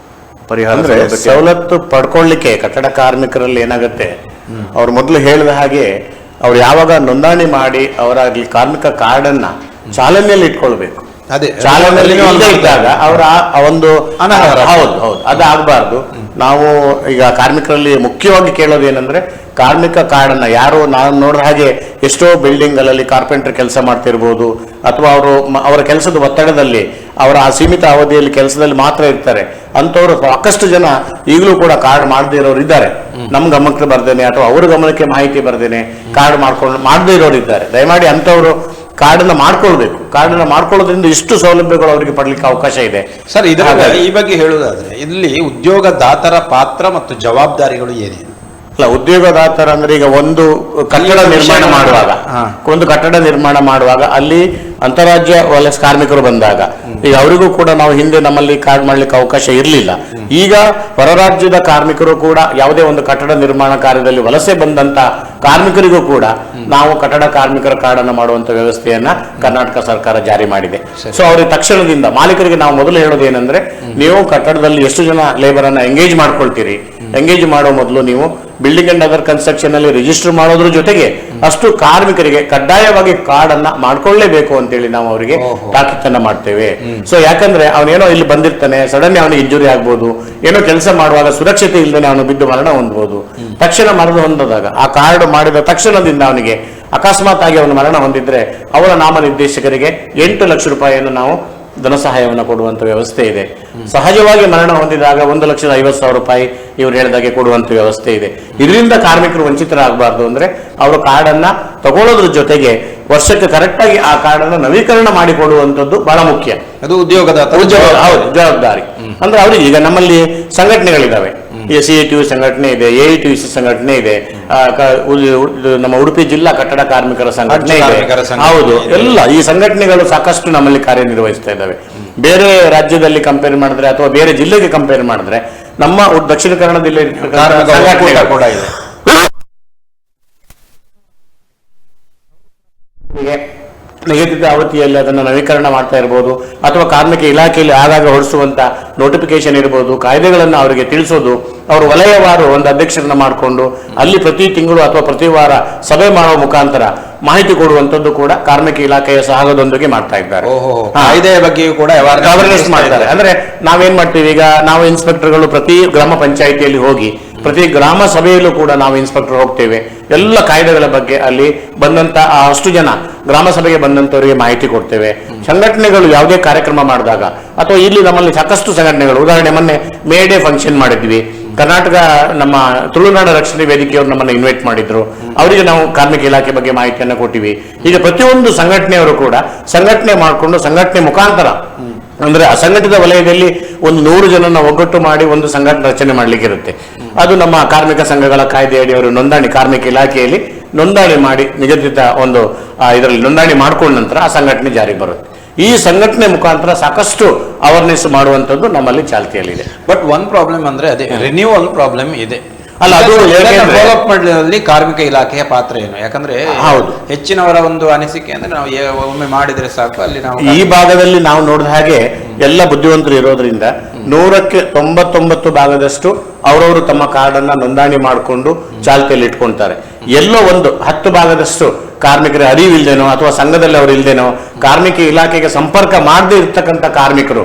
Speaker 3: ಪರಿಹಾರ
Speaker 4: ಸವಲತ್ತು ಪಡ್ಕೊಳ್ಳಿಕ್ಕೆ. ಕಟ್ಟಡ ಕಾರ್ಮಿಕರಲ್ಲಿ ಏನಾಗುತ್ತೆ, ಅವ್ರು ಮೊದಲು ಹೇಳಿದ ಹಾಗೆ ಅವ್ರು ಯಾವಾಗ ನೋಂದಣಿ ಮಾಡಿ ಅವರ ಕಾರ್ಮಿಕ ಕಾರ್ಡ್ ಅನ್ನ ಚಾಲನೆಯಲ್ಲಿ ಇಟ್ಕೊಳ್ಬೇಕು.
Speaker 1: ಅದೇ
Speaker 4: ಚಾಲನೆಯಲ್ಲಿ ಇದ್ದಾಗ ಅವರ ಒಂದು ಹೌದು ಅದಾಗಬಾರ್ದು. ನಾವು ಈಗ ಕಾರ್ಮಿಕರಲ್ಲಿ ಮುಖ್ಯವಾಗಿ ಕೇಳೋದು ಏನಂದ್ರೆ, ಕಾರ್ಮಿಕ ಕಾರ್ಡನ್ನ ಯಾರು ನಾವು ನೋಡಿದ ಹಾಗೆ ಎಷ್ಟೋ ಬಿಲ್ಡಿಂಗ್ಗಳಲ್ಲಿ ಕಾರ್ಪೆಂಟರ್ ಕೆಲಸ ಮಾಡ್ತಿರ್ಬೋದು, ಅಥವಾ ಅವರ ಕೆಲಸದ ಒತ್ತಡದಲ್ಲಿ ಅವರ ಆ ಸೀಮಿತ ಅವಧಿಯಲ್ಲಿ ಕೆಲಸದಲ್ಲಿ ಮಾತ್ರ ಇರ್ತಾರೆ. ಅಂಥವ್ರು ಸಾಕಷ್ಟು ಜನ ಈಗಲೂ ಕೂಡ ಕಾರ್ಡ್ ಮಾಡದೇ ಇರೋರು ಇದ್ದಾರೆ. ನಮ್ಮ ಗಮನಕ್ಕೆ ಬರ್ದೇನೆ ಅಥವಾ ಅವ್ರ ಗಮನಕ್ಕೆ ಮಾಹಿತಿ ಬರ್ದೇನೆ ಕಾರ್ಡ್ ಮಾಡದೇ ಇರೋರು ಇದ್ದಾರೆ. ದಯಮಾಡಿ ಅಂಥವ್ರು ಕಾರ್ಡನ್ನ ಮಾಡ್ಕೊಳ್ಬೇಕು. ಕಾರ್ಡನ್ನ ಮಾಡ್ಕೊಳ್ಳೋದ್ರಿಂದ ಇಷ್ಟು ಸೌಲಭ್ಯಗಳು ಅವರಿಗೆ ಪಡ್ಲಿಕ್ಕೆ ಅವಕಾಶ ಇದೆ.
Speaker 1: ಸರ್, ಈ ಬಗ್ಗೆ ಹೇಳುವುದಾದ್ರೆ ಇಲ್ಲಿ ಉದ್ಯೋಗದಾತರ ಪಾತ್ರ ಮತ್ತು ಜವಾಬ್ದಾರಿಗಳು ಏನೇನು?
Speaker 4: ಅಲ್ಲ, ಉದ್ಯೋಗದಾತರ ಅಂದ್ರೆ ಈಗ ಒಂದು ಕಟ್ಟಡ ನಿರ್ಮಾಣ ಮಾಡುವಾಗ ಅಲ್ಲಿ ಅಂತಾರಾಜ್ಯ ವಲಸೆ ಕಾರ್ಮಿಕರು ಬಂದಾಗ ಈಗ ಅವರಿಗೂ ಕೂಡ ನಾವು ಹಿಂದೆ ನಮ್ಮಲ್ಲಿ ಕಾರ್ಡ್ ಮಾಡ್ಲಿಕ್ಕೆ ಅವಕಾಶ ಇರಲಿಲ್ಲ. ಈಗ ಹೊರ ರಾಜ್ಯದ ಕಾರ್ಮಿಕರು ಕೂಡ ಯಾವುದೇ ಒಂದು ಕಟ್ಟಡ ನಿರ್ಮಾಣ ಕಾರ್ಯದಲ್ಲಿ ವಲಸೆ ಬಂದಂತ ಕಾರ್ಮಿಕರಿಗೂ ಕೂಡ ನಾವು ಕಟ್ಟಡ ಕಾರ್ಮಿಕರ ಕಾರ್ಡ್ ಅನ್ನು ಮಾಡುವಂತ ವ್ಯವಸ್ಥೆಯನ್ನ ಕರ್ನಾಟಕ ಸರ್ಕಾರ ಜಾರಿ ಮಾಡಿದೆ. ಸೊ ಅವ್ರಿಗೆ ತಕ್ಷಣದಿಂದ ಮಾಲೀಕರಿಗೆ ನಾವು ಮೊದಲು ಹೇಳೋದು ಏನಂದ್ರೆ, ನೀವು ಕಟ್ಟಡದಲ್ಲಿ ಎಷ್ಟು ಜನ ಲೇಬರ್ ಅನ್ನ ಎಂಗೇಜ್ ಮಾಡ್ಕೊಳ್ತೀರಿ, ಎಂಗೇಜ್ ಮಾಡೋ ಮೊದಲು ನೀವು ಬಿಲ್ಡಿಂಗ್ ಅಂಡ್ ಅದರ್ ಕನ್ಸ್ಟ್ರಕ್ಷನ್ ಅಲ್ಲಿ ರಿಜಿಸ್ಟರ್ ಮಾಡೋದ್ರ ಜೊತೆಗೆ ಅಷ್ಟು ಕಾರ್ಮಿಕರಿಗೆ ಕಡ್ಡಾಯವಾಗಿ ಕಾರ್ಡ್ ಅನ್ನ ಮಾಡ್ಕೊಳ್ಳೇಬೇಕು ಅಂತೇಳಿ ನಾವು ಅವರಿಗೆ ತಾಕೀತನ್ನ ಮಾಡ್ತೇವೆ. ಸೊ ಯಾಕಂದ್ರೆ ಅವನೇನೋ ಇಲ್ಲಿ ಬಂದಿರ್ತಾನೆ, ಸಡನ್ ಅವನಿಗೆ ಇಂಜುರಿ ಆಗ್ಬೋದು, ಏನೋ ಕೆಲಸ ಮಾಡುವಾಗ ಸುರಕ್ಷತೆ ಇಲ್ಲದೆ ಅವನು ಬಿದ್ದು ಮರಣ ಹೊಂದಬಹುದು. ತಕ್ಷಣ ಮರಣ ಹೊಂದಿದಾಗ ಆ ಕಾರ್ಡ್ ಮಾಡಿದ ತಕ್ಷಣದಿಂದ ಅವನಿಗೆ ಅಕಸ್ಮಾತ್ ಆಗಿ ಅವನು ಮರಣ ಹೊಂದಿದ್ರೆ ಅವರ ನಾಮನಿರ್ದೇಶಕರಿಗೆ 8 ಲಕ್ಷ ರೂಪಾಯಿಯನ್ನು ನಾವು ಧನ ಸಹಾಯವನ್ನು ಕೊಡುವಂತ ವ್ಯವಸ್ಥೆ ಇದೆ. ಸಹಜವಾಗಿ ಮರಣ ಹೊಂದಿದಾಗ 1,50,000 ರೂಪಾಯಿ ಇವ್ರು ಹೇಳಿದಾಗೆ ಕೊಡುವಂತ ವ್ಯವಸ್ಥೆ ಇದೆ. ಇದರಿಂದ ಕಾರ್ಮಿಕರು ವಂಚಿತರಾಗಬಾರ್ದು ಅಂದ್ರೆ ಅವರು ಕಾರ್ಡ್ ಅನ್ನ ತಗೊಳ್ಳೋದ್ರ ಜೊತೆಗೆ ವರ್ಷಕ್ಕೆ ಕರೆಕ್ಟ್ ಆಗಿ ಆ ಕಾರ್ಡ್ ಅನ್ನು ನವೀಕರಣ ಮಾಡಿಕೊಡುವಂತದ್ದು ಬಹಳ ಮುಖ್ಯ.
Speaker 1: ಅದು ಉದ್ಯೋಗದ
Speaker 4: ಜವಾಬ್ದಾರಿ. ಅಂದ್ರೆ ಅವ್ರಿಗೆ ಈಗ ನಮ್ಮಲ್ಲಿ ಸಂಘಟನೆಗಳಿದಾವೆ. CITU ಸಂಘಟನೆ ಇದೆ, AITUC ಸಂಘಟನೆ ಇದೆ, ನಮ್ಮ ಉಡುಪಿ ಜಿಲ್ಲಾ ಕಟ್ಟಡ ಕಾರ್ಮಿಕರ ಸಂಘಟನೆ ಇದೆ. ಹೌದು, ಎಲ್ಲ ಈ ಸಂಘಟನೆಗಳು ಸಾಕಷ್ಟು ನಮ್ಮಲ್ಲಿ ಕಾರ್ಯನಿರ್ವಹಿಸ್ತಾ ಇದ್ದಾವೆ. ಬೇರೆ ರಾಜ್ಯದಲ್ಲಿ ಕಂಪೇರ್ ಮಾಡಿದ್ರೆ ಅಥವಾ ಬೇರೆ ಜಿಲ್ಲೆಗೆ ಕಂಪೇರ್ ಮಾಡಿದ್ರೆ ನಮ್ಮ ದಕ್ಷಿಣ ಕನ್ನಡದಲ್ಲಿ ಕೂಡ ಇದೆ. ನಿಗದಿತ ಅವಧಿಯಲ್ಲಿ ಅದನ್ನು ನವೀಕರಣ ಮಾಡ್ತಾ ಇರ್ಬೋದು, ಅಥವಾ ಕಾರ್ಮಿಕ ಇಲಾಖೆಯಲ್ಲಿ ಆಗಾಗ ಹೊರಡಿಸುವಂತ ನೋಟಿಫಿಕೇಶನ್ ಇರ್ಬೋದು, ಕಾಯ್ದೆಗಳನ್ನು ಅವರಿಗೆ ತಿಳಿಸೋದು, ಅವರು ವಲಯವಾರು ಒಂದು ಅಧ್ಯಕ್ಷರನ್ನ ಮಾಡಿಕೊಂಡು ಅಲ್ಲಿ ಪ್ರತಿ ತಿಂಗಳು ಅಥವಾ ಪ್ರತಿ ವಾರ ಸಭೆ ಮಾಡುವ ಮುಖಾಂತರ ಮಾಹಿತಿ ಕೊಡುವಂತದ್ದು ಕೂಡ ಕಾರ್ಮಿಕ ಇಲಾಖೆಯ ಸಹಯೋಗದೊಂದಿಗೆ ಮಾಡ್ತಾ ಇದ್ದಾರೆ.
Speaker 1: ಕಾಯ್ದೆಯ ಬಗ್ಗೆಯೂ ಕೂಡ
Speaker 4: ಅವೇರ್ನೆಸ್ ಮಾಡ್ತಾರೆ. ಅಂದ್ರೆ ನಾವೇನ್ ಮಾಡ್ತೀವಿ, ಈಗ ನಾವು ಇನ್ಸ್ಪೆಕ್ಟರ್ಗಳು ಪ್ರತಿ ಗ್ರಾಮ ಪಂಚಾಯಿತಿಯಲ್ಲಿ ಹೋಗಿ ಪ್ರತಿ ಗ್ರಾಮ ಸಭೆಯಲ್ಲೂ ಕೂಡ ನಾವು ಇನ್ಸ್ಪೆಕ್ಟರ್ ಹೋಗ್ತೇವೆ. ಎಲ್ಲ ಕಾಯ್ದೆಗಳ ಬಗ್ಗೆ ಅಲ್ಲಿ ಬಂದಂತ ಅಷ್ಟು ಜನ ಗ್ರಾಮ ಸಭೆಗೆ ಬಂದಂತವರಿಗೆ ಮಾಹಿತಿ ಕೊಡ್ತೇವೆ. ಸಂಘಟನೆಗಳು ಯಾವುದೇ ಕಾರ್ಯಕ್ರಮ ಮಾಡಿದಾಗ ಅಥವಾ ಇಲ್ಲಿ ನಮ್ಮಲ್ಲಿ ಸಾಕಷ್ಟು ಸಂಘಟನೆಗಳು, ಉದಾಹರಣೆ ಮೊನ್ನೆ ಮೇ ಡೇ ಫಂಕ್ಷನ್ ಮಾಡಿದ್ವಿ, ಕರ್ನಾಟಕ ನಮ್ಮ ತುಳುನಾಡ ರಕ್ಷಣೆ ವೇದಿಕೆಯವರು ನಮ್ಮನ್ನು ಇನ್ವೈಟ್ ಮಾಡಿದ್ರು, ಅವರಿಗೆ ನಾವು ಕಾರ್ಮಿಕ ಇಲಾಖೆ ಬಗ್ಗೆ ಮಾಹಿತಿಯನ್ನು ಕೊಟ್ಟಿವಿ. ಈಗ ಪ್ರತಿಯೊಂದು ಸಂಘಟನೆಯವರು ಕೂಡ ಸಂಘಟನೆ ಮಾಡಿಕೊಂಡು ಸಂಘಟನೆ ಮುಖಾಂತರ ಅಂದ್ರೆ ಅಸಂಘಟಿತ ವಲಯದಲ್ಲಿ ಒಂದು 100 ಜನನ ಒಗ್ಗಟ್ಟು ಮಾಡಿ ಒಂದು ಸಂಘಟನೆ ರಚನೆ ಮಾಡ್ಲಿಕ್ಕೆ ಇರುತ್ತೆ. ಅದು ನಮ್ಮ ಕಾರ್ಮಿಕ ಸಂಘಗಳ ಕಾಯ್ದೆಯಡಿ ಅವರು ನೋಂದಣಿ ಕಾರ್ಮಿಕ ಇಲಾಖೆಯಲ್ಲಿ ನೋಂದಣಿ ಮಾಡಿ ನಿಗದಿತ ಒಂದು ಇದರಲ್ಲಿ ನೋಂದಣಿ ಮಾಡ್ಕೊಂಡ ನಂತರ ಆ ಸಂಘಟನೆ ಜಾರಿಗೆ ಬರುತ್ತೆ. ಈ ಸಂಘಟನೆ ಮುಖಾಂತರ ಸಾಕಷ್ಟು ಅವೇರ್ನೆಸ್ ಮಾಡುವಂಥದ್ದು ನಮ್ಮಲ್ಲಿ ಚಾಲ್ತಿಯಲ್ಲಿದೆ.
Speaker 1: ಬಟ್ ಒನ್ ಪ್ರಾಬ್ಲಮ್ ಅಂದ್ರೆ ಅದೇ ರಿನ್ಯೂವಲ್ ಪ್ರಾಬ್ಲಮ್ ಇದೆ.
Speaker 4: ಅಲ್ಲ ಅದು ಯಾಕೆಂದ್ರೆ
Speaker 1: ಡೆವಲಪ್ ಮಾಡಲಿ ಕಾರ್ಮಿಕ ಇಲಾಖೆಯ ಪಾತ್ರ ಏನು? ಯಾಕಂದ್ರೆ
Speaker 4: ಹೌದು.
Speaker 1: ಹೆಚ್ಚಿನವರ ಒಂದು ಅನಿಸಿಕೆ ಅಂದ್ರೆ ನಾವು ಒಮ್ಮೆ ಮಾಡಿದ್ರೆ ಸಾಕು, ಅಲ್ಲಿ ನಾವು
Speaker 4: ಈ ಭಾಗದಲ್ಲಿ ನಾವು ನೋಡಿದ ಹಾಗೆ ಎಲ್ಲ ಬುದ್ಧಿವಂತರು ಇರೋದ್ರಿಂದ 100ಕ್ಕೆ 99 ಭಾಗದಷ್ಟು ಅವರವರು ತಮ್ಮ ಕಾರ್ಡನ್ನ ನೋಂದಣಿ ಮಾಡಿಕೊಂಡು ಚಾಲ್ತಿಯಲ್ಲಿ ಇಟ್ಕೊಳ್ತಾರೆ. ಎಲ್ಲೋ ಒಂದು 10 ಭಾಗದಷ್ಟು ಕಾರ್ಮಿಕರ ಅರಿವಿಲ್ದೇನೋ ಅಥವಾ ಸಂಘದಲ್ಲಿ ಅವರು ಇಲ್ದೇನೋ ಕಾರ್ಮಿಕ ಇಲಾಖೆಗೆ ಸಂಪರ್ಕ ಮಾಡದೇ ಇರ್ತಕ್ಕಂಥ ಕಾರ್ಮಿಕರು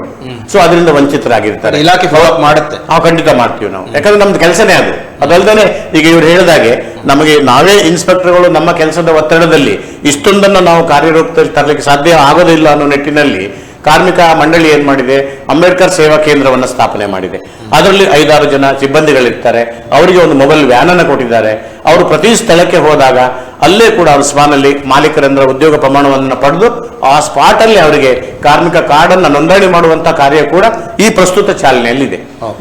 Speaker 4: ಸೊ ಅದರಿಂದ ವಂಚಿತರಾಗಿರ್ತಾರೆ.
Speaker 1: ಇಲಾಖೆ ಫಾಲೋಅಪ್ ಮಾಡುತ್ತೆ.
Speaker 4: ನಾವು ಖಂಡಿತ ಮಾಡ್ತೀವಿ ನಾವು, ಯಾಕಂದ್ರೆ ನಮ್ದು ಕೆಲಸನೇ ಅದು. ಅದಲ್ದೇನೆ ಈಗ ಇವ್ರು ಹೇಳಿದಾಗೆ ನಮಗೆ ನಾವೇ ಇನ್ಸ್ಪೆಕ್ಟರ್ಗಳು ನಮ್ಮ ಕೆಲಸದ ಒತ್ತಡದಲ್ಲಿ ಇಷ್ಟೊಂದನ್ನು ನಾವು ಕಾರ್ಯರೂಪದಲ್ಲಿ ತರಲಿಕ್ಕೆ ಸಾಧ್ಯ ಆಗೋದಿಲ್ಲ ಅನ್ನೋ ನಿಟ್ಟಿನಲ್ಲಿ ಕಾರ್ಮಿಕ ಮಂಡಳಿ ಏನ್ ಮಾಡಿದೆ, ಅಂಬೇಡ್ಕರ್ ಸೇವಾ ಕೇಂದ್ರವನ್ನು ಸ್ಥಾಪನೆ ಮಾಡಿದೆ. ಅದರಲ್ಲಿ 5-6 ಜನ ಸಿಬ್ಬಂದಿಗಳಿರ್ತಾರೆ. ಅವರಿಗೆ ಒಂದು ಮೊಬೈಲ್ ವ್ಯಾನ್ ಅನ್ನು ಕೊಟ್ಟಿದ್ದಾರೆ. ಅವರು ಪ್ರತಿ ಸ್ಥಳಕ್ಕೆ ಹೋದಾಗ ಅಲ್ಲೇ ಕೂಡ ಅವ್ರ ಸ್ಪಾನಲ್ಲಿ ಮಾಲೀಕರಂದ್ರ ಉದ್ಯೋಗ ಪ್ರಮಾಣವನ್ನು ಪಡೆದು ಆ ಸ್ಪಾಟ್ ಅಲ್ಲಿ ಅವರಿಗೆ ಕಾರ್ಮಿಕ ಕಾರ್ಡ್ ಅನ್ನು ನೋಂದಣಿ ಮಾಡುವಂತ ಕಾರ್ಯ ಕೂಡ ಈ ಪ್ರಸ್ತುತ ಚಾಲನೆಯಲ್ಲಿದೆ.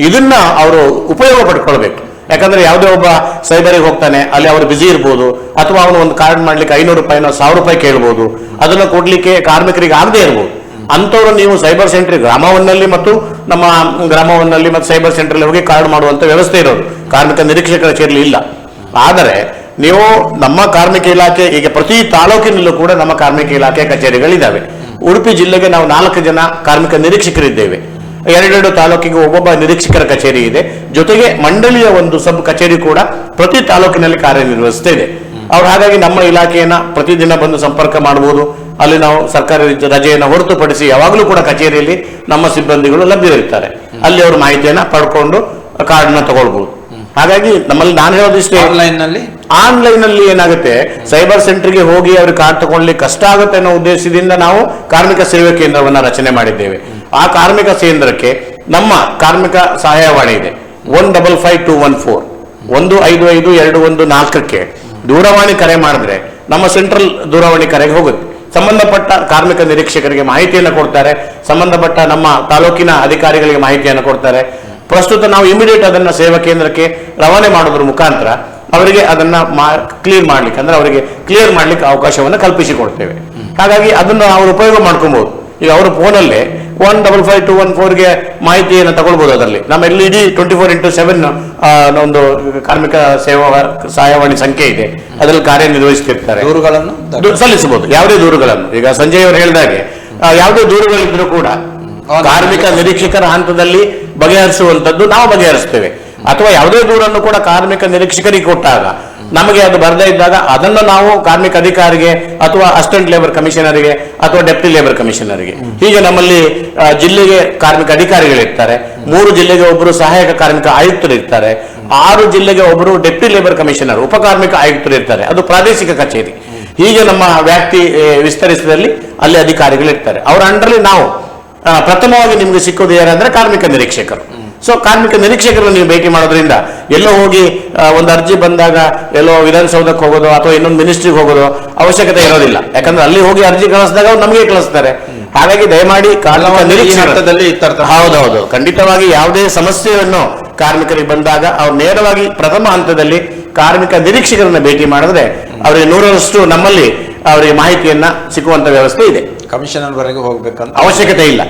Speaker 4: ಇದನ್ನ ಅವರು ಉಪಯೋಗ ಪಡ್ಕೊಳ್ಬೇಕು. ಯಾಕಂದ್ರೆ ಯಾವುದೇ ಒಬ್ಬ ಸೈಬರಿಗೆ ಹೋಗ್ತಾನೆ, ಅಲ್ಲಿ ಅವರು ಬಿಸಿ ಇರ್ಬೋದು, ಅಥವಾ ಅವನು ಒಂದು ಕಾರ್ಡ್ ಮಾಡ್ಲಿಕ್ಕೆ 500 ರೂಪಾಯಿನೋ 1000 ರೂಪಾಯಿ ಕೇಳ್ಬೋದು. ಅದನ್ನು ಕೊಡ್ಲಿಕ್ಕೆ ಕಾರ್ಮಿಕರಿಗೆ ಆಗದೆ ಇರ್ಬೋದು. ಅಂಥವ್ರು ನೀವು ಸೈಬರ್ ಸೆಂಟರ್ ಗ್ರಾಮವನ್ನಲ್ಲಿ ಮತ್ತು ನಮ್ಮ ಗ್ರಾಮವನ್ನಲ್ಲಿ ಮತ್ತು ಸೈಬರ್ ಸೆಂಟರ್ ಹೋಗಿ ಕಾರ್ಡ್ ಮಾಡುವಂತ ವ್ಯವಸ್ಥೆ ಇರೋದು ಕಾರ್ಮಿಕ ನಿರೀಕ್ಷಕರ ಕಚೇರಿ ಇಲ್ಲ. ಆದರೆ ನೀವು ನಮ್ಮ ಕಾರ್ಮಿಕ ಇಲಾಖೆ ಈಗ ಪ್ರತಿ ತಾಲೂಕಿನಲ್ಲೂ ಕೂಡ ನಮ್ಮ ಕಾರ್ಮಿಕ ಇಲಾಖೆ ಕಚೇರಿಗಳಿದ್ದಾವೆ. ಉಡುಪಿ ಜಿಲ್ಲೆಗೆ ನಾವು 4 ಜನ ಕಾರ್ಮಿಕ ನಿರೀಕ್ಷಕರಿದ್ದೇವೆ. 2 ತಾಲೂಕಿಗೆ ಒಬ್ಬೊಬ್ಬ ನಿರೀಕ್ಷಕರ ಕಚೇರಿ ಇದೆ. ಜೊತೆಗೆ ಮಂಡಳಿಯ ಒಂದು ಸಬ್ ಕಚೇರಿ ಕೂಡ ಪ್ರತಿ ತಾಲೂಕಿನಲ್ಲಿ ಕಾರ್ಯನಿರ್ವಹಿಸ್ತಾ ಇದೆ. ಅವ್ರು ಹಾಗಾಗಿ ನಮ್ಮ ಇಲಾಖೆಯನ್ನ ಪ್ರತಿದಿನ ಬಂದು ಸಂಪರ್ಕ ಮಾಡಬಹುದು. ಅಲ್ಲಿ ನಾವು ಸರ್ಕಾರಿ ರಜೆಯನ್ನು ಹೊರತುಪಡಿಸಿ ಯಾವಾಗಲೂ ಕೂಡ ಕಚೇರಿಯಲ್ಲಿ ನಮ್ಮ ಸಿಬ್ಬಂದಿಗಳು ಲಭ್ಯರಿರ್ತಾರೆ. ಅಲ್ಲಿ ಅವರು ಮಾಹಿತಿಯನ್ನ ಪಡ್ಕೊಂಡು ಕಾರ್ಡ್ನ ತಗೊಳ್ಬಹುದು. ಹಾಗಾಗಿ ನಮ್ಮಲ್ಲಿ ನಾನು ಹೇಳೋದಿಷ್ಟೇ, ಆನ್ಲೈನ್ ನಲ್ಲಿ ಏನಾಗುತ್ತೆ, ಸೈಬರ್ ಸೆಂಟರ್ಗೆ ಹೋಗಿ ಅವ್ರಿಗೆ ಕಾರ್ಡ್ ತಗೊಳ್ಲಿಕ್ಕೆ ಕಷ್ಟ ಆಗುತ್ತೆ ಅನ್ನೋ ಉದ್ದೇಶದಿಂದ ನಾವು ಕಾರ್ಮಿಕ ಸೇವಾ ಕೇಂದ್ರವನ್ನ ರಚನೆ ಮಾಡಿದ್ದೇವೆ. ಆ ಕಾರ್ಮಿಕ ಕೇಂದ್ರಕ್ಕೆ ನಮ್ಮ ಕಾರ್ಮಿಕ ಸಹಾಯವಾಣಿ ಇದೆ 155214 155214ಕ್ಕೆ ದೂರವಾಣಿ ಕರೆ ಮಾಡಿದ್ರೆ ನಮ್ಮ ಸೆಂಟ್ರಲ್ ದೂರವಾಣಿ ಕರೆಗೆ ಹೋಗುತ್ತೆ. ಸಂಬಂಧಪಟ್ಟ ಕಾರ್ಮಿಕ ನಿರೀಕ್ಷಕರಿಗೆ ಮಾಹಿತಿಯನ್ನು ಕೊಡ್ತಾರೆ, ಸಂಬಂಧಪಟ್ಟ ನಮ್ಮ ತಾಲೂಕಿನ ಅಧಿಕಾರಿಗಳಿಗೆ ಮಾಹಿತಿಯನ್ನು ಕೊಡ್ತಾರೆ. ಪ್ರಸ್ತುತ ನಾವು ಇಮಿಡಿಯೇಟ್ ಅದನ್ನ ಸೇವಾ ಕೇಂದ್ರಕ್ಕೆ ರವಾನೆ ಮಾಡೋದ್ರ ಮುಖಾಂತರ ಅವರಿಗೆ ಅದನ್ನ ಕ್ಲಿಯರ್ ಮಾಡ್ಲಿಕ್ಕೆ, ಅಂದ್ರೆ ಅವರಿಗೆ ಕ್ಲಿಯರ್ ಮಾಡ್ಲಿಕ್ಕೆ ಅವಕಾಶವನ್ನು ಕಲ್ಪಿಸಿಕೊಡ್ತೇವೆ. ಹಾಗಾಗಿ ಅದನ್ನು ಅವರು ಉಪಯೋಗ ಮಾಡ್ಕೊಬಹುದು. ಈಗ ಅವರ ಫೋನಲ್ಲೇ 155214ಗೆ ಮಾಹಿತಿಯನ್ನು ತಗೊಳ್ಬಹುದು. ಅದರಲ್ಲಿ ನಮ್ಮ LED 24x7 ಒಂದು ಕಾರ್ಮಿಕ ಸೇವಾ ಸಹಾಯವಾಣಿ ಸಂಖ್ಯೆ ಇದೆ. ಅದರಲ್ಲಿ ಕಾರ್ಯನಿರ್ವಹಿಸುತ್ತಿರ್ತಾರೆ.
Speaker 1: ದೂರುಗಳನ್ನು
Speaker 4: ಸಲ್ಲಿಸಬಹುದು, ಯಾವುದೇ ದೂರುಗಳನ್ನು. ಈಗ ಸಂಜಯ್ ಅವರು ಹೇಳಿದಾಗೆ ಯಾವುದೇ ದೂರುಗಳಿದ್ರೂ ಕೂಡ ಕಾರ್ಮಿಕ ನಿರೀಕ್ಷಕರ ಹಂತದಲ್ಲಿ ಬಗೆಹರಿಸುವಂತದ್ದು ನಾವು ಬಗೆಹರಿಸ್ತೇವೆ. ಅಥವಾ ಯಾವುದೇ ದೂರನ್ನು ಕೂಡ ಕಾರ್ಮಿಕ ನಿರೀಕ್ಷಕರಿಗೆ ಕೊಟ್ಟಾಗ ನಮಗೆ ಅದು ಬರದೇ ಇದ್ದಾಗ ಅದನ್ನು ನಾವು ಕಾರ್ಮಿಕ ಅಧಿಕಾರಿಗೆ ಅಥವಾ ಅಸಿಸ್ಟೆಂಟ್ ಲೇಬರ್ ಕಮಿಷನರಿಗೆ ಅಥವಾ ಡೆಪ್ಟಿ ಲೇಬರ್ ಕಮಿಷನರಿಗೆ, ಹೀಗೆ ನಮ್ಮಲ್ಲಿ ಜಿಲ್ಲೆಗೆ ಕಾರ್ಮಿಕ ಅಧಿಕಾರಿಗಳಿರ್ತಾರೆ. 3 ಜಿಲ್ಲೆಗೆ ಒಬ್ಬರು ಸಹಾಯಕ ಕಾರ್ಮಿಕ ಆಯುಕ್ತರು ಇರ್ತಾರೆ. 6 ಜಿಲ್ಲೆಗೆ ಒಬ್ಬರು ಡೆಪ್ಟಿ ಲೇಬರ್ ಕಮಿಷನರ್ ಉಪ ಕಾರ್ಮಿಕ ಆಯುಕ್ತರು ಇರ್ತಾರೆ. ಅದು ಪ್ರಾದೇಶಿಕ ಕಚೇರಿ. ಹೀಗೆ ನಮ್ಮ ವ್ಯಾಪ್ತಿ ವಿಸ್ತರಿಸಿದಲ್ಲಿ ಅಲ್ಲಿ ಅಧಿಕಾರಿಗಳಿರ್ತಾರೆ. ಅವರ ಅಂಡರ್ಲಿ ನಾವು ಪ್ರಥಮವಾಗಿ ನಿಮ್ಗೆ ಸಿಕ್ಕೋದು ಯಾರಂದ್ರೆ ಕಾರ್ಮಿಕ ನಿರೀಕ್ಷಕರು. ಸೊ ಕಾರ್ಮಿಕ ನಿರೀಕ್ಷಕರನ್ನು ನೀವು ಭೇಟಿ ಮಾಡೋದ್ರಿಂದ ಎಲ್ಲೋ ಹೋಗಿ ಒಂದು ಅರ್ಜಿ ಬಂದಾಗ ಎಲ್ಲೋ ವಿಧಾನಸೌಧಕ್ಕೆ ಹೋಗೋದು ಅಥವಾ ಇನ್ನೊಂದು ಮಿನಿಸ್ಟ್ರಿಗೆ ಹೋಗೋದು ಅವಶ್ಯಕತೆ ಇರೋದಿಲ್ಲ. ಯಾಕಂದ್ರೆ ಅಲ್ಲಿ ಹೋಗಿ ಅರ್ಜಿ ಕಳಿಸಿದಾಗ ಅವ್ರು ನಮಗೆ ಕಳಿಸ್ತಾರೆ. ಹಾಗಾಗಿ ದಯಮಾಡಿ ಕಾರ್ಮಿಕ ನಿರೀಕ್ಷಕರಲ್ಲಿ ಹೌದೌದು, ಖಂಡಿತವಾಗಿ ಯಾವುದೇ ಸಮಸ್ಯೆಯನ್ನು ಕಾರ್ಮಿಕರಿಗೆ ಬಂದಾಗ ಅವ್ರು ನೇರವಾಗಿ ಪ್ರಥಮ ಹಂತದಲ್ಲಿ ಕಾರ್ಮಿಕ ನಿರೀಕ್ಷಕರನ್ನ ಭೇಟಿ ಮಾಡಿದ್ರೆ ಅವರಿಗೆ 100ರಷ್ಟು ನಮ್ಮಲ್ಲಿ ಅವರಿಗೆ ಮಾಹಿತಿಯನ್ನ ಸಿಕ್ಕುವಂತ ವ್ಯವಸ್ಥೆ ಇದೆ.
Speaker 1: ಕಮಿಷನರ್ ವರೆಗೆ ಹೋಗ್ಬೇಕಂತ
Speaker 4: ಅವಶ್ಯಕತೆ ಇಲ್ಲ.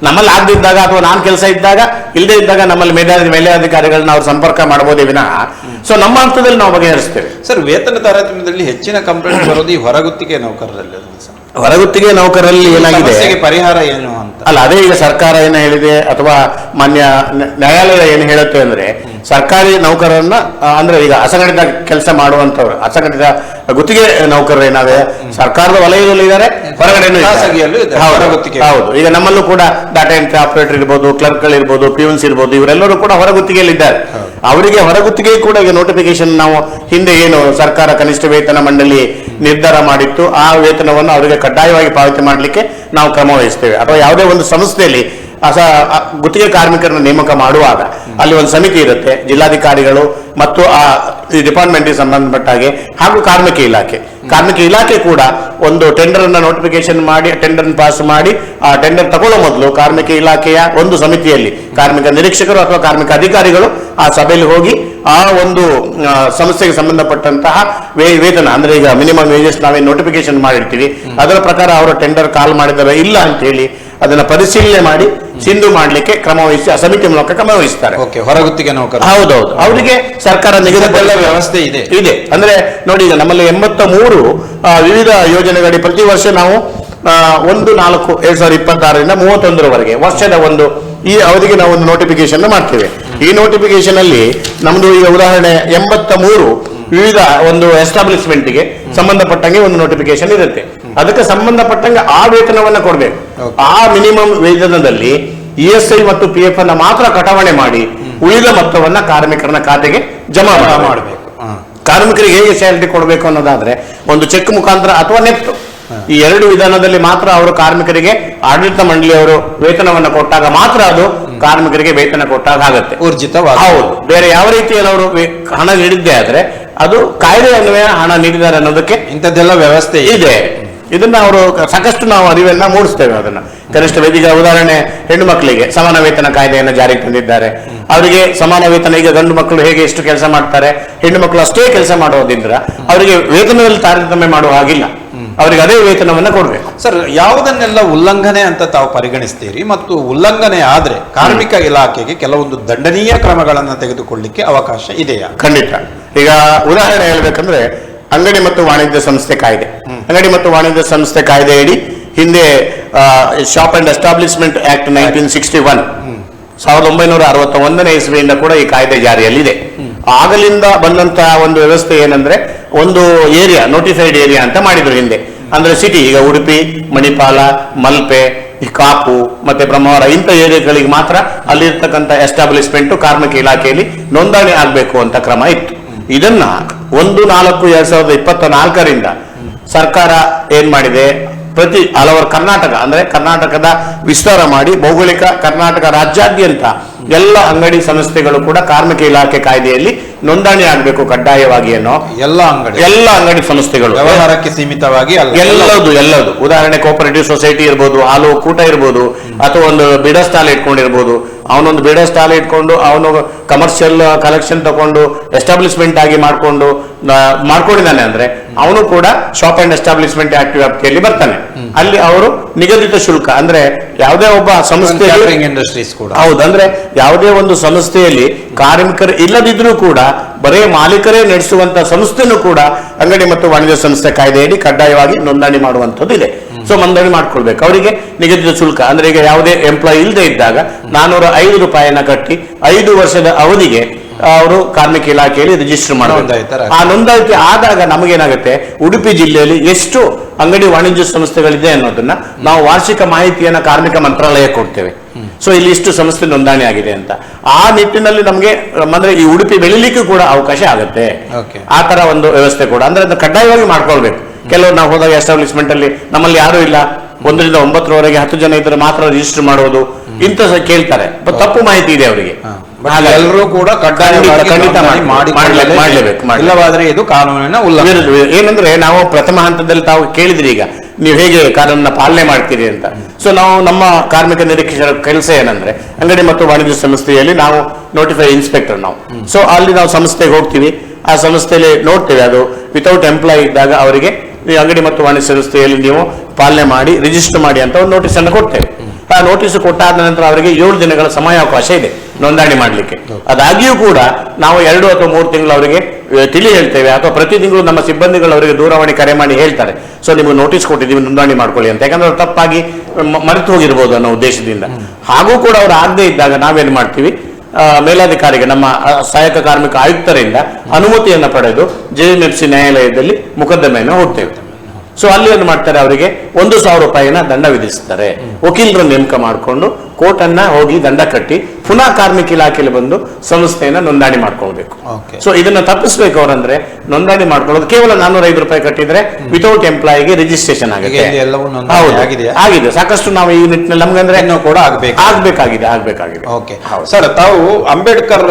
Speaker 4: ನಮ್ಮಲ್ಲಿ ಆಗದಿದ್ದಾಗ ಅಥವಾ ನಾನು ಕೆಲಸ ಇದ್ದಾಗ ಇಲ್ಲದೆ ಇದ್ದಾಗ ನಮ್ಮಲ್ಲಿ ಮೇಲಾಧಿಕಾರಿಗಳನ್ನ ಅವ್ರು ಸಂಪರ್ಕ ಮಾಡಬಹುದೇ ವಿನಃ ಸೊ ನಮ್ಮ ಹಂತದಲ್ಲಿ ನಾವು ಬಗೆಹರಿಸ್ತೇವೆ.
Speaker 1: ಸರ್, ವೇತನ ತಾರತಮ್ಯದಲ್ಲಿ ಹೆಚ್ಚಿನ ಕಂಪ್ಲೇಂಟ್ ಬರೋದು ಈ ಹೊರಗುತ್ತಿಗೆ ನೌಕರರಲ್ಲಿ.
Speaker 4: ಹೊರಗುತ್ತಿಗೆ ನೌಕರರಲ್ಲಿ ಏನಾಗಿದೆ,
Speaker 1: ಪರಿಹಾರ ಏನು ಅಂತ
Speaker 4: ಅಲ್ಲ, ಅದೇ ಈಗ ಸರ್ಕಾರ ಏನು ಹೇಳಿದೆ ಅಥವಾ ಮಾನ್ಯ ನ್ಯಾಯಾಲಯ ಏನು ಹೇಳುತ್ತೆ ಅಂದ್ರೆ, ಸರ್ಕಾರಿ ನೌಕರರನ್ನ ಅಂದ್ರೆ ಈಗ ಅಸಂಘಟಿತ ಕೆಲಸ ಮಾಡುವಂತವ್ರು, ಅಸಂಘಟಿತ ಗುತ್ತಿಗೆ ನೌಕರರು ಏನಾದ್ರೆ ಸರ್ಕಾರದ ವಲಯದಲ್ಲಿ ಇದ್ದಾರೆ, ಹೊರಗಡೆನೂ ಹೌದು. ಈಗ ನಮ್ಮಲ್ಲೂ ಕೂಡ ಡಾಟಾ ಎಂಟ್ರಿ ಆಪರೇಟರ್ ಇರ್ಬೋದು, ಕ್ಲರ್ಕ್ಗಳಿರ್ಬೋದು, ಪಿಯೂನ್ಸ್ ಇರ್ಬೋದು, ಇವರೆಲ್ಲರೂ ಕೂಡ ಹೊರಗುತ್ತಿಗೆಯಲ್ಲಿ ಇದ್ದಾರೆ. ಅವರಿಗೆ ಹೊರಗುತ್ತಿಗೆ ಕೂಡ ಈಗ ನೋಟಿಫಿಕೇಶನ್ ನಾವು ಹಿಂದೆ ಏನು ಸರ್ಕಾರ ಕನಿಷ್ಠ ವೇತನ ಮಂಡಳಿ ನಿರ್ಧಾರ ಮಾಡಿತ್ತು, ಆ ವೇತನವನ್ನು ಅವರಿಗೆ ಕಡ್ಡಾಯವಾಗಿ ಪಾವತಿ ಮಾಡಲಿಕ್ಕೆ ನಾವು ಕ್ರಮ ವಹಿಸ್ತೇವೆ. ಅಥವಾ ಯಾವುದೇ ಒಂದು ಸಂಸ್ಥೆಯಲ್ಲಿ ಗುತ್ತಿಗೆ ಕಾರ್ಮಿಕರನ್ನು ನೇಮಕ ಮಾಡುವಾಗ ಅಲ್ಲಿ ಒಂದು ಸಮಿತಿ ಇರುತ್ತೆ, ಜಿಲ್ಲಾಧಿಕಾರಿಗಳು ಮತ್ತು ಆ ಡಿಪಾರ್ಟ್ಮೆಂಟ್ಗೆ ಸಂಬಂಧಪಟ್ಟ ಹಾಗೆ ಹಾಗೂ ಕಾರ್ಮಿಕ ಇಲಾಖೆ ಕಾರ್ಮಿಕ ಇಲಾಖೆ ಕೂಡ ಒಂದು ಟೆಂಡರ್ ಅನ್ನ ನೋಟಿಫಿಕೇಶನ್ ಮಾಡಿ ಟೆಂಡರ್ ಪಾಸ್ ಮಾಡಿ ಆ ಟೆಂಡರ್ ತಗೊಳ್ಳೋ ಮೊದಲು ಕಾರ್ಮಿಕ ಇಲಾಖೆಯ ಒಂದು ಸಮಿತಿಯಲ್ಲಿ ಕಾರ್ಮಿಕ ನಿರೀಕ್ಷಕರು ಅಥವಾ ಕಾರ್ಮಿಕ ಅಧಿಕಾರಿಗಳು ಆ ಸಭೆಯಲ್ಲಿ ಹೋಗಿ ಆ ಒಂದು ಸಂಸ್ಥೆಗೆ ಸಂಬಂಧಪಟ್ಟಂತಹ ವೇತನ ಅಂದ್ರೆ ಈಗ ಮಿನಿಮಮ್ ವೇಜಸ್ ನಾವೇ ನೋಟಿಫಿಕೇಶನ್ ಮಾಡಿರ್ತೀವಿ, ಅದರ ಪ್ರಕಾರ ಅವರು ಟೆಂಡರ್ ಕಾಲ್ ಮಾಡಿದರೆ ಇಲ್ಲ ಅಂತ ಹೇಳಿ ಅದನ್ನ ಪರಿಶೀಲನೆ ಮಾಡಿ ಸಿಂಧು ಮಾಡ್ಲಿಕ್ಕೆ ಕ್ರಮ ವಹಿಸಿ ಆ ಸಮಿತಿ ಮೂಲಕ ಕ್ರಮ ವಹಿಸ್ತಾರೆ.
Speaker 1: ಹೊರಗುತ್ತಿಗೆ ನೌಕರರು.
Speaker 4: ಹೌದೌದು, ಅವರಿಗೆ ಸರ್ಕಾರ ನಿಗದಿತ
Speaker 1: ವ್ಯವಸ್ಥೆ ಇದೆ.
Speaker 4: ಅಂದ್ರೆ ನೋಡಿ, ಈಗ ನಮ್ಮಲ್ಲಿ 83 ವಿವಿಧ ಯೋಜನೆಗಳಿ ಪ್ರತಿ ವರ್ಷ ನಾವು 1/4/2026 31ರವರೆಗೆ ವರ್ಷದ ಒಂದು ಈ ಅವಧಿಗೆ ನಾವು ಒಂದು ನೋಟಿಫಿಕೇಶನ್ ಮಾಡ್ತೇವೆ. ಈ ನೋಟಿಫಿಕೇಶನ್ ಅಲ್ಲಿ ನಮ್ದು ಈಗ ಉದಾಹರಣೆ 83 ವಿವಿಧ ಒಂದು ಎಸ್ಟಾಬ್ಲಿಷ್ಮೆಂಟ್ಗೆ ಸಂಬಂಧಪಟ್ಟಂಗೆ ಒಂದು ನೋಟಿಫಿಕೇಶನ್ ಇರುತ್ತೆ. ಅದಕ್ಕೆ ಸಂಬಂಧಪಟ್ಟಂಗೆ ಆ ವೇತನವನ್ನ ಕೊಡ್ಬೇಕು. ಆ ಮಿನಿಮಮ್ ವೇತನದಲ್ಲಿ ESI ಮತ್ತು PF ಅನ್ನ ಮಾತ್ರ ಕಟಾವಣೆ ಮಾಡಿ ಉಳಿದ ಮೊತ್ತವನ್ನ ಕಾರ್ಮಿಕರನ ಖಾತೆಗೆ ಜಮಾ ಮಾಡಬೇಕು. ಕಾರ್ಮಿಕರಿಗೆ ಹೇಗೆ ಸ್ಯಾಲರಿ ಕೊಡಬೇಕು ಅನ್ನೋದಾದ್ರೆ ಒಂದು ಚೆಕ್ ಮುಖಾಂತರ ಅಥವಾ ನೆಫ್ಟ್, ಈ ಎರಡು ವಿಧಾನದಲ್ಲಿ ಮಾತ್ರ ಅವರು ಕಾರ್ಮಿಕರಿಗೆ ಆಡಳಿತ ಮಂಡಳಿಯವರು ವೇತನವನ್ನು ಕೊಟ್ಟಾಗ ಮಾತ್ರ ಅದು ಕಾರ್ಮಿಕರಿಗೆ ವೇತನ ಕೊಟ್ಟಾಗ ಆಗುತ್ತೆ,
Speaker 1: ಊರ್ಜಿತವಾಗಿ.
Speaker 4: ಹೌದು, ಬೇರೆ ಯಾವ ರೀತಿಯಲ್ಲಿ ಅವರು ಹಣ ನೀಡಿದ್ದೇ ಆದ್ರೆ ಅದು ಕಾಯ್ದೆ ಅನ್ವಯ ಹಣ ನೀಡಿದ್ದಾರೆ ಅನ್ನೋದಕ್ಕೆ
Speaker 1: ಇಂಥದ್ದೆಲ್ಲ ವ್ಯವಸ್ಥೆ
Speaker 4: ಇದೆ. ಇದನ್ನ ಅವರು ಸಾಕಷ್ಟು ನಾವು ಅರಿವನ್ನ ಮೂಡಿಸ್ತೇವೆ. ಅದನ್ನ ಕನಿಷ್ಠ ವೇದಿಕೆ ಉದಾಹರಣೆ ಹೆಣ್ಣು ಮಕ್ಕಳಿಗೆ ಸಮಾನ ವೇತನ ಕಾಯ್ದೆಯನ್ನು ಜಾರಿಗೆ ತಂದಿದ್ದಾರೆ. ಅವರಿಗೆ ಸಮಾನ ವೇತನ, ಈಗ ಗಂಡು ಮಕ್ಕಳು ಹೇಗೆ ಎಷ್ಟು ಕೆಲಸ ಮಾಡ್ತಾರೆ ಹೆಣ್ಣು ಮಕ್ಕಳು ಅಷ್ಟೇ ಕೆಲಸ ಮಾಡೋದ್ರಿಂದ ಅವರಿಗೆ ವೇತನದಲ್ಲಿ ತಾರತಮ್ಯ ಮಾಡುವ ಹಾಗಿಲ್ಲ, ಅವರಿಗೆ ಅದೇ ವೇತನವನ್ನ ಕೊಡ್ಬೇಕು.
Speaker 1: ಸರ್, ಯಾವುದನ್ನೆಲ್ಲ ಉಲ್ಲಂಘನೆ ಅಂತ ತಾವು ಪರಿಗಣಿಸ್ತೀರಿ ಮತ್ತು ಉಲ್ಲಂಘನೆ ಆದ್ರೆ ಕಾರ್ಮಿಕ ಇಲಾಖೆಗೆ ಕೆಲವೊಂದು ದಂಡನೀಯ ಕ್ರಮಗಳನ್ನು ತೆಗೆದುಕೊಳ್ಳಿಕ್ಕೆ ಅವಕಾಶ ಇದೆಯಾ?
Speaker 4: ಖಂಡಿತ. ಈಗ ಉದಾಹರಣೆ ಹೇಳ್ಬೇಕಂದ್ರೆ ಅಂಗಡಿ ಮತ್ತು ವಾಣಿಜ್ಯ ಸಂಸ್ಥೆ ಕಾಯ್ದೆ, ಅಂಗಡಿ ಮತ್ತು ವಾಣಿಜ್ಯ ಸಂಸ್ಥೆ ಕಾಯ್ದೆಯಡಿ ಹಿಂದೆ ಶಾಪ್ ಅಂಡ್ ಎಸ್ಟಾಬ್ಲಿಷ್ಮೆಂಟ್ ಆಕ್ಟ್ 1961 1961ನೇ ಇಸ್ವಿಯಿಂದ ಕೂಡ ಈ ಕಾಯ್ದೆ ಜಾರಿಯಲ್ಲಿದೆ. ಆಗಲಿಂದ ಬಂದಂತಹ ಒಂದು ವ್ಯವಸ್ಥೆ ಏನಂದ್ರೆ ಒಂದು ಏರಿಯಾ, ನೋಟಿಫೈಡ್ ಏರಿಯಾ ಅಂತ ಮಾಡಿದ್ರು ಹಿಂದೆ. ಅಂದ್ರೆ ಸಿಟಿ, ಈಗ ಉಡುಪಿ, ಮಣಿಪಾಲ, ಮಲ್ಪೆ, ಕಾಪು ಮತ್ತೆ ಬ್ರಹ್ಮಾವರ ಇಂಥ ಏರಿಯಾಗಳಿಗೆ ಮಾತ್ರ ಅಲ್ಲಿರ್ತಕ್ಕಂಥ ಎಸ್ಟಾಬ್ಲಿಷ್ಮೆಂಟ್ ಕಾರ್ಮಿಕ ಇಲಾಖೆಯಲ್ಲಿ ನೋಂದಣಿ ಆಗಬೇಕು ಅಂತ ಕ್ರಮ ಇತ್ತು. ಇದನ್ನ 1/4/2024ರಿಂದ ಸರ್ಕಾರ ಏನ್ ಮಾಡಿದೆ, ಪ್ರತಿ ಹಲವಾರು ಕರ್ನಾಟಕ ಅಂದ್ರೆ ಕರ್ನಾಟಕದ ವಿಸ್ತಾರ ಮಾಡಿ ಭೌಗೋಳಿಕ ಕರ್ನಾಟಕ ರಾಜ್ಯಾದ್ಯಂತ ಎಲ್ಲ ಅಂಗಡಿ ಸಂಸ್ಥೆಗಳು ಕೂಡ ಕಾರ್ಮಿಕ ಇಲಾಖೆ ಕಾಯ್ದೆಯಲ್ಲಿ ನೋಂದಣಿ ಆಗಬೇಕು ಕಡ್ಡಾಯವಾಗಿ ಅನ್ನೋ
Speaker 1: ಎಲ್ಲ
Speaker 4: ಅಂಗಡಿ ಸಂಸ್ಥೆಗಳು
Speaker 1: ವ್ಯವಹಾರಕ್ಕೆ ಸೀಮಿತವಾಗಿ
Speaker 4: ಎಲ್ಲದು ಉದಾಹರಣೆ ಕೋಪರೇಟಿವ್ ಸೊಸೈಟಿ ಇರ್ಬೋದು, ಹಾಲು ಒಕ್ಕೂಟ ಇರ್ಬೋದು, ಅಥವಾ ಒಂದು ಬಿಡ ಸ್ಟಾಲ್ ಇಟ್ಕೊಂಡಿರ್ಬೋದು. ಅವನೊಂದು ಬಿಡ ಸ್ಟಾಲ್ ಇಟ್ಕೊಂಡು ಅವನು ಕಮರ್ಷಿಯಲ್ ಕಲೆಕ್ಷನ್ ತಗೊಂಡು ಎಸ್ಟಾಬ್ಲಿಷ್ಮೆಂಟ್ ಆಗಿ ಮಾಡ್ಕೊಂಡಿದ್ದಾನೆ ಅಂದ್ರೆ ಅವನು ಕೂಡ ಶಾಪ್ ಅಂಡ್ ಎಸ್ಟಾಬ್ಲಿಷ್ಮೆಂಟ್ ಆಕ್ಟ್ ವ್ಯಾಪ್ತಿಯಲ್ಲಿ ಬರ್ತಾನೆ. ಅಲ್ಲಿ ಅವರು ನಿಗದಿತ ಶುಲ್ಕ ಅಂದ್ರೆ ಯಾವುದೇ ಒಬ್ಬ ಸಂಸ್ಥೆ
Speaker 1: ಇಂಡಸ್ಟ್ರೀಸ್ ಕೂಡ
Speaker 4: ಹೌದು, ಅಂದ್ರೆ ಯಾವುದೇ ಒಂದು ಸಂಸ್ಥೆಯಲ್ಲಿ ಕಾರ್ಮಿಕರು ಇಲ್ಲದಿದ್ರೂ ಕೂಡ ಬರೇ ಮಾಲೀಕರೇ ನಡೆಸುವಂತ ಸಂಸ್ಥೆನೂ ಕೂಡ ಅಂಗಡಿ ಮತ್ತು ವಾಣಿಜ್ಯ ಸಂಸ್ಥೆ ಕಾಯ್ದೆಯಲ್ಲಿ ಕಡ್ಡಾಯವಾಗಿ ನೋಂದಣಿ ಮಾಡುವಂತದ್ದು ಇದೆ. ಸೊ ನೋಂದಣಿ ಮಾಡ್ಕೊಳ್ಬೇಕು. ಅವರಿಗೆ ನಿಗದಿತ ಶುಲ್ಕ ಅಂದ್ರೆ ಈಗ ಯಾವುದೇ ಎಂಪ್ಲಾಯ್ ಇಲ್ಲದೆ ಇದ್ದಾಗ 405 ರೂಪಾಯಿನ ಕಟ್ಟಿ 5 ವರ್ಷದ ಅವಧಿಗೆ ಅವರು ಕಾರ್ಮಿಕ ಇಲಾಖೆಯಲ್ಲಿ ರಿಜಿಸ್ಟರ್ ಮಾಡಬಹುದು. ಆ ನೋಂದಾಯಿತಿ ಆದಾಗ ನಮಗೇನಾಗುತ್ತೆ, ಉಡುಪಿ ಜಿಲ್ಲೆಯಲ್ಲಿ ಎಷ್ಟು ಅಂಗಡಿ ವಾಣಿಜ್ಯ ಸಂಸ್ಥೆಗಳಿದೆ ಅನ್ನೋದನ್ನ ನಾವು ವಾರ್ಷಿಕ ಮಾಹಿತಿಯನ್ನ ಕಾರ್ಮಿಕ ಮಂತ್ರಾಲಯಕ್ಕೆ ಕೊಡ್ತೇವೆ. ಸೊ ಇಲ್ಲಿ ಇಷ್ಟು ಸಂಸ್ಥೆ ನೋಂದಣಿ ಆಗಿದೆ ಅಂತ. ಆ ನಿಟ್ಟಿನಲ್ಲಿ ನಮಗೆ ಅಂದ್ರೆ ಈ ಉಡುಪಿ ಬೆಳಿಲಿಕ್ಕೂ ಕೂಡ ಅವಕಾಶ ಆಗುತ್ತೆ. ಆ ತರ ಒಂದು ವ್ಯವಸ್ಥೆ ಕೂಡ ಅಂದ್ರೆ ಅದನ್ನ ಕಡ್ಡಾಯವಾಗಿ ಮಾಡ್ಕೊಳ್ಬೇಕು. ಕೆಲವರು ನಾವು ಹೋದಾಗ ಎಸ್ಟಾಬ್ಲಿಷ್ಮೆಂಟ್ ಅಲ್ಲಿ ನಮ್ಮಲ್ಲಿ ಯಾರು ಇಲ್ಲ, 1ರಿಂದ 9ರವರೆಗೆ 10 ಜನ ಇದ್ರೆ ಮಾತ್ರ ರಿಜಿಸ್ಟರ್ ಮಾಡೋದು ಇಂಥ ಕೇಳ್ತಾರೆ. ತಪ್ಪು ಮಾಹಿತಿ ಇದೆ ಅವರಿಗೆ.
Speaker 1: ಎಲ್ಲರೂ ಕೂಡ
Speaker 4: ಖಂಡಿತ ಮಾಡಲೇಬೇಕು.
Speaker 1: ಇಲ್ಲವಾದ್ರೆ ಇದು ಕಾನೂನಿನ ಉಲ್ಲಂಘನೆ.
Speaker 4: ಏನಂದ್ರೆ ನಾವು ಪ್ರಥಮ ಹಂತದಲ್ಲಿ ತಾವು ಕೇಳಿದ್ರಿ ಈಗ ನೀವು ಹೇಗೆ ಕಾನೂನನ್ನ ಪಾಲನೆ ಮಾಡ್ತೀರಿ ಅಂತ. ಸೊ ನಾವು ನಮ್ಮ ಕಾರ್ಮಿಕ ನಿರೀಕ್ಷಕರ ಕೆಲಸ ಏನಂದ್ರೆ ಅಂಗಡಿ ಮತ್ತು ವಾಣಿಜ್ಯ ಸಂಸ್ಥೆಯಲ್ಲಿ ನಾವು ನೋಟಿಫೈಡ್ ಇನ್ಸ್ಪೆಕ್ಟರ್ ನಾವು. ಸೊ ಅಲ್ಲಿ ನಾವು ಸಂಸ್ಥೆಗೆ ಹೋಗ್ತೀವಿ, ಆ ಸಂಸ್ಥೆಯಲ್ಲಿ ನೋಡ್ತೇವೆ ಅದು ವಿತೌಟ್ ಎಂಪ್ಲಾಯ್ ಇದ್ದಾಗ ಅವರಿಗೆ ಈ ಅಂಗಡಿ ಮತ್ತು ವಾಣಿಜ್ಯ ಸಂಸ್ಥೆಯಲ್ಲಿ ನೀವು ಪಾಲನೆ ಮಾಡಿ ರಿಜಿಸ್ಟರ್ ಮಾಡಿ ಅಂತ ಒಂದು ನೋಟಿಸ್ ಅನ್ನು ಕೊಡ್ತೇವೆ. ಆ ನೋಟಿಸ್ ಕೊಟ್ಟಾದ ನಂತರ ಅವರಿಗೆ 7 ದಿನಗಳ ಸಮಯಾವಕಾಶ ಇದೆ ನೋಂದಣಿ ಮಾಡಲಿಕ್ಕೆ. ಅದಾಗಿಯೂ ಕೂಡ ನಾವು 2 ಅಥವಾ 3 ತಿಂಗಳು ಅವರಿಗೆ ತಿಳಿ ಹೇಳ್ತೇವೆ, ಅಥವಾ ಪ್ರತಿ ತಿಂಗಳು ನಮ್ಮ ಸಿಬ್ಬಂದಿಗಳು ಅವರಿಗೆ ದೂರವಾಣಿ ಕರೆ ಮಾಡಿ ಹೇಳ್ತಾರೆ, ಸೊ ನಿಮಗೆ ನೋಟಿಸ್ ಕೊಟ್ಟಿದ್ದೀವಿ ನೋಂದಣಿ ಮಾಡ್ಕೊಳ್ಳಿ ಅಂತ. ಯಾಕಂದ್ರೆ ಅವ್ರು ತಪ್ಪಾಗಿ ಮರೆತು ಹೋಗಿರ್ಬೋದು ಅನ್ನೋ ಉದ್ದೇಶದಿಂದ. ಹಾಗೂ ಕೂಡ ಅವ್ರು ಆಗದೆ ಇದ್ದಾಗ ನಾವೇನು ಮಾಡ್ತೀವಿ, ಮೇಲಾಧಿಕಾರಿಗೆ ನಮ್ಮ ಸಹಾಯಕ ಕಾರ್ಮಿಕ ಆಯುಕ್ತರಿಂದ ಅನುಮತಿಯನ್ನು ಪಡೆದು JMFC ನ್ಯಾಯಾಲಯದಲ್ಲಿ ಮೊಕದ್ದಮೆಯನ್ನು ಹೂಡ್ತೇವೆ. ಸೊ ಅಲ್ಲಿ ಏನು ಮಾಡ್ತಾರೆ, ಅವರಿಗೆ 1,000 ರೂಪಾಯಿನ ದಂಡ ವಿಧಿಸ್ತಾರೆ. ವಕೀಲರ ನೇಮಕ ಮಾಡಿಕೊಂಡು ಕೋರ್ಟ್ ಅನ್ನ ಹೋಗಿ ದಂಡ ಕಟ್ಟಿ ಪುನಃ ಕಾರ್ಮಿಕ ಇಲಾಖೆಯಲ್ಲಿ ಬಂದು ಸಂಸ್ಥೆಯನ್ನ ನೋಂದಣಿ ಮಾಡ್ಕೊಳ್ಬೇಕು. ಸೊ ಇದನ್ನ ತಪ್ಪಿಸ್ಬೇಕು ಅವರಂದ್ರೆ ನೋಂದಣಿ ಮಾಡ್ಕೊಳ್ಳೋದು ಕೇವಲ 405 ರೂಪಾಯಿ ಕಟ್ಟಿದ್ರೆ ವಿತೌಟ್ ಎಂಪ್ಲಾಯಿಗೆ ರಿಜಿಸ್ಟ್ರೇಷನ್ ಆಗಿದೆ. ಆಗಿದೆ ಸಾಕಷ್ಟು. ನಾವು ಈ ನಿಟ್ಟಿನಲ್ಲಿ ನಮ್ಗಂದ್ರೆ
Speaker 1: ಕೂಡ
Speaker 4: ಆಗ್ಬೇಕಾಗಿದೆ.
Speaker 1: ಓಕೆ ಸರ್, ತಾವು ಅಂಬೇಡ್ಕರ್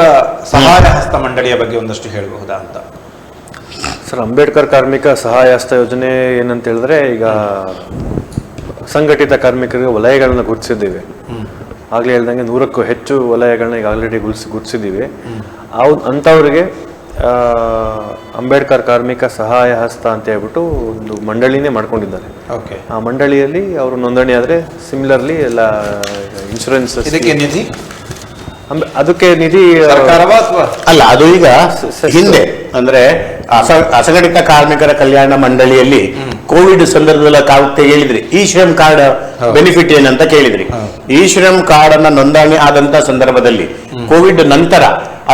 Speaker 1: ಸಹಾಯ ಹಸ್ತ ಮಂಡಳಿಯ ಬಗ್ಗೆ ಒಂದಷ್ಟು ಹೇಳಬಹುದಾ ಅಂತ?
Speaker 3: ಸರ್, ಅಂಬೇಡ್ಕರ್ ಕಾರ್ಮಿಕ ಸಹಾಯ ಹಸ್ತ ಯೋಜನೆ ಏನಂತ ಹೇಳಿದ್ರೆ, ಈಗ ಸಂಘಟಿತ ಕಾರ್ಮಿಕರಿಗೆ ವಲಯಗಳನ್ನ ಗುರುತಿಸಿದ್ದೀವಿ. ಆಗ್ಲೇ ಹೇಳ್ದಂಗೆ 100ಕ್ಕೂ ಹೆಚ್ಚು ವಲಯಗಳನ್ನ ಈಗ ಆಲ್ರೆಡಿ ಗುರುತಿಸಿದ್ದೀವಿ. ಅಂಥವ್ರಿಗೆ ಅಂಬೇಡ್ಕರ್ ಕಾರ್ಮಿಕ ಸಹಾಯ ಹಸ್ತ ಅಂತ ಹೇಳ್ಬಿಟ್ಟು ಒಂದು ಮಂಡಳಿನೇ ಮಾಡ್ಕೊಂಡಿದ್ದಾರೆ. ಆ ಮಂಡಳಿಯಲ್ಲಿ ಅವರು ನೋಂದಣಿ ಆದರೆ ಸಿಮಿಲರ್ಲಿ ಎಲ್ಲ ಇನ್ಶೂರೆನ್ಸ್
Speaker 1: ನಿಧಿ
Speaker 3: ಅದಕ್ಕೆ ನಿಧಿ
Speaker 4: ಅಲ್ಲ, ಅದು ಈಗ ಹಿಂದೆ ಅಂದ್ರೆ ಅಸಂಘಟಿತ ಕಾರ್ಮಿಕರ ಕಲ್ಯಾಣ ಮಂಡಳಿಯಲ್ಲಿ ಕೋವಿಡ್ ಸಂದರ್ಭದಲ್ಲಿ ಹೇಳಿದ್ರಿ ಈ ಶ್ರಮ್ ಕಾರ್ಡ್ ಬೆನಿಫಿಟ್ ಏನಂತ ಕೇಳಿದ್ರಿ. ಈ ಶ್ರಮ್ ಕಾರ್ಡ್ ಅನ್ನ ನೋಂದಣಿ ಆದಂತ ಸಂದರ್ಭದಲ್ಲಿ ಕೋವಿಡ್ ನಂತರ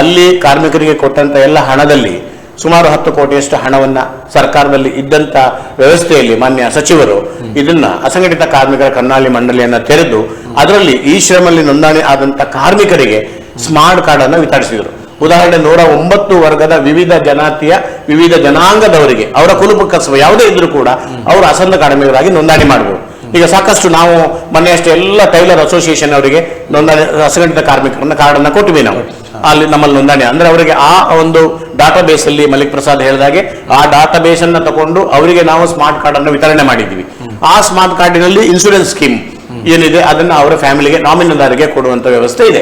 Speaker 4: ಅಲ್ಲಿ ಕಾರ್ಮಿಕರಿಗೆ ಕೊಟ್ಟಂತ ಎಲ್ಲ ಹಣದಲ್ಲಿ ಸುಮಾರು 10 ಕೋಟಿಯಷ್ಟು ಹಣವನ್ನ ಸರ್ಕಾರದಲ್ಲಿ ಇದ್ದಂತ ವ್ಯವಸ್ಥೆಯಲ್ಲಿ ಮಾನ್ಯ ಸಚಿವರು ಇದನ್ನ ಅಸಂಘಟಿತ ಕಾರ್ಮಿಕರ ಕನ್ನಾಳಿ ಮಂಡಳಿಯನ್ನ ತೆರೆದು ಅದರಲ್ಲಿ ಈ ಶ್ರಮಲ್ಲಿ ನೋಂದಣಿ ಆದಂತ ಕಾರ್ಮಿಕರಿಗೆ ಸ್ಮಾರ್ಟ್ ಕಾರ್ಡ್ ಅನ್ನು ವಿತರಿಸಿದರು. ಉದಾಹರಣೆ 109 ವರ್ಗದ ವಿವಿಧ ಜನಾತಿಯ ವಿವಿಧ ಜನಾಂಗದವರಿಗೆ ಅವರ ಕುಲುಪು ಕಸಬು ಯಾವುದೇ ಇದ್ರೂ ಕೂಡ ಅವರು ಅಸಂಘಟಿತ ಕಾರ್ಮಿಕರಾಗಿ ನೋಂದಣಿ ಮಾಡಬಹುದು. ಈಗ ಸಾಕಷ್ಟು ನಾವು ಮೊನ್ನೆಯಷ್ಟೇ ಎಲ್ಲ ಟೈಲರ್ ಅಸೋಸಿಯೇಷನ್ ಅವರಿಗೆ ನೋಂದಣಿ ಅಸಂಘಟಿತ ಕಾರ್ಮಿಕರನ್ನ ಕಾರ್ಡ್ ಅನ್ನ ಕೊಟ್ಟಿವಿ. ನಾವು ಅಲ್ಲಿ ನಮ್ಮಲ್ಲಿ ನೋಂದಣಿ ಅಂದ್ರೆ ಅವರಿಗೆ ಆ ಒಂದು ಡಾಟಾ ಬೇಸ್ ಅಲ್ಲಿ ಮಲ್ಲಿಕ್ ಪ್ರಸಾದ್ ಹೇಳಿದಾಗೆ ಆ ಡಾಟಾ ಬೇಸ್ ಅನ್ನ ತಗೊಂಡು ಅವರಿಗೆ ನಾವು ಸ್ಮಾರ್ಟ್ ಕಾರ್ಡ್ ಅನ್ನು ವಿತರಣೆ ಮಾಡಿದ್ವಿ. ಆ ಸ್ಮಾರ್ಟ್ ಕಾರ್ಡಿನಲ್ಲಿ ಇನ್ಶೂರೆನ್ಸ್ ಸ್ಕೀಮ್ ಏನಿದೆ ಅದನ್ನ ಅವರ ಫ್ಯಾಮಿಲಿಗೆ ನಾಮಿನಿದಾರಿಗೆ ಕೊಡುವಂತ ವ್ಯವಸ್ಥೆ ಇದೆ.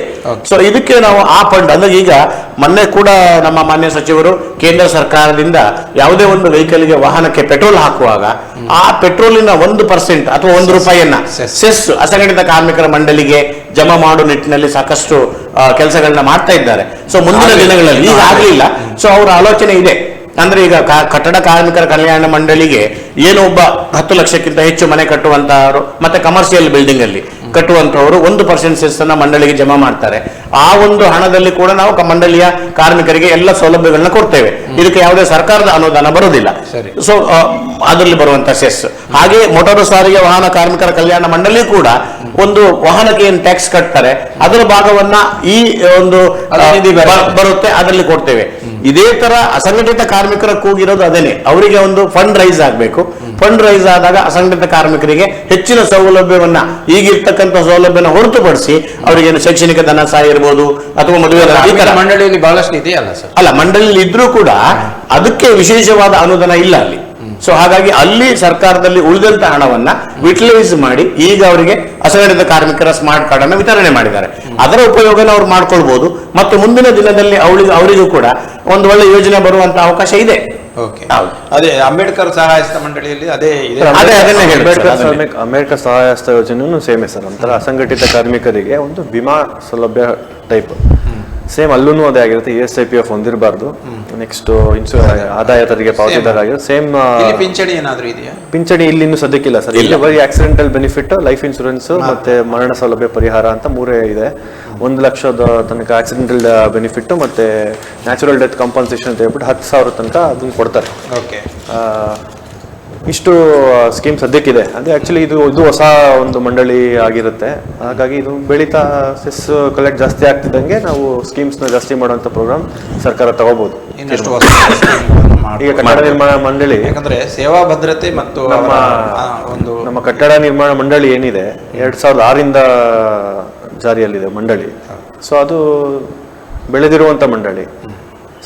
Speaker 4: ಸೊ ಇದಕ್ಕೆ ನಾವು ಆ ಫಂಡ್ ಅಂದ್ರೆ ಈಗ ಮೊನ್ನೆ ಕೂಡ ನಮ್ಮ ಮಾನ್ಯ ಸಚಿವರು ಕೇಂದ್ರ ಸರ್ಕಾರದಿಂದ ಯಾವುದೇ ಒಂದು ವೆಹಿಕಲ್ಗೆ ವಾಹನಕ್ಕೆ ಪೆಟ್ರೋಲ್ ಹಾಕುವಾಗ ಆ ಪೆಟ್ರೋಲಿನ 1% ಅಥವಾ ₹1 ಸೆಸ್ ಅಸಂಘಟಿತ ಕಾರ್ಮಿಕರ ಮಂಡಳಿಗೆ ಜಮಾ ಮಾಡುವ ನಿಟ್ಟಿನಲ್ಲಿ ಸಾಕಷ್ಟು ಕೆಲಸಗಳನ್ನ ಮಾಡ್ತಾ ಇದ್ದಾರೆ. ಸೊ ಮುಂದಿನ ದಿನಗಳಲ್ಲಿ ಈಗ ಆಗ್ಲಿಲ್ಲ. ಸೊ ಅವರ ಆಲೋಚನೆ ಇದೆ ಅಂದ್ರೆ ಈಗ ಕಟ್ಟಡ ಕಾರ್ಮಿಕರ ಕಲ್ಯಾಣ ಮಂಡಳಿಗೆ ಏನು ಒಬ್ಬ 10 ಲಕ್ಷಕ್ಕಿಂತ ಹೆಚ್ಚು ಮನೆ ಕಟ್ಟುವಂತಹವರು ಮತ್ತೆ ಕಮರ್ಷಿಯಲ್ ಬಿಲ್ಡಿಂಗ್ ಅಲ್ಲಿ ಕಟ್ಟುವಂತಹವರು 1% ಸೆಸ್ ಅನ್ನ ಮಂಡಳಿಗೆ ಜಮಾ ಮಾಡ್ತಾರೆ. ಆ ಒಂದು ಹಣದಲ್ಲಿ ಕೂಡ ನಾವು ಮಂಡಳಿಯ ಕಾರ್ಮಿಕರಿಗೆ ಎಲ್ಲ ಸೌಲಭ್ಯಗಳನ್ನ ಕೊಡ್ತೇವೆ. ಇದಕ್ಕೆ ಯಾವುದೇ ಸರ್ಕಾರದ ಅನುದಾನ ಬರುವುದಿಲ್ಲ. ಸೊ ಅದರಲ್ಲಿ ಬರುವಂತ ಸೆಸ್ ಹಾಗೆ ಮೋಟಾರು ಸಾರಿಗೆ ವಾಹನ ಕಾರ್ಮಿಕರ ಕಲ್ಯಾಣ ಮಂಡಳಿ ಕೂಡ ಒಂದು ವಾಹನಕ್ಕೆ ಏನು ಟ್ಯಾಕ್ಸ್ ಕಟ್ತಾರೆ ಅದರ ಭಾಗವನ್ನ ಈ ಒಂದು ಬರುತ್ತೆ ಅದರಲ್ಲಿ ಕೊಡ್ತೇವೆ. ಇದೇ ತರ ಅಸಂಘಟಿತ ಕಾರ್ಮಿಕರ ಕೂಗಿರೋದು ಅದೇನೆ, ಅವರಿಗೆ ಒಂದು ಫಂಡ್ ರೈಸ್ ಆಗಬೇಕು. ಫಂಡ್ ರೈಸ್ ಆದಾಗ ಅಸಂಘಟಿತ ಕಾರ್ಮಿಕರಿಗೆ ಹೆಚ್ಚಿನ ಸೌಲಭ್ಯವನ್ನ ಈಗಿರ್ತಕ್ಕಂಥ ಸೌಲಭ್ಯನ ಹೊರತುಪಡಿಸಿ ಅವರಿಗೇನು ಶೈಕ್ಷಣಿಕ ಧನ ಸಹಾಯ ಇರ್ಬೋದು ಅಥವಾ ಮದುವೆ
Speaker 1: ಮಂಡಳಿಯಲ್ಲಿ ಬಹಳಷ್ಟು ಇದೆಯಲ್ಲ ಸರ್.
Speaker 4: ಅಲ್ಲ, ಮಂಡಳಿಯಲ್ಲಿ ಇದ್ರೂ ಕೂಡ ಅದಕ್ಕೆ ವಿಶೇಷವಾದ ಅನುದಾನ ಇಲ್ಲ ಅಲ್ಲಿ. ಸೊ ಹಾಗಾಗಿ ಅಲ್ಲಿ ಸರ್ಕಾರದಲ್ಲಿ ಉಳಿದಂತ ಹಣವನ್ನ ಯುಟಿಲೈಸ್ ಮಾಡಿ ಈಗ ಅವರಿಗೆ ಅಸಂಘಟಿತ ಕಾರ್ಮಿಕರ ಸ್ಮಾರ್ಟ್ ಕಾರ್ಡ್ ಅನ್ನು ವಿತರಣೆ ಮಾಡಿದ್ದಾರೆ. ಅದರ ಉಪಯೋಗನ ಅವ್ರು ಮಾಡ್ಕೊಳ್ಬಹುದು ಮತ್ತು ಮುಂದಿನ ದಿನದಲ್ಲಿ ಅವರಿಗೂ ಕೂಡ ಒಂದು ಒಳ್ಳೆ ಯೋಜನೆ ಬರುವಂತ ಅವಕಾಶ ಇದೆ.
Speaker 1: ಅದೇ ಅಂಬೇಡ್ಕರ್ ಸಹಾಯ ಹಸ್ತ ಮಂಡಳಿಯಲ್ಲಿ ಅದೇ
Speaker 3: ಅಂಬೇಡ್ಕರ್ ಸಹಾಯ ಹಸ್ತ ಯೋಜನೆಯೂ ಸೇಮೆ ಸರ್. ಒಂಥರ ಅಸಂಘಟಿತ ಕಾರ್ಮಿಕರಿಗೆ ಒಂದು ವಿಮಾ ಸೌಲಭ್ಯ ಟೈಪ್ ಸೇಮ್ ಅಲ್ಲೂ ಅದೇ ಆಗಿರುತ್ತೆ. ESIPF ಹೊಂದಿರಬಾರ್ದು. ನೆಕ್ಸ್ಟ್ ಆದಾಯ ತೆರಿಗೆ ಪಾವತಿದಾರ ಸೇಮ್.
Speaker 1: ಪಿಂಚಣಿ ಏನಾದ್ರೂ ಇದೆಯಾ?
Speaker 3: ಪಿಂಚಣಿ ಇಲ್ಲಿ ಇನ್ನೂ ಸದ್ಯಕ್ಕಿಲ್ಲ ಸರ್. ಇಲ್ಲಿ ಬರೀ ಆಕ್ಸಿಡೆಂಟಲ್ ಬೆನಿಫಿಟ್, ಲೈಫ್ ಇನ್ಶೂರೆನ್ಸ್ ಮತ್ತೆ ಮರಣ ಸೌಲಭ್ಯ ಪರಿಹಾರ ಅಂತ 3 ಇದೆ. 1 ಲಕ್ಷದ ತನಕ ಆಕ್ಸಿಡೆಂಟಲ್ ಬೆನಿಫಿಟ್ ಮತ್ತೆ ನ್ಯಾಚುರಲ್ ಡೆತ್ ಕಾಂಪನ್ಸೇಷನ್ ಅಂತ ಹೇಳ್ಬಿಟ್ಟು 10,000 ತನಕ ಅದನ್ನ ಕೊಡ್ತಾರೆ. ಇಷ್ಟು ಸ್ಕೀಮ್ ಸದ್ಯಕ್ಕಿದೆ. ಅಂದ್ರೆ ಆಕ್ಚುಲಿ ಇದು ಹೊಸ ಒಂದು ಮಂಡಳಿ ಆಗಿರುತ್ತೆ. ಹಾಗಾಗಿ ಇದು ಬೆಳೀತಾ ಸೆಸ್ ಕಲೆಕ್ಟ್ ಜಾಸ್ತಿ ಆಗ್ತಿದ್ದಂಗೆ ನಾವು ಸ್ಕೀಮ್ಸ್ ನ ಜಾಸ್ತಿ ಮಾಡುವಂತ ಪ್ರೋಗ್ರಾಮ್ ಸರ್ಕಾರ ತಗೋಬಹುದು. ಈಗ ಕಟ್ಟಡ ನಿರ್ಮಾಣ ಮಂಡಳಿ
Speaker 1: ಯಾಕಂದ್ರೆ ಸೇವಾ ಭದ್ರತೆ ಮತ್ತು
Speaker 3: ನಮ್ಮ ಕಟ್ಟಡ ನಿರ್ಮಾಣ ಮಂಡಳಿ ಏನಿದೆ 2006ರಿಂದ ಜಾರಿಯಲ್ಲಿದೆ ಮಂಡಳಿ. ಸೊ ಅದು ಬೆಳೆದಿರುವಂತ ಮಂಡಳಿ.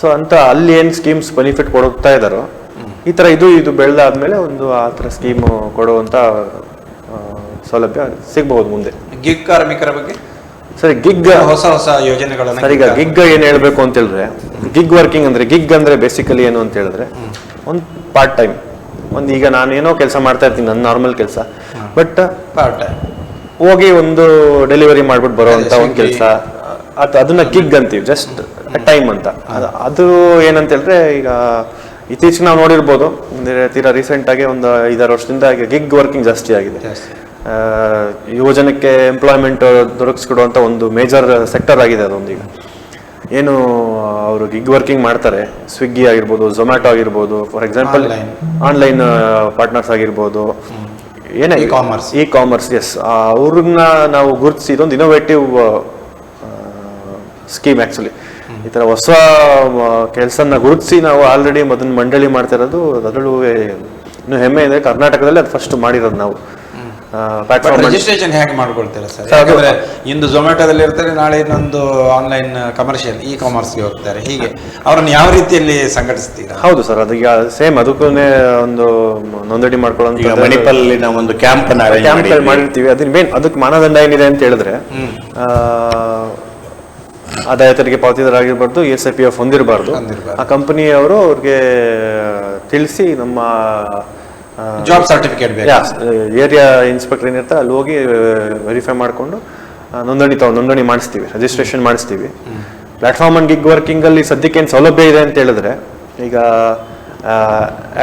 Speaker 3: ಸೊ ಅಂತ ಅಲ್ಲಿ ಏನ್ ಸ್ಕೀಮ್ಸ್ ಬೆನಿಫಿಟ್ ಕೊಡ್ತಾ ಇದಾರೋ ಈ ತರ ಇದು ಬೆಳೆದಾದ್ಮೇಲೆ ಒಂದು ಆ ತರ ಸ್ಕೀಮ್ ಕೊಡುವಂತ ಸೌಲಭ್ಯ ಸಿಗಬಹುದು ಮುಂದೆ.
Speaker 1: ಗಿಗ್ ಕಾರ್ಮಿಕರ ಬಗ್ಗೆ
Speaker 3: ಸರಿ, ಗಿಗ್
Speaker 1: ಹೊಸ ಯೋಜನೆಗಳನ್ನ
Speaker 3: ಸರ್. ಈಗ ಗಿಗ್ ಏನ್ ಹೇಳ್ಬೇಕು ಅಂತ ಹೇಳಿದ್ರೆ, ಗಿಗ್ ವರ್ಕಿಂಗ್ ಅಂದ್ರೆ ಬೇಸಿಕಲಿ ಏನು ಅಂತ ಹೇಳಿದ್ರೆ ಒಂದು ಪಾರ್ಟ್ ಟೈಮ್. ಈಗ ನಾನೇನೋ ಕೆಲಸ ಮಾಡ್ತಾ ಇರ್ತೀನಿ, ನನ್ನ ನಾರ್ಮಲ್ ಕೆಲಸ, ಬಟ್
Speaker 1: ಪಾರ್ಟ್ ಟೈಮ್
Speaker 3: ಹೋಗಿ ಒಂದು ಡೆಲಿವರಿ ಮಾಡ್ಬಿಟ್ಟು ಬರುವಂತ ಒಂದು ಕೆಲಸ, ಅದನ್ನ ಗಿಗ್ ಅಂತೀವಿ. ಜಸ್ಟ್ ಟೈಮ್ ಅಂತ. ಅದು ಏನಂತ ಹೇಳಿದ್ರೆ ಈಗ ಇತ್ತೀಚೆಗೆ ನಾವು ನೋಡಿರ್ಬೋದು, ತೀರಾ ರೀಸೆಂಟ್ ಆಗಿ ಒಂದು 5-6 ವರ್ಷದಿಂದ ಗಿಗ್ ವರ್ಕಿಂಗ್ ಜಾಸ್ತಿ ಆಗಿದೆ. ಯುವಜನಕ್ಕೆ ಎಂಪ್ಲಾಯ್ಮೆಂಟ್ ದೊರಕಿಸ್ಕೊಡುವಂತ ಒಂದು ಮೇಜರ್ ಸೆಕ್ಟರ್ ಆಗಿದೆ ಅದೊಂದು. ಈಗ ಏನು ಅವರು ಗಿಗ್ ವರ್ಕಿಂಗ್ ಮಾಡ್ತಾರೆ, ಸ್ವಿಗ್ಗಿ ಆಗಿರ್ಬೋದು, ಝೊಮ್ಯಾಟೊ ಆಗಿರ್ಬೋದು, ಫಾರ್ ಎಕ್ಸಾಂಪಲ್ ಆನ್ಲೈನ್ ಪಾರ್ಟ್ನರ್ಸ್ ಆಗಿರ್ಬೋದು, ಏನೇ ಇ ಕಾಮರ್ಸ್. ಎಸ್, ಅವ್ರನ್ನ ನಾವು ಗುರುತಿಸಿ ಇದೊಂದು ಇನೋವೇಟಿವ್ ಸ್ಕೀಮ್ ಆಕ್ಚುಲಿ. ಈ ತರ ಹೊಸ ಕೆಲಸನ ಗುರುತಿಸಿ ನಾವು ಆಲ್ರೆಡಿ ಮಂಡಳಿ ಮಾಡ್ತಾ ಇರೋದು. ಅದರಲ್ಲೂ ಇನ್ನು ಹೆಮ್ಮೆ ಇದೆ, ಕರ್ನಾಟಕದಲ್ಲಿ ಅದು ಫಸ್ಟ್ ಮಾಡಿರೋದು ನಾವು. ಪ್ಲಾಟ್ಫಾರ್ಮ್
Speaker 1: ರಿಜಿಸ್ಟ್ರೇಷನ್ ಹೇಗೆ ಮಾಡ್ಕೊಳ್ತೀರಾ ಸರ್? ಯಾಕಂದ್ರೆ ಇಂದು ಝೊಮ್ಯಾಟೋದಲ್ಲಿ ಇರ್ತಾರೆ, ನಾಳೆ ಇನ್ನೊಂದು ಆನ್ಲೈನ್ ಕಮರ್ಷಿಯಲ್ ಕಾಮರ್ಸ್ಗೆ ಹೋಗ್ತಾರೆ. ಹೀಗೆ ಅವರನ್ನು ಯಾವ ರೀತಿಯಲ್ಲಿ ಸಂಘಟಿಸ್ತೀರಾ?
Speaker 3: ಹೌದು ಸರ್, ಅದೀಗ ಸೇಮ್ ಅದಕ್ಕೂ ಒಂದು ನೋಂದಣಿ ಮಾಡ್ಕೊಳ್ಳೋ
Speaker 4: ಮಣಿಪಾಲಿನ ಒಂದು ಕ್ಯಾಂಪ್
Speaker 3: ಮಾಡಿರ್ತೀವಿ. ಅದನ್ನ ಮೇನ್ ಅದಕ್ಕೆ ಮಾನದಂಡ ಏನಿದೆ ಅಂತ ಹೇಳಿದ್ರೆ ಆದಾಯ ತೆರಿಗೆ ಪಾವತಿದಾರರಾಗಿರ್ಬಾರ್ದು, ESIPF ಹೊಂದಿರಬಾರ್ದು. ಆ ಕಂಪನಿಯವರು ಅವ್ರಿಗೆ ತಿಳಿಸಿ ನಮ್ಮ
Speaker 1: ಜಾಬ್ ಸರ್ಟಿಫಿಕೇಟ್
Speaker 3: ಏರಿಯಾ ಇನ್ಸ್ಪೆಕ್ಟರ್ ಏನಿರ್ತಾರೆ ಅಲ್ಲಿ ಹೋಗಿ ವೆರಿಫೈ ಮಾಡಿಕೊಂಡು ನೋಂದಣಿ ಮಾಡಿಸ್ತೀವಿ, ರಿಜಿಸ್ಟ್ರೇಷನ್ ಮಾಡಿಸ್ತೀವಿ. ಪ್ಲಾಟ್ಫಾರ್ಮ್ ಅಂಡ್ ಗಿಗ್ ವರ್ಕಿಂಗ್ ಅಲ್ಲಿ ಸದ್ಯಕ್ಕೆ ಏನು ಸೌಲಭ್ಯ ಇದೆ ಅಂತ ಹೇಳಿದ್ರೆ, ಈಗ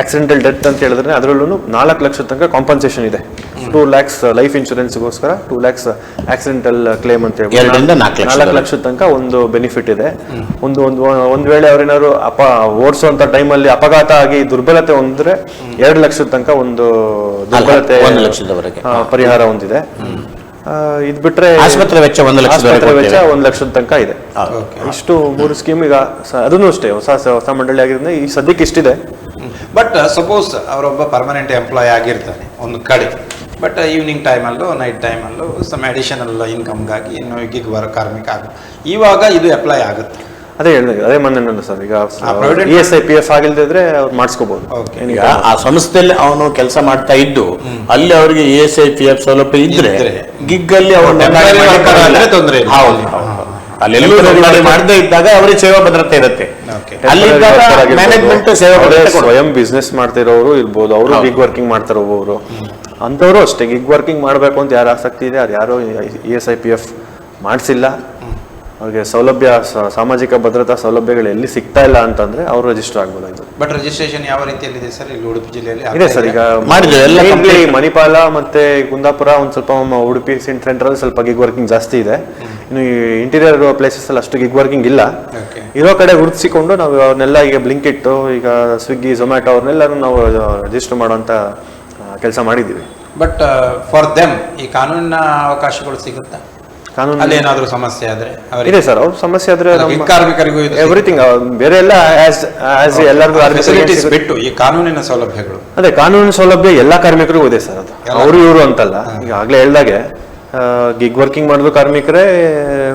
Speaker 3: ಆಕ್ಸಿಡೆಂಟಲ್ ಡೆತ್ ಅಂತ ಹೇಳಿದ್ರೆ ಅದರಲ್ಲೂ 4 ಲಕ್ಷ ತನಕ ಕಾಂಪನ್ಸೇಷನ್ ಇದೆ. 2 lakhs ಲೈಫ್ ಇನ್ಶೂರೆನ್ಸ್ಗೋಸ್ಕರ, 2 lakhs ಆಕ್ಸಿಡೆಂಟಲ್ ಕ್ಲೇಮ್ ಅಂತ ಹೇಳಿ 4 ಲಕ್ಷ ತನಕ ಒಂದು ಬೆನಿಫಿಟ್ ಇದೆ. ಒಂದು ವೇಳೆ ಅವ್ರೇನಾದ್ರು ಓಡಿಸುವಂತ ಟೈಮಲ್ಲಿ ಅಪಘಾತ ಆಗಿ ದುರ್ಬಲತೆ ಹೊಂದಿದ್ರೆ 2 ಲಕ್ಷದ ತನಕ ಒಂದು ದುರ್ಬಲತೆ ಪರಿಹಾರ ಹೊಂದಿದೆ. ಇದ್ ಬಿಟ್ರೆ
Speaker 4: ಆಸ್ಪತ್ರೆ ವೆಚ್ಚ 1
Speaker 3: ಲಕ್ಷದ ತನಕ ಇದೆ. ಇಷ್ಟು 3 ಸ್ಕೀಮ್ ಈಗ ಅದನ್ನು ಅಷ್ಟೇ ಹೊಸ ಮಂಡಳಿ ಆಗಿರೋದ್ರಿಂದ ಈ ಸದ್ಯಕ್ಕೆ ಇಷ್ಟಿದೆ.
Speaker 1: ಬಟ್ ಸಪೋಸ್ ಅವರೊಬ್ಬ ಪರ್ಮನೆಂಟ್ ಎಂಪ್ಲಾಯ್ ಆಗಿರ್ತಾನೆ ಒಂದು ಕಡೆ, ಬಟ್ ಈವ್ನಿಂಗ್ ಟೈಮಲ್ಲೂ ನೈಟ್ ಟೈಮಲ್ಲೂ ಸಮ್ ಅಡಿಷನಲ್ ಇನ್ಕಮ್ಗಾಗಿ ಇನ್ನು ಗಿಗ್ ವರ್ಕ್ ಕಾರ್ಮಿಕ ಇವಾಗ ಇದು ಅಪ್ಲೈ ಆಗುತ್ತೆ.
Speaker 3: ಅದೇ ಹೇಳಿದೆ, ಅದೇ ಮೊನ್ನೆ ಸರ್, ಈಗ ESIPF ಆಗಿಲ್ದಿದ್ರೆ ಅವ್ರು ಮಾಡಿಸ್ಕೋಬಹುದು.
Speaker 4: ಆ ಸಂಸ್ಥೆಯಲ್ಲಿ ಅವನು ಕೆಲಸ ಮಾಡ್ತಾ ಇದ್ದು ಅಲ್ಲಿ ಅವರಿಗೆ ESIPF ಸೌಲಭ್ಯ ಇದ್ರೆ ಗಿಗ್ ಅಲ್ಲಿ
Speaker 1: ತೊಂದರೆ
Speaker 4: ಅಲ್ಲಿ ಮಾಡದೇ ಇದ್ದಾಗ ಅವರಿಗೆ ಸೇವಾ ಭದ್ರತೆ ಇರುತ್ತೆ. ಅಲ್ಲಿ ಮ್ಯಾನೇಜ್ಮೆಂಟ್ ಸೇವಾ ಭದ್ರತೆ
Speaker 3: ಸ್ವಯಂ ಬಿಸ್ನೆಸ್ ಮಾಡ್ತಿರೋರು ಇರ್ಬೋದು, ಅವರು ಗಿಗ್ ವರ್ಕಿಂಗ್ ಮಾಡ್ತಿರೋರು ಅಂತವ್ರು ಅಷ್ಟೇ. ಗಿಗ್ ವರ್ಕಿಂಗ್ ಮಾಡಬೇಕು ಅಂತ ಯಾರು ಆಸಕ್ತಿ ಇದೆ, ಅದು ಯಾರು ESIPF ಮಾಡಿಸಿಲ್ಲ, ಅವ್ರಿಗೆ ಸೌಲಭ್ಯ ಸಾಮಾಜಿಕ ಭದ್ರತಾ ಸೌಲಭ್ಯಗಳು ಎಲ್ಲಿ ಸಿಗ್ತಾ ಇಲ್ಲ ಅಂತಂದ್ರೆ ಅವರು ರಿಜಿಸ್ಟರ್ ಆಗ್ಬೋದಾಗಿದೆ.
Speaker 1: ಬಟ್ ರಿಜಿಸ್ಟ್ರೇಷನ್ ಯಾವ ರೀತಿಯಲ್ಲಿ ಇದೆ ಸರ್ ಇಲ್ಲಿ ಉಡುಪಿ ಜಿಲ್ಲೆಯಲ್ಲಿ?
Speaker 3: ಇದೆ ಸರ್, ಈಗ ಮಣಿಪಾಲ ಮತ್ತೆ ಕುಂದಾಪುರ, ಒಂದ್ ಸ್ವಲ್ಪ ಉಡುಪಿ ಸೆಂಟ್ರಲ್ ಸ್ವಲ್ಪ ಗಿಗ್ ವರ್ಕಿಂಗ್ ಜಾಸ್ತಿ ಇದೆ. ಇನ್ನು ಇಂಟೀರಿಯರ್ ಪ್ಲೇಸಸ್ ಅಲ್ಲಿ ಅಷ್ಟು ಗಿಗ್ ವರ್ಕಿಂಗ್ ಇಲ್ಲ. ಇರೋ ಕಡೆ ಗುರುತಿಸಿಕೊಂಡು ನಾವು ಅವ್ರನ್ನೆಲ್ಲ ಈಗ ಬ್ಲಿಂಕಿಟ್, ಈಗ ಸ್ವಿಗ್ಗಿ, ಝೊಮ್ಯಾಟೊ ಅವ್ರನ್ನೆಲ್ಲರೂ ನಾವು ರಿಜಿಸ್ಟರ್ ಮಾಡುವಂತ ಕೆಲಸ ಮಾಡಿದ್ದೀವಿ.
Speaker 1: ಬಟ್ ಫಾರ್ ದೆಮ್ ಈ ಕಾನೂನಿನ ಅವಕಾಶಗಳು ಸಿಗುತ್ತಾ? ಕಾನೂನಲ್ಲಿ ಏನಾದರೂ ಸಮಸ್ಯೆ ಆದ್ರೆ
Speaker 3: ಇದೆ ಸರ್, ಅವ್ರ ಸಮಸ್ಯೆ ಆದ್ರೆ
Speaker 1: ಕಾರ್ಮಿಕರಿಗೂ
Speaker 3: ಎವ್ರಿಥಿಂಗ್ ಬೇರೆ ಎಲ್ಲ ಎಲ್ಲರಿಗೂ
Speaker 1: ಫೆಸಿಲಿಟೀಸ್ ಬಿಟ್ಟು ಈ ಕಾನೂನಿನ ಸೌಲಭ್ಯಗಳು,
Speaker 3: ಅದೇ ಕಾನೂನಿನ ಸೌಲಭ್ಯ ಎಲ್ಲಾ ಕಾರ್ಮಿಕರಿಗೂ ಇದೆ ಸರ್. ಅದು ಅವರು ಇವರು ಅಂತಲ್ಲ. ಈಗ ಆಗ್ಲೇ ಹೇಳ್ದಾಗೆ ಗಿಗ್ ವರ್ಕಿಂಗ್ ಮಾಡಿದ್ರು ಕಾರ್ಮಿಕರೇ,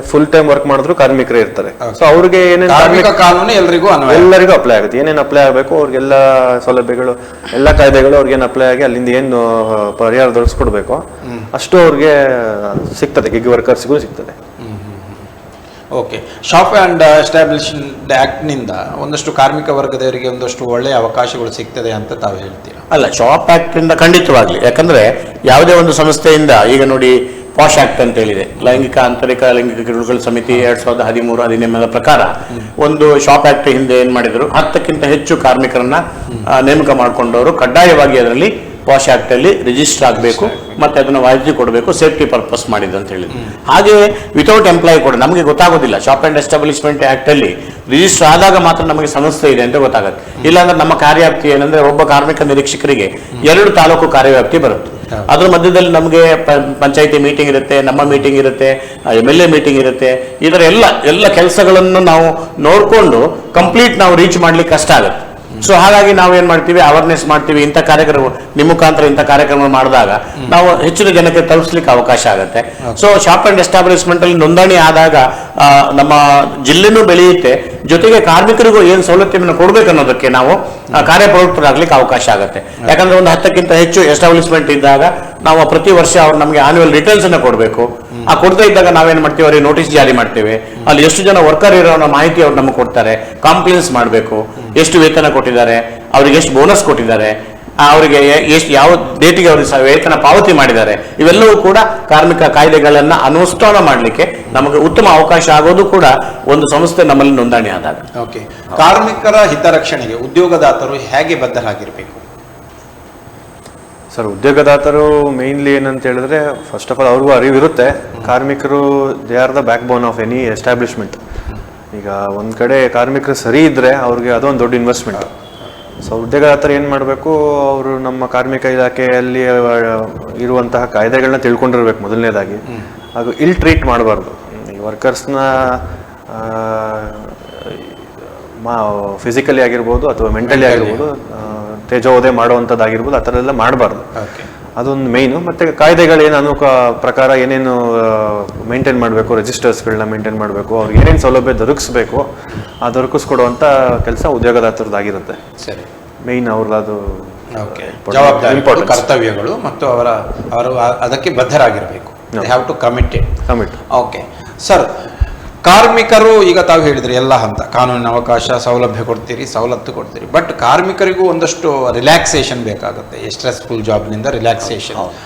Speaker 3: ಫುಲ್ ಟೈಮ್ ವರ್ಕ್ ಮಾಡಿದ್ರು ಕಾರ್ಮಿಕರೇ ಇರ್ತಾರೆ. ಸೊ ಅವ್ರಿಗೆ ಏನೇನು
Speaker 1: ಕಾನೂನು
Speaker 3: ಎಲ್ಲರಿಗೂ ಅಪ್ಲೈ ಆಗುತ್ತೆ. ಏನೇನು ಅಪ್ಲೈ ಆಗಬೇಕು ಅವ್ರಿಗೆಲ್ಲ ಸೌಲಭ್ಯಗಳು, ಎಲ್ಲ ಕಾಯ್ದೆಗಳು ಅವ್ರಿಗೆ ಏನು ಅಪ್ಲೈ ಆಗಿ ಅಲ್ಲಿಂದ ಏನು ಪರಿಹಾರ ದೊರಕಿಸ್ಕೊಡ್ಬೇಕು ಅಷ್ಟು ಅವ್ರಿಗೆ ಸಿಗ್ತದೆ, ಗಿಗ್ ವರ್ಕರ್ಸ್ಗೂ ಸಿಗ್ತದೆ.
Speaker 1: ಓಕೆ. ಶಾಪ್ ಆ್ಯಂಡ್ ಎಸ್ಟಾಬ್ಲಿಷ್ಮೆಂಟ್ ಆ್ಯಕ್ಟ್ನಿಂದ ಒಂದಷ್ಟು ಕಾರ್ಮಿಕ ವರ್ಗದವರಿಗೆ ಒಂದಷ್ಟು ಒಳ್ಳೆಯ ಅವಕಾಶಗಳು ಸಿಗ್ತದೆ ಅಂತ ತಾವು ಹೇಳ್ತೀರಾ?
Speaker 4: ಅಲ್ಲ, ಶಾಪ್ ಆ್ಯಕ್ಟ್ ಇಂದ ಖಂಡಿತವಾಗ್ಲಿ. ಯಾಕಂದ್ರೆ ಯಾವುದೇ ಒಂದು ಸಂಸ್ಥೆಯಿಂದ ಈಗ ನೋಡಿ ಪಾಶ್ ಆಕ್ಟ್ ಅಂತ ಹೇಳಿದೆ, ಲೈಂಗಿಕ ಆಂತರಿಕ ಲೈಂಗಿಕ ಕಿರುಕುಳ ಸಮಿತಿ 2013-14 ಪ್ರಕಾರ ಒಂದು ಶಾಪ್ ಆಕ್ಟ್ ಹಿಂದೆ ಏನ್ ಮಾಡಿದ್ರು, 10ಕ್ಕಿಂತ ಹೆಚ್ಚು ಕಾರ್ಮಿಕರನ್ನ ನೇಮಕ ಮಾಡಿಕೊಂಡವರು ಕಡ್ಡಾಯವಾಗಿ ಅದರಲ್ಲಿ ಪಾಶ್ ಆಕ್ಟ್ ಅಲ್ಲಿ ರಿಜಿಸ್ಟರ್ ಆಗಬೇಕು ಮತ್ತೆ ಅದನ್ನ ವಾಯಿಸಿ ಕೊಡಬೇಕು, ಸೇಫ್ಟಿ ಪರ್ಪಸ್ ಮಾಡಿದ್ದು ಅಂತ ಹೇಳಿದ್ರು. ಹಾಗೆ ವಿತೌಟ್ ಎಂಪ್ಲಾಯ್ ಕೂಡ ನಮಗೆ ಗೊತ್ತಾಗೋದಿಲ್ಲ. ಶಾಪ್ ಅಂಡ್ ಎಸ್ಟಾಬ್ಲಿಷ್ಮೆಂಟ್ ಆಕ್ಟ್ ಅಲ್ಲಿ ರಿಜಿಸ್ಟರ್ ಆದಾಗ ಮಾತ್ರ ನಮಗೆ ಸಂಸ್ಥೆ ಇದೆ ಅಂತ ಗೊತ್ತಾಗುತ್ತೆ. ಇಲ್ಲಾಂದ್ರೆ ನಮ್ಮ ಕಾರ್ಯವ್ಯಾಪ್ತಿ ಏನಂದ್ರೆ ಒಬ್ಬ ಕಾರ್ಮಿಕ ನಿರೀಕ್ಷಕರಿಗೆ 2 ತಾಲೂಕು ಕಾರ್ಯವ್ಯಾಪ್ತಿ ಬರುತ್ತೆ. ಅದ್ರ ಮಧ್ಯದಲ್ಲಿ ನಮಗೆ ಪಂಚಾಯತಿ ಮೀಟಿಂಗ್ ಇರುತ್ತೆ, ನಮ್ಮ ಮೀಟಿಂಗ್ ಇರುತ್ತೆ, MLA ಮೀಟಿಂಗ್ ಇರುತ್ತೆ. ಇದರ ಎಲ್ಲ ಕೆಲಸಗಳನ್ನು ನಾವು ನೋಡಿಕೊಂಡು ಕಂಪ್ಲೀಟ್ ನಾವು ರೀಚ್ ಮಾಡ್ಲಿಕ್ಕೆ ಕಷ್ಟ ಆಗುತ್ತೆ. ಸೊ ಹಾಗಾಗಿ ನಾವು ಏನ್ ಮಾಡ್ತೀವಿ, ಅವೇರ್ನೆಸ್ ಮಾಡ್ತೀವಿ. ಇಂಥ ಕಾರ್ಯಕ್ರಮ ನಿಮ್ಮ ಮುಖಾಂತರ ಇಂಥ ಕಾರ್ಯಕ್ರಮ ಮಾಡಿದಾಗ ನಾವು ಹೆಚ್ಚಿನ ಜನಕ್ಕೆ ತಲುಪಿಸ್ಲಿಕ್ಕೆ ಅವಕಾಶ ಆಗುತ್ತೆ. ಸೊ ಶಾಪ್ ಅಂಡ್ ಎಸ್ಟಾಬ್ಲಿಷ್ಮೆಂಟ್ ಅಲ್ಲಿ ನೋಂದಣಿ ಆದಾಗ ನಮ್ಮ ಜಿಲ್ಲೆನೂ ಬೆಳೆಯುತ್ತೆ, ಜೊತೆಗೆ ಕಾರ್ಮಿಕರಿಗೂ ಏನು ಸೌಲಭ್ಯವನ್ನು ಕೊಡ್ಬೇಕು ಅನ್ನೋದಕ್ಕೆ ನಾವು ಕಾರ್ಯಪ್ರವೃತ್ತರಾಗ್ಲಿಕ್ಕೆ ಅವಕಾಶ ಆಗುತ್ತೆ. ಯಾಕಂದ್ರೆ ಒಂದು 10ಕ್ಕಿಂತ ಹೆಚ್ಚು ಎಸ್ಟಾಬ್ಲಿಷ್ಮೆಂಟ್ ಇದ್ದಾಗ ನಾವು ಪ್ರತಿ ವರ್ಷ ಅವ್ರು ನಮಗೆ ಆನ್ಯುವಲ್ ರಿಟರ್ನ್ಸ್ ಅನ್ನು ಕೊಡಬೇಕು. ಆ ಕೊಡ್ತಾ ಇದ್ದಾಗ ನಾವೇನ್ ಮಾಡ್ತೀವಿ, ಅವರಿಗೆ ನೋಟಿಸ್ ಜಾರಿ ಮಾಡ್ತೇವೆ. ಅಲ್ಲಿ ಎಷ್ಟು ಜನ ವರ್ಕರ್ ಇರೋ ಮಾಹಿತಿ ಅವ್ರು ನಮಗೆ ಕೊಡ್ತಾರೆ, ಕಾಂಪ್ಲೇನ್ಸ್ ಮಾಡಬೇಕು, ಎಷ್ಟು ವೇತನ ಕೊಟ್ಟಿದ್ದಾರೆ, ಅವ್ರಿಗೆ ಎಷ್ಟು ಬೋನಸ್ ಕೊಟ್ಟಿದ್ದಾರೆ, ಅವರಿಗೆ ಎಷ್ಟು ಯಾವ ಡೇಟಿಗೆ ಅವ್ರಿಗೆ ವೇತನ ಪಾವತಿ ಮಾಡಿದ್ದಾರೆ, ಇವೆಲ್ಲವೂ ಕೂಡ ಕಾರ್ಮಿಕ ಕಾಯ್ದೆಗಳನ್ನ ಅನುಷ್ಠಾನ ಮಾಡಲಿಕ್ಕೆ ನಮಗೆ ಉತ್ತಮ ಅವಕಾಶ ಆಗೋದು ಕೂಡ ಒಂದು ಸಂಸ್ಥೆ ನಮ್ಮಲ್ಲಿ ನೋಂದಣಿ ಆದಾಗ.
Speaker 1: ಓಕೆ. ಕಾರ್ಮಿಕರ ಹಿತರಕ್ಷಣೆಗೆ ಉದ್ಯೋಗದಾತರು ಹೇಗೆ ಬದ್ಧರಾಗಿರ್ಬೇಕು
Speaker 3: ಸರ್? ಉದ್ಯೋಗದಾತರು ಮೇನ್ಲಿ ಏನಂತ ಹೇಳಿದ್ರೆ, ಫಸ್ಟ್ ಆಫ್ ಆಲ್ ಅವ್ರಿಗೂ ಅರಿವಿರುತ್ತೆ, ಕಾರ್ಮಿಕರು they are the back bone of any establishment. ಈಗ ಒಂದ್ ಕಡೆ ಕಾರ್ಮಿಕರು ಸರಿ ಇದ್ರೆ ಅವ್ರಿಗೆ ಅದೊಂದು ದೊಡ್ಡ ಇನ್ವೆಸ್ಟ್ಮೆಂಟ್. ಸೊ ಉದ್ಯೋಗದಾತರು ಏನು ಮಾಡಬೇಕು, ಅವರು ನಮ್ಮ ಕಾರ್ಮಿಕ ಇಲಾಖೆಯಲ್ಲಿ ಇರುವಂತಹ ಕಾಯ್ದೆಗಳನ್ನ ತಿಳ್ಕೊಂಡಿರ್ಬೇಕು ಮೊದಲನೇದಾಗಿ. ಹಾಗೂ ಇಲ್ ಟ್ರೀಟ್ ಮಾಡಬಾರ್ದು. ಈ ವರ್ಕರ್ಸ್ನ ಫಿಸಿಕಲಿ ಆಗಿರ್ಬೋದು ಅಥವಾ ಮೆಂಟಲಿ ಆಗಿರ್ಬೋದು ತೇಜೋವಧೆ ಮಾಡುವಂಥದ್ದಾಗಿರ್ಬೋದು, ಆ ಥರ ಎಲ್ಲ ಮಾಡಬಾರ್ದು. ಅದೊಂದು ಮೇಯ್ನು. ಮತ್ತು ಕಾಯ್ದೆಗಳೇನು ಅನ್ನೋ ಪ್ರಕಾರ ಏನೇನು ಮೇಂಟೈನ್ ಮಾಡಬೇಕು, ರಿಜಿಸ್ಟರ್ಸ್ಗಳನ್ನ ಮೇಂಟೈನ್ ಮಾಡಬೇಕು, ಅವ್ರಿಗೆ ಏನೇನು ಸೌಲಭ್ಯ ದೊರಕಿಸ್ಬೇಕು ಆ ದೊರಕಿಸ್ಕೊಡುವಂಥ ಕೆಲಸ ಉದ್ಯೋಗದಾತರದ್ದಾಗಿರುತ್ತೆ.
Speaker 1: ಸರಿ,
Speaker 3: ಮೇಯ್ನ್ ಅವ್ರದ್ದು
Speaker 1: ಓಕೆ, ಜವಾಬ್ದಾರಿ, ಕರ್ತವ್ಯಗಳು ಮತ್ತು ಅವರು ಅದಕ್ಕೆ ಬದ್ಧರಾಗಿರಬೇಕು. Have to commit. Okay sir, ಕಾರ್ಮಿಕರು ಈಗ ತಾವು ಹೇಳಿದ್ರಿ ಎಲ್ಲ ಹಂತ ಕಾನೂನಿನ ಅವಕಾಶ, ಸೌಲಭ್ಯ ಕೊಡ್ತೀರಿ, ಸವಲತ್ತು ಕೊಡ್ತೀರಿ, ಬಟ್ ಕಾರ್ಮಿಕರಿಗೂ ಒಂದಷ್ಟು ರಿಲ್ಯಾಕ್ಸೇಷನ್ ಬೇಕಾಗುತ್ತೆ. ಸ್ಟ್ರೆಸ್ಫುಲ್ ಜಾಬ್ನಿಂದ ರಿಲ್ಯಾಕ್ಸೇಷನ್,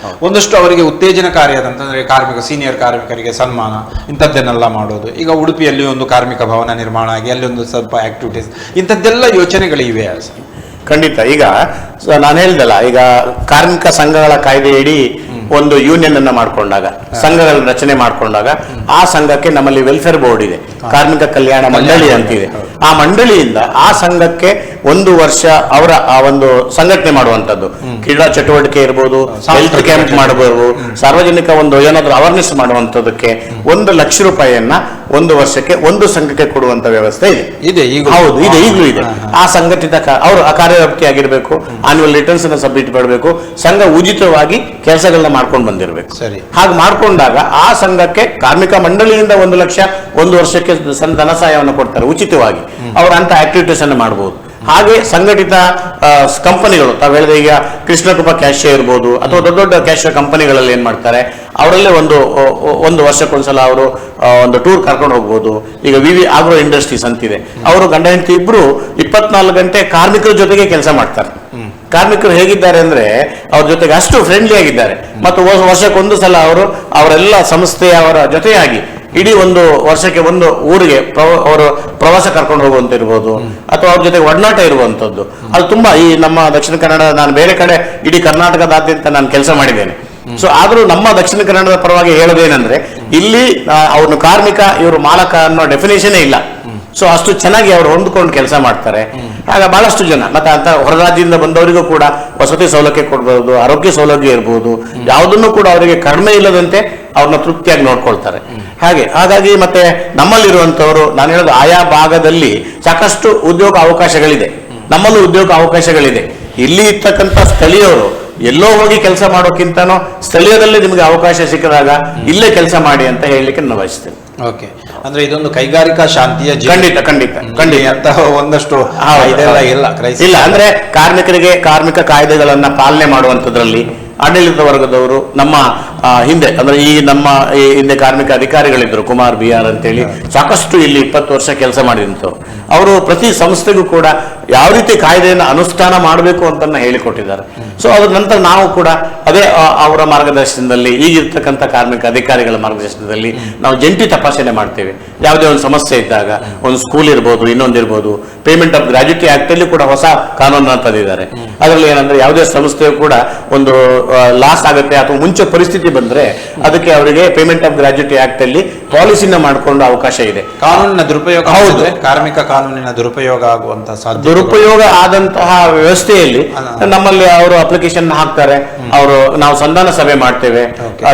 Speaker 1: ಒಂದಷ್ಟು ಅವರಿಗೆ ಉತ್ತೇಜನಕಾರಿಯಾದಂತಂದ್ರೆ ಸೀನಿಯರ್ ಕಾರ್ಮಿಕರಿಗೆ ಸನ್ಮಾನ, ಇಂಥದ್ದನ್ನೆಲ್ಲ ಮಾಡೋದು. ಈಗ ಉಡುಪಿಯಲ್ಲಿ ಒಂದು ಕಾರ್ಮಿಕ ಭವನ ನಿರ್ಮಾಣ ಆಗಿ ಅಲ್ಲಿ ಒಂದು ಸ್ವಲ್ಪ ಆಕ್ಟಿವಿಟೀಸ್, ಇಂಥದ್ದೆಲ್ಲ ಯೋಚನೆಗಳಿವೆ.
Speaker 4: ಖಂಡಿತ. ಈಗ ನಾನು ಹೇಳ್ದಲ್ಲ, ಈಗ ಕಾರ್ಮಿಕ ಸಂಘಗಳ ಕಾಯ್ದೆಯಡಿ ಒಂದು ಯೂನಿಯನ್ ಅನ್ನ ಮಾಡ್ಕೊಂಡಾಗ, ಸಂಘಗಳ ರಚನೆ ಮಾಡ್ಕೊಂಡಾಗ, ಆ ಸಂಘಕ್ಕೆ ನಮ್ಮಲ್ಲಿ ವೆಲ್ಫೇರ್ ಬೋರ್ಡ್ ಇದೆ, ಕಾರ್ಮಿಕ ಕಲ್ಯಾಣ ಮಂಡಳಿ ಅಂತಿದೆ. ಆ ಮಂಡಳಿಯಿಂದ ಆ ಸಂಘಕ್ಕೆ 1 ವರ್ಷ ಅವರ ಆ ಒಂದು ಸಂಘಟನೆ ಮಾಡುವಂತದ್ದು, ಕ್ರೀಡಾ ಚಟುವಟಿಕೆ ಇರ್ಬೋದು, ಹೆಲ್ತ್ ಕ್ಯಾಂಪ್ ಮಾಡಬಹುದು, ಸಾರ್ವಜನಿಕ ಒಂದು ಏನಾದ್ರೂ ಅವೇರ್ನೆಸ್ ಮಾಡುವಂತದಕ್ಕೆ 1 ಲಕ್ಷ ರೂಪಾಯಿಯನ್ನ 1 ವರ್ಷಕ್ಕೆ ಒಂದು ಸಂಘಕ್ಕೆ ಕೊಡುವಂತ ವ್ಯವಸ್ಥೆ ಇದೆ. ಹೌದು, ಇದೆ, ಈಗಲೂ ಇದೆ. ಆ ಸಂಘಟಿತ ಅವರು ಕಾರ್ಯವ್ಯಾಪ್ತಿ ಆಗಿರ್ಬೇಕು, ಆನ್ಯುವಲ್ ರಿಟರ್ನ್ಸ್ ಅನ್ನು ಸಬ್ಮಿಟ್ ಮಾಡಬೇಕು, ಸಂಘ ಉಚಿತವಾಗಿ ಕೆಲಸಗಳನ್ನ ಮಾಡ್ಕೊಂಡು ಬಂದಿರಬೇಕು. ಹಾಗೆ ಮಾಡ್ಕೊಂಡಾಗ ಆ ಸಂಘಕ್ಕೆ ಕಾರ್ಮಿಕ ಮಂಡಳಿಯಿಂದ 1 ಲಕ್ಷ 1 ವರ್ಷಕ್ಕೆ ಧನ ಸಹಾಯವನ್ನು ಕೊಡ್ತಾರೆ ಉಚಿತವಾಗಿ. ಅವರು ಅಂತ ಆಕ್ಟಿವಿಟೀಸ್ ಅನ್ನು ಮಾಡಬಹುದು. ಹಾಗೆ ಸಂಘಟಿತ ಕಂಪನಿಗಳು, ತಾವು ಹೇಳಿದ ಈಗ ಕೃಷ್ಣಕೃಪಾ ಕ್ಯಾಶಿಯರ್ ಇರ್ಬೋದು, ಅಥವಾ ದೊಡ್ಡ ದೊಡ್ಡ ಕ್ಯಾಶಿಯರ್ ಕಂಪನಿಗಳಲ್ಲಿ ಏನ್ ಮಾಡ್ತಾರೆ, ಅವರಲ್ಲೇ ಒಂದು ವರ್ಷಕ್ಕೊಂದ್ಸಲ ಅವರು ಒಂದು ಟೂರ್ ಕರ್ಕೊಂಡು ಹೋಗ್ಬೋದು. ಈಗ ವಿವಿ ಆಗ್ರೋ ಇಂಡಸ್ಟ್ರೀಸ್ ಅಂತಿದೆ, ಅವರು ಗಂಡ ಹೆಂಡತಿ ಇಬ್ರು 24 ಗಂಟೆ ಕಾರ್ಮಿಕರ ಜೊತೆಗೆ ಕೆಲಸ ಮಾಡ್ತಾರೆ. ಕಾರ್ಮಿಕರು ಹೇಗಿದ್ದಾರೆ ಅಂದ್ರೆ ಅವ್ರ ಜೊತೆಗೆ ಅಷ್ಟು ಫ್ರೆಂಡ್ಲಿ ಆಗಿದ್ದಾರೆ. ಮತ್ತು ವರ್ಷಕ್ಕೊಂದು ಸಲ ಅವರೆಲ್ಲ ಸಂಸ್ಥೆಯವರ ಜೊತೆಯಾಗಿ ಇಡೀ 1 ವರ್ಷಕ್ಕೆ ಒಂದು ಊರಿಗೆ ಅವರು ಪ್ರವಾಸ ಕರ್ಕೊಂಡು ಹೋಗುವಂತ ಇರ್ಬೋದು, ಅಥವಾ ಅವ್ರ ಜೊತೆಗೆ ಒಡನಾಟ ಇರುವಂತದ್ದು. ಅದು ತುಂಬಾ ಈ ನಮ್ಮ ದಕ್ಷಿಣ ಕನ್ನಡ, ನಾನು ಬೇರೆ ಕಡೆ ಇಡೀ ಕರ್ನಾಟಕದಾದ್ಯಂತ ನಾನು ಕೆಲಸ ಮಾಡಿದ್ದೇನೆ. ಸೊ ಆದ್ರೂ ನಮ್ಮ ದಕ್ಷಿಣ ಕನ್ನಡದ ಪರವಾಗಿ ಹೇಳೋದೇನೆಂದ್ರೆ, ಇಲ್ಲಿ ಅವನು ಕಾರ್ಮಿಕ, ಇವರು ಮಾಲಕ ಅನ್ನೋ ಡೆಫಿನೇಷನೇ ಇಲ್ಲ. ಸೊ ಅಷ್ಟು ಚೆನ್ನಾಗಿ ಅವರು ಹೊಂದ್ಕೊಂಡು ಕೆಲಸ ಮಾಡ್ತಾರೆ. ಆಗ ಬಹಳಷ್ಟು ಜನ ಮತ್ತೆ ಅಂತ ಹೊರ ರಾಜ್ಯದಿಂದ ಬಂದವರಿಗೂ ಕೂಡ ವಸತಿ ಸೌಲಭ್ಯ ಕೊಡ್ಬೋದು, ಆರೋಗ್ಯ ಸೌಲಭ್ಯ ಇರ್ಬೋದು, ಯಾವುದನ್ನು ಕೂಡ ಅವರಿಗೆ ಕಡಿಮೆ ಇಲ್ಲದಂತೆ ಅವ್ರನ್ನ ತೃಪ್ತಿಯಾಗಿ ನೋಡ್ಕೊಳ್ತಾರೆ. ಹಾಗಾಗಿ ಮತ್ತೆ ನಮ್ಮಲ್ಲಿರುವಂತವರು, ನಾನು ಹೇಳೋದು ಆಯಾ ಭಾಗದಲ್ಲಿ ಸಾಕಷ್ಟು ಉದ್ಯೋಗ ಅವಕಾಶಗಳಿದೆ, ನಮ್ಮಲ್ಲೂ ಉದ್ಯೋಗ ಅವಕಾಶಗಳಿದೆ. ಇಲ್ಲಿ ಇರ್ತಕ್ಕಂಥ ಸ್ಥಳೀಯರು ಎಲ್ಲೋ ಹೋಗಿ ಕೆಲಸ ಮಾಡೋಕ್ಕಿಂತನೂ ಸ್ಥಳೀಯದಲ್ಲಿ ನಿಮಗೆ ಅವಕಾಶ ಸಿಕ್ಕಿದಾಗ ಇಲ್ಲೇ ಕೆಲಸ ಮಾಡಿ ಅಂತ ಹೇಳಲಿಕ್ಕೆ ನಾನು ಬಯಸ್ತೇನೆ.
Speaker 1: ಓಕೆ, ಅಂದ್ರೆ ಇದೊಂದು ಕೈಗಾರಿಕಾ ಶಾಂತಿಯ
Speaker 4: ಖಂಡಿತ
Speaker 1: ಅಂತ ಒಂದಷ್ಟು
Speaker 4: ಇಲ್ಲ ಅಂದ್ರೆ ಕಾರ್ಮಿಕರಿಗೆ ಕಾರ್ಮಿಕ ಕಾಯ್ದೆಗಳನ್ನ ಪಾಲನೆ ಮಾಡುವಂತದ್ರಲ್ಲಿ ಆಡಳಿತ ವರ್ಗದವರು ನಮ್ಮ ಹಿಂದೆ ಅಂದ್ರೆ ನಮ್ಮ ಹಿಂದೆ ಕಾರ್ಮಿಕ ಅಧಿಕಾರಿಗಳಿದ್ರು, ಕುಮಾರ್ ಬಿಆರ್ ಅಂತೇಳಿ, ಸಾಕಷ್ಟು ಇಲ್ಲಿ 20 ವರ್ಷ ಕೆಲಸ ಮಾಡಿದಂಥವ್ರು. ಅವರು ಪ್ರತಿ ಸಂಸ್ಥೆಗೂ ಕೂಡ ಯಾವ ರೀತಿ ಕಾಯ್ದೆಯನ್ನು ಅನುಷ್ಠಾನ ಮಾಡಬೇಕು ಅಂತ ಹೇಳಿಕೊಟ್ಟಿದ್ದಾರೆ. ಸೊ ಅದ್ರ ನಂತರ ನಾವು ಕೂಡ ಅದೇ ಅವರ ಮಾರ್ಗದರ್ಶನದಲ್ಲಿ, ಈಗಿರ್ತಕ್ಕಂಥ ಕಾರ್ಮಿಕ ಅಧಿಕಾರಿಗಳ ಮಾರ್ಗದರ್ಶನದಲ್ಲಿ ನಾವು ಜಂಟಿ ತಪಾಸಣೆ ಮಾಡ್ತೇವೆ. ಯಾವುದೇ ಒಂದು ಸಮಸ್ಯೆ ಇದ್ದಾಗ, ಒಂದು ಸ್ಕೂಲ್ ಇರ್ಬೋದು, ಇನ್ನೊಂದಿರ್ಬೋದು, ಪೇಮೆಂಟ್ ಆಫ್ ಗ್ರಾಜ್ಯುಟಿ ಆಕ್ಟ್ ಅಲ್ಲಿ ಕೂಡ ಹೊಸ ಕಾನೂನನ್ನು ತಂದಿದ್ದಾರೆ. ಅದರಲ್ಲಿ ಏನಂದ್ರೆ ಯಾವುದೇ ಸಂಸ್ಥೆಯು ಕೂಡ ಒಂದು ಲಾಸ್ ಆಗುತ್ತೆ ಅಥವಾ ಮುಂಚೆ ಪರಿಸ್ಥಿತಿ ಬಂದ್ರೆ ಅದಕ್ಕೆ ಅವರಿಗೆ ಪೇಮೆಂಟ್ ಆಫ್ ಗ್ರಾಜ್ಯುಟಿ ಆಕ್ಟ್ ಅಲ್ಲಿ ಪಾಲಿಸಿನ ಮಾಡಿಕೊಂಡು ಅವಕಾಶ ಇದೆ.
Speaker 1: ಕಾನೂನಿನ ದುರುಪಯೋಗ, ಹೌದು, ಕಾರ್ಮಿಕ ಕಾನೂನಿನ ದುರುಪಯೋಗ ಆಗುವಂತಹ ಸಾಧ್ಯತೆ,
Speaker 4: ದುರುಪಯೋಗ ಆದಂತಹ ವ್ಯವಸ್ಥೆಯಲ್ಲಿ ನಮ್ಮಲ್ಲಿ ಅವರು ಅಪ್ಲಿಕೇಶನ್ ಹಾಕ್ತಾರೆ, ನಾವು ಸಂಧಾನ ಸಭೆ ಮಾಡ್ತೇವೆ.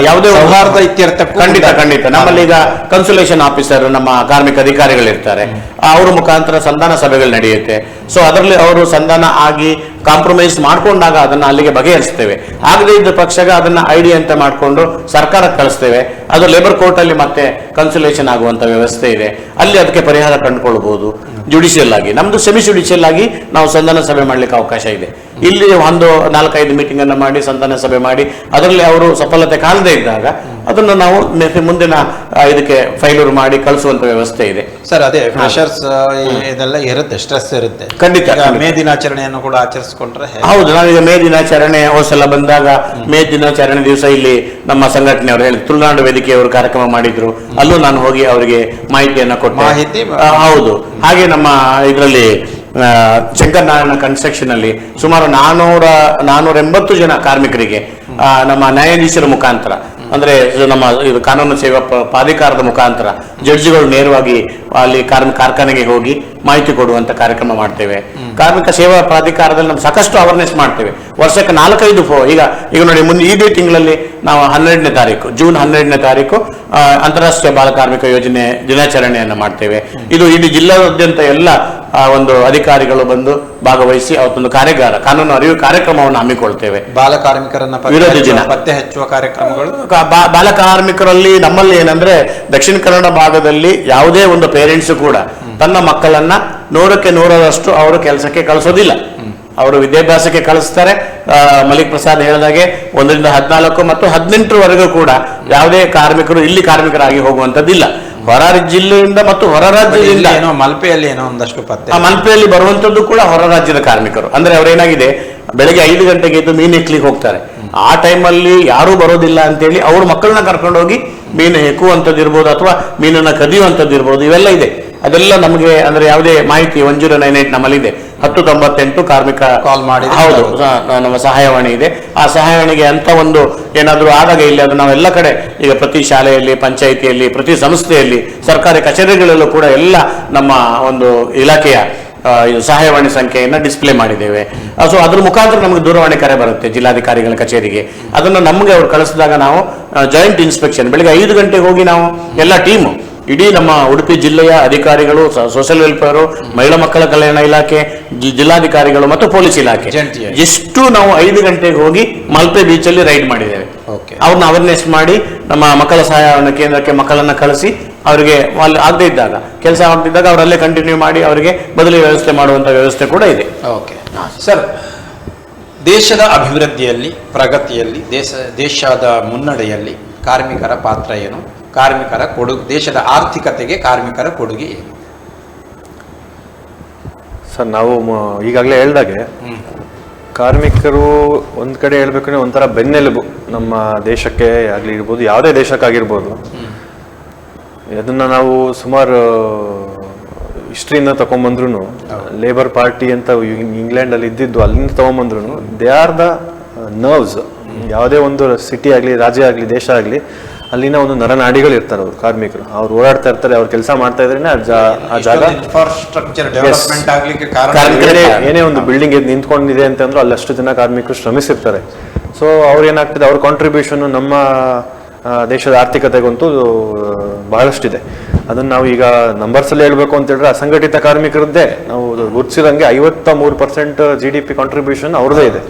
Speaker 4: ಯಾವುದೇ
Speaker 1: ಸೌಹಾರ್ದ ಇತ್ಯರ್ಥ
Speaker 4: ಖಂಡಿತ ನಮ್ಮಲ್ಲಿ ಈಗ ಕನ್ಸುಲೇಷನ್ ಆಫೀಸರ್, ನಮ್ಮ ಕಾರ್ಮಿಕ ಅಧಿಕಾರಿಗಳಿರ್ತಾರೆ, ಅವರ ಮುಖಾಂತರ ಸಂಧಾನ ಸಭೆಗಳು ನಡೆಯುತ್ತೆ. ಸೊ ಅದರಲ್ಲಿ ಅವರು ಸಂಧಾನ ಆಗಿ ಕಾಂಪ್ರಮೈಸ್ ಮಾಡ್ಕೊಂಡಾಗ ಅದನ್ನ ಅಲ್ಲಿಗೆ ಬಗೆಹರಿಸ್ತೇವೆ. ಆಗದೇ ಇದ್ದ ಪಕ್ಷಗ ಅದನ್ನ ಐಡಿ ಅಂತ ಮಾಡಿಕೊಂಡು ಸರ್ಕಾರಕ್ಕೆ ಕಳಿಸ್ತೇವೆ. ಅದು ಲೇಬರ್ ಕೋರ್ಟ್ ಅಲ್ಲಿ ಮತ್ತೆ ಕನ್ಸುಲೇಷನ್ ಆಗುವಂತ ವ್ಯವಸ್ಥೆ ಇದೆ, ಅಲ್ಲಿ ಅದಕ್ಕೆ ಪರಿಹಾರ ಕಂಡುಕೊಳ್ಬಹುದು. ಜುಡಿಷಿಯಲ್ ಆಗಿ, ನಮ್ದು ಸೆಮಿ ಜುಡಿಷಿಯಲ್ ಆಗಿ ನಾವು ಸಂಧಾನ ಸಭೆ ಮಾಡ್ಲಿಕ್ಕೆ ಅವಕಾಶ ಇದೆ. ಇಲ್ಲಿ ಒಂದು 4-5 ಮೀಟಿಂಗ್ ಅನ್ನು ಮಾಡಿ ಸಂಧಾನ ಸಭೆ ಮಾಡಿ ಅದರಲ್ಲಿ ಅವರು ಸಫಲತೆ ಕಾಣದೇ ಇದ್ದಾಗ ಅದನ್ನು ನಾವು ಮುಂದಿನ ಇದಕ್ಕೆ ಫೈಲೂರು ಮಾಡಿ ಕಳಿಸುವಂತ ವ್ಯವಸ್ಥೆ ಇದೆ.
Speaker 1: ಸರ್, ಅದೇ ಫ್ರೆಷರ್ಸ್ ಇದೆಲ್ಲ ಇರುತ್ತೆ, ಸ್ಟ್ರೆಸ್ ಇರುತ್ತೆ.
Speaker 4: ಖಂಡಿತ
Speaker 1: ಮೇ ದಿನಾಚರಣೆಯನ್ನು ಕೂಡ ಆಚರಿಸಿಕೊಂಡ್ರೆ
Speaker 4: ಹೌದು. ನಾವೀಗ ಮೇ ದಿನಾಚರಣೆ ಹೋದ್ಸಲ ಬಂದಾಗ ಮೇ ದಿನಾಚರಣೆ ದಿವಸ ಇಲ್ಲಿ ನಮ್ಮ ಸಂಘಟನೆಯವರು ಹೇಳಿ ತುಳುನಾಡು ವೇದಿಕೆಯವರು ಕಾರ್ಯಕ್ರಮ ಮಾಡಿದ್ರು, ಅಲ್ಲೂ ನಾನು ಹೋಗಿ ಅವರಿಗೆ ಮಾಹಿತಿಯನ್ನು ಕೊಟ್ಟೆ. ಹೌದು. ಹಾಗೆ ನಮ್ಮ ಇದರಲ್ಲಿ ಶಂಕರನಾರಾಯಣ ಕನ್ಸ್ಟ್ರಕ್ಷನ್ ಅಲ್ಲಿ ಸುಮಾರು 480 ಜನ ಕಾರ್ಮಿಕರಿಗೆ ನಮ್ಮ ನ್ಯಾಯಾಧೀಶರ ಮುಖಾಂತರ, ಅಂದ್ರೆ ನಮ್ಮ ಇದು ಕಾನೂನು ಸೇವಾ ಪ್ರಾಧಿಕಾರದ ಮುಖಾಂತರ ಜಡ್ಜಿಗಳು ನೇರವಾಗಿ ಅಲ್ಲಿ ಕಾರ್ಖಾನೆಗೆ ಹೋಗಿ ಮಾಹಿತಿ ಕೊಡುವಂತ ಕಾರ್ಯಕ್ರಮ ಮಾಡ್ತೇವೆ. ಕಾರ್ಮಿಕ ಸೇವಾ ಪ್ರಾಧಿಕಾರದಲ್ಲಿ ನಾವು ಸಾಕಷ್ಟು ಅವೇರ್ನೆಸ್ ಮಾಡ್ತೇವೆ. ವರ್ಷಕ್ಕೆ 4-5 ಈಗ ನೋಡಿ, ಮುಂದೆ ಇದೇ ತಿಂಗಳಲ್ಲಿ ನಾವು 12ನೇ ತಾರೀಕು ಜೂನ್ 12ನೇ ತಾರೀಕು ಅಂತಾರಾಷ್ಟ್ರೀಯ ಬಾಲ ಕಾರ್ಮಿಕ ಯೋಜನೆ ದಿನಾಚರಣೆಯನ್ನು ಮಾಡ್ತೇವೆ. ಇದು ಇಡೀ ಜಿಲ್ಲಾದ್ಯಂತ ಎಲ್ಲ ಒಂದು ಅಧಿಕಾರಿಗಳು ಬಂದು ಭಾಗವಹಿಸಿ ಅವತ್ತೊಂದು ಕಾನೂನು ಅರಿವು ಕಾರ್ಯಕ್ರಮವನ್ನು ಹಮ್ಮಿಕೊಳ್ತೇವೆ.
Speaker 1: ಬಾಲ ಕಾರ್ಮಿಕರನ್ನ
Speaker 4: ವಿರೋಧಿ ದಿನ
Speaker 1: ಪತ್ತೆ ಹಚ್ಚುವ ಕಾರ್ಯಕ್ರಮಗಳು.
Speaker 4: ಬಾಲ ಕಾರ್ಮಿಕರಲ್ಲಿ ನಮ್ಮಲ್ಲಿ ಏನಂದ್ರೆ, ದಕ್ಷಿಣ ಕನ್ನಡ ಭಾಗದಲ್ಲಿ ಯಾವುದೇ ಒಂದು ಪೇರೆಂಟ್ಸ್ ಕೂಡ ತನ್ನ ಮಕ್ಕಳನ್ನ 100ಕ್ಕೆ 100ರಷ್ಟು ಅವರು ಕೆಲಸಕ್ಕೆ ಕಳಿಸೋದಿಲ್ಲ. ಅವರು ವಿದ್ಯಾಭ್ಯಾಸಕ್ಕೆ ಕಳಿಸ್ತಾರೆ. ಮಲಿಕ್ ಪ್ರಸಾದ್ ಹೇಳಿದಾಗೆ 1ರಿಂದ 14 ಮತ್ತು 18ರವರೆಗೂ ಕೂಡ ಯಾವುದೇ ಕಾರ್ಮಿಕರು ಇಲ್ಲಿ ಕಾರ್ಮಿಕರಾಗಿ ಹೋಗುವಂತದ್ದಿಲ್ಲ. ಹೊರ ಜಿಲ್ಲೆಯಿಂದ ಮತ್ತು ಹೊರ ರಾಜ್ಯದಿಂದ
Speaker 1: ಮಲ್ಪೆಯಲ್ಲಿ ಏನೋ ಒಂದಷ್ಟು ಪತ್ತೆ,
Speaker 4: ಮಲ್ಪೆಯಲ್ಲಿ ಬರುವಂತದ್ದು ಕೂಡ ಹೊರ ರಾಜ್ಯದ ಕಾರ್ಮಿಕರು. ಅಂದ್ರೆ ಅವ್ರೇನಾಗಿದೆ, ಬೆಳಗ್ಗೆ 5 ಗಂಟೆಗೆ ಎದ್ದು ಮೀನು ಹೆಕ್ಲಿಕ್ಕೆ ಹೋಗ್ತಾರೆ. ಆ ಟೈಮಲ್ಲಿ ಯಾರೂ ಬರೋದಿಲ್ಲ ಅಂತೇಳಿ ಅವ್ರ ಮಕ್ಕಳನ್ನ ಕರ್ಕೊಂಡು ಹೋಗಿ ಮೀನು ಹೆಕ್ಕುವಂಥದ್ದು ಇರ್ಬೋದು, ಅಥವಾ ಮೀನನ್ನ ಕದಿಯುವಂಥದ್ದು ಇರ್ಬೋದು. ಇವೆಲ್ಲ ಇದೆ. ಅದೆಲ್ಲ ನಮಗೆ ಅಂದ್ರೆ ಯಾವುದೇ ಮಾಹಿತಿ 1098 ನಮ್ಮಲ್ಲಿದೆ. 1098 ಕಾರ್ಮಿಕ
Speaker 1: ಕಾಲ್ ಮಾಡಿ.
Speaker 4: ಹೌದು, ನಮ್ಮ ಸಹಾಯವಾಣಿ ಇದೆ. ಆ ಸಹಾಯವಾಣಿಗೆ ಅಂತ ಒಂದು ಏನಾದರೂ ಆದಾಗ ಇಲ್ಲಿ ಅದು ನಾವೆಲ್ಲ ಕಡೆ, ಈಗ ಪ್ರತಿ ಶಾಲೆಯಲ್ಲಿ, ಪಂಚಾಯಿತಿಯಲ್ಲಿ, ಪ್ರತಿ ಸಂಸ್ಥೆಯಲ್ಲಿ, ಸರ್ಕಾರಿ ಕಚೇರಿಗಳಲ್ಲೂ ಕೂಡ ಎಲ್ಲ ನಮ್ಮ ಒಂದು ಇಲಾಖೆಯ ಸಹಾಯವಾಣಿ ಸಂಖ್ಯೆಯನ್ನು ಡಿಸ್ಪ್ಲೇ ಮಾಡಿದ್ದೇವೆ. ಸೊ ಅದ್ರ ಮುಖಾಂತರ ನಮಗೆ ದೂರವಾಣಿ ಕರೆ ಬರುತ್ತೆ ಜಿಲ್ಲಾಧಿಕಾರಿಗಳ ಕಚೇರಿಗೆ. ಅದನ್ನು ನಮಗೆ ಅವ್ರು ಕಳಿಸಿದಾಗ ನಾವು ಜಾಯಿಂಟ್ ಇನ್ಸ್ಪೆಕ್ಷನ್ ಬೆಳಿಗ್ಗೆ 5 ಗಂಟೆಗೆ ಹೋಗಿ ನಾವು ಎಲ್ಲ ಟೀಮು, ಇಡೀ ನಮ್ಮ ಉಡುಪಿ ಜಿಲ್ಲೆಯ ಅಧಿಕಾರಿಗಳು, ಸೋಷಿಯಲ್ ವೆಲ್ಫೇರು, ಮಹಿಳಾ ಮಕ್ಕಳ ಕಲ್ಯಾಣ ಇಲಾಖೆ, ಜಿಲ್ಲಾಧಿಕಾರಿಗಳು ಮತ್ತು ಪೊಲೀಸ್ ಇಲಾಖೆ ಎಷ್ಟು ನಾವು 5 ಗಂಟೆಗೆ ಹೋಗಿ ಮಲ್ಪೆ ಬೀಚಲ್ಲಿ ರೈಡ್ ಮಾಡಿದ್ದೇವೆ. ಅವ್ರನ್ನ ಅವೇರ್ನೆಸ್ ಮಾಡಿ ನಮ್ಮ ಮಕ್ಕಳ ಸಹಾಯವಾಣಿ ಕೇಂದ್ರಕ್ಕೆ ಮಕ್ಕಳನ್ನ ಕಳಿಸಿ ಅವರಿಗೆ ಅಲ್ಲಿ ಆಗದೇ ಇದ್ದಾಗ, ಕೆಲಸ ಆಗ್ತಿದ್ದಾಗ ಅವರಲ್ಲೇ ಕಂಟಿನ್ಯೂ ಮಾಡಿ ಅವರಿಗೆ ಬದಲಿ ವ್ಯವಸ್ಥೆ ಮಾಡುವಂತ ವ್ಯವಸ್ಥೆ ಕೂಡ ಇದೆ.
Speaker 1: ಓಕೆ ಸರ್, ದೇಶದ ಅಭಿವೃದ್ಧಿಯಲ್ಲಿ, ಪ್ರಗತಿಯಲ್ಲಿ, ದೇಶದ ಮುನ್ನಡೆಯಲ್ಲಿ ಕಾರ್ಮಿಕರ ಪಾತ್ರ ಏನು? ಕಾರ್ಮಿಕರ ಕೊಡುಗೆ, ದೇಶದ ಆರ್ಥಿಕತೆಗೆ ಕಾರ್ಮಿಕರ ಕೊಡುಗೆ ಏನು?
Speaker 3: ಸರ್, ನಾವು ಈಗಾಗಲೇ ಹೇಳ್ದಾಗೆ ಕಾರ್ಮಿಕರು ಒಂದು ಕಡೆ ಹೇಳ್ಬೇಕಂದ್ರೆ ಒಂಥರ ಬೆನ್ನೆಲುಬು ನಮ್ಮ ದೇಶಕ್ಕೆ ಆಗಲಿ ಇರ್ಬೋದು, ಯಾವುದೇ ದೇಶಕ್ಕಾಗಿರ್ಬೋದು. ಅದನ್ನ ನಾವು ಸುಮಾರು ಹಿಸ್ಟ್ರಿಯಿಂದ ತಗೊಂಬಂದ್ರು, ಲೇಬರ್ ಪಾರ್ಟಿ ಅಂತ ಇಂಗ್ಲೆಂಡಲ್ಲಿ ಇದ್ದಿದ್ದು ಅಲ್ಲಿಂದ ತಗೊಂಬಂದ್ರು, ದೇ ಆರ್ ದ ನರ್ವ್ಸ್. ಯಾವುದೇ ಒಂದು ಸಿಟಿ ಆಗಲಿ, ರಾಜ್ಯ ಆಗಲಿ, ದೇಶ ಆಗಲಿ, ಅಲ್ಲಿನ ಒಂದು ನರನಾಡಿಗಳು ಇರ್ತಾರೆ. ಅವರು ಕಾರ್ಮಿಕರು, ಅವ್ರು ಓಡಾಡ್ತಾ ಇರ್ತಾರೆ, ಅವ್ರು ಕೆಲಸ ಮಾಡ್ತಾ ಇದ್ರೇನೆ ಆ ಜಾಗ
Speaker 1: ಇನ್ಫ್ರಾಸ್ಟ್ರಕ್ಚರ್ ಡೆವಲಪ್ಮೆಂಟ್ ಆಗ್ಲಿಕ್ಕೆ
Speaker 3: ಏನೇ ಒಂದು ಬಿಲ್ಡಿಂಗ್ ನಿಂತ್ಕೊಂಡಿದೆ ಅಂತಂದ್ರೆ ಅಲ್ಲಿ ಅಷ್ಟು ಜನ ಕಾರ್ಮಿಕರು ಶ್ರಮಿಸಿರ್ತಾರೆ. ಸೊ ಅವ್ರು ಏನಾಗ್ತದೆ, ಅವ್ರ ಕಾಂಟ್ರಿಬ್ಯೂಷನ್ ನಮ್ಮ ದೇಶದ ಆರ್ಥಿಕತೆಗಂತೂ ಬಹಳಷ್ಟಿದೆ. ಅದನ್ನ ನಾವು ಈಗ ನಂಬರ್ಸ್ ಅಲ್ಲಿ ಹೇಳ್ಬೇಕು ಅಂತ ಹೇಳಿದ್ರೆ, ಅಸಂಘಟಿತ ಕಾರ್ಮಿಕರದ್ದೇ ನಾವು ಗುರುತಿಸಿದಂಗೆ 53% GDP ಕಾಂಟ್ರಿಬ್ಯೂಷನ್ ಅವ್ರದ್ದೇ ಇದೆ.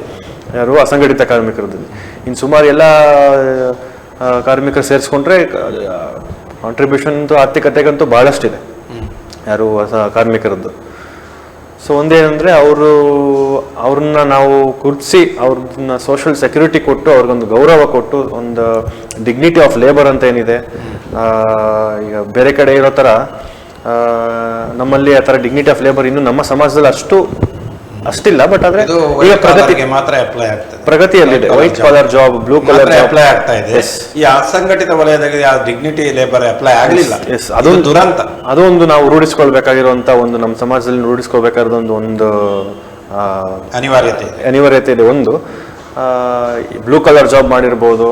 Speaker 3: ಯಾರು ಅಸಂಘಟಿತ ಕಾರ್ಮಿಕರದ್ದು. ಇನ್ನು ಸುಮಾರು ಎಲ್ಲ ಕಾರ್ಮಿಕರು ಸೇರಿಸ್ಕೊಂಡ್ರೆ ಕಾಂಟ್ರಿಬ್ಯೂಷನ್ ಆರ್ಥಿಕತೆಗಂತೂ ಬಹಳಷ್ಟಿದೆ ಯಾರು ಕಾರ್ಮಿಕರದ್ದು. ಸೊ ಒಂದೇನಂದ್ರೆ ಅವ್ರನ್ನ ನಾವು ಗುರುತಿಸಿ ಅವ್ರನ್ನ ಸೋಷಿಯಲ್ ಸೆಕ್ಯೂರಿಟಿ ಕೊಟ್ಟು, ಅವ್ರಿಗೊಂದು ಗೌರವ ಕೊಟ್ಟು, ಒಂದು ಡಿಗ್ನಿಟಿ ಆಫ್ ಲೇಬರ್ ಅಂತ ಏನಿದೆ, ಈಗ ಬೇರೆ ಕಡೆ ಇರೋ ಥರ ನಮ್ಮಲ್ಲಿ ಆ ಥರ ಡಿಗ್ನಿಟಿ ಆಫ್ ಲೇಬರ್ ಇನ್ನು ನಮ್ಮ ಸಮಾಜದಲ್ಲಿ ಅಷ್ಟಿಲ್ಲ. ಬಟ್ ಆದ್ರೆ ಈಗ
Speaker 1: ಮಾತ್ರ ಅಪ್ಲೈ ಆಗ್ತದೆ,
Speaker 3: ಪ್ರಗತಿಯಲ್ಲಿದೆ. White collar job, blue collar
Speaker 1: apply ಆಗ್ತಾ ಇದೆ. ಈ ಅಸಂಘಟಿತ ವಲಯದಲ್ಲಿ ಯಾವ ಡಿಗ್ನಿಟಿ ಲೇಬರ್ ಅಪ್ಲೈ ಆಗಲಿಲ್ಲ.
Speaker 3: ಅದೊಂದು ದುರಂತ. ಅದೊಂದು ನಾವು ರೂಢಿಸ್ಕೊಳ್ಬೇಕಾಗಿರುವಂತ ಒಂದು ನಮ್ಮ ಸಮಾಜದಲ್ಲಿ ರೂಢಿಸ್ಕೊಳ್ಬೇಕಾದ ಒಂದು ಅನಿವಾರ್ಯತೆ ಇದೆ. ಒಂದು ಬ್ಲೂ ಕಲರ್ ಜಾಬ್ ಮಾಡಿರ್ಬೋದು,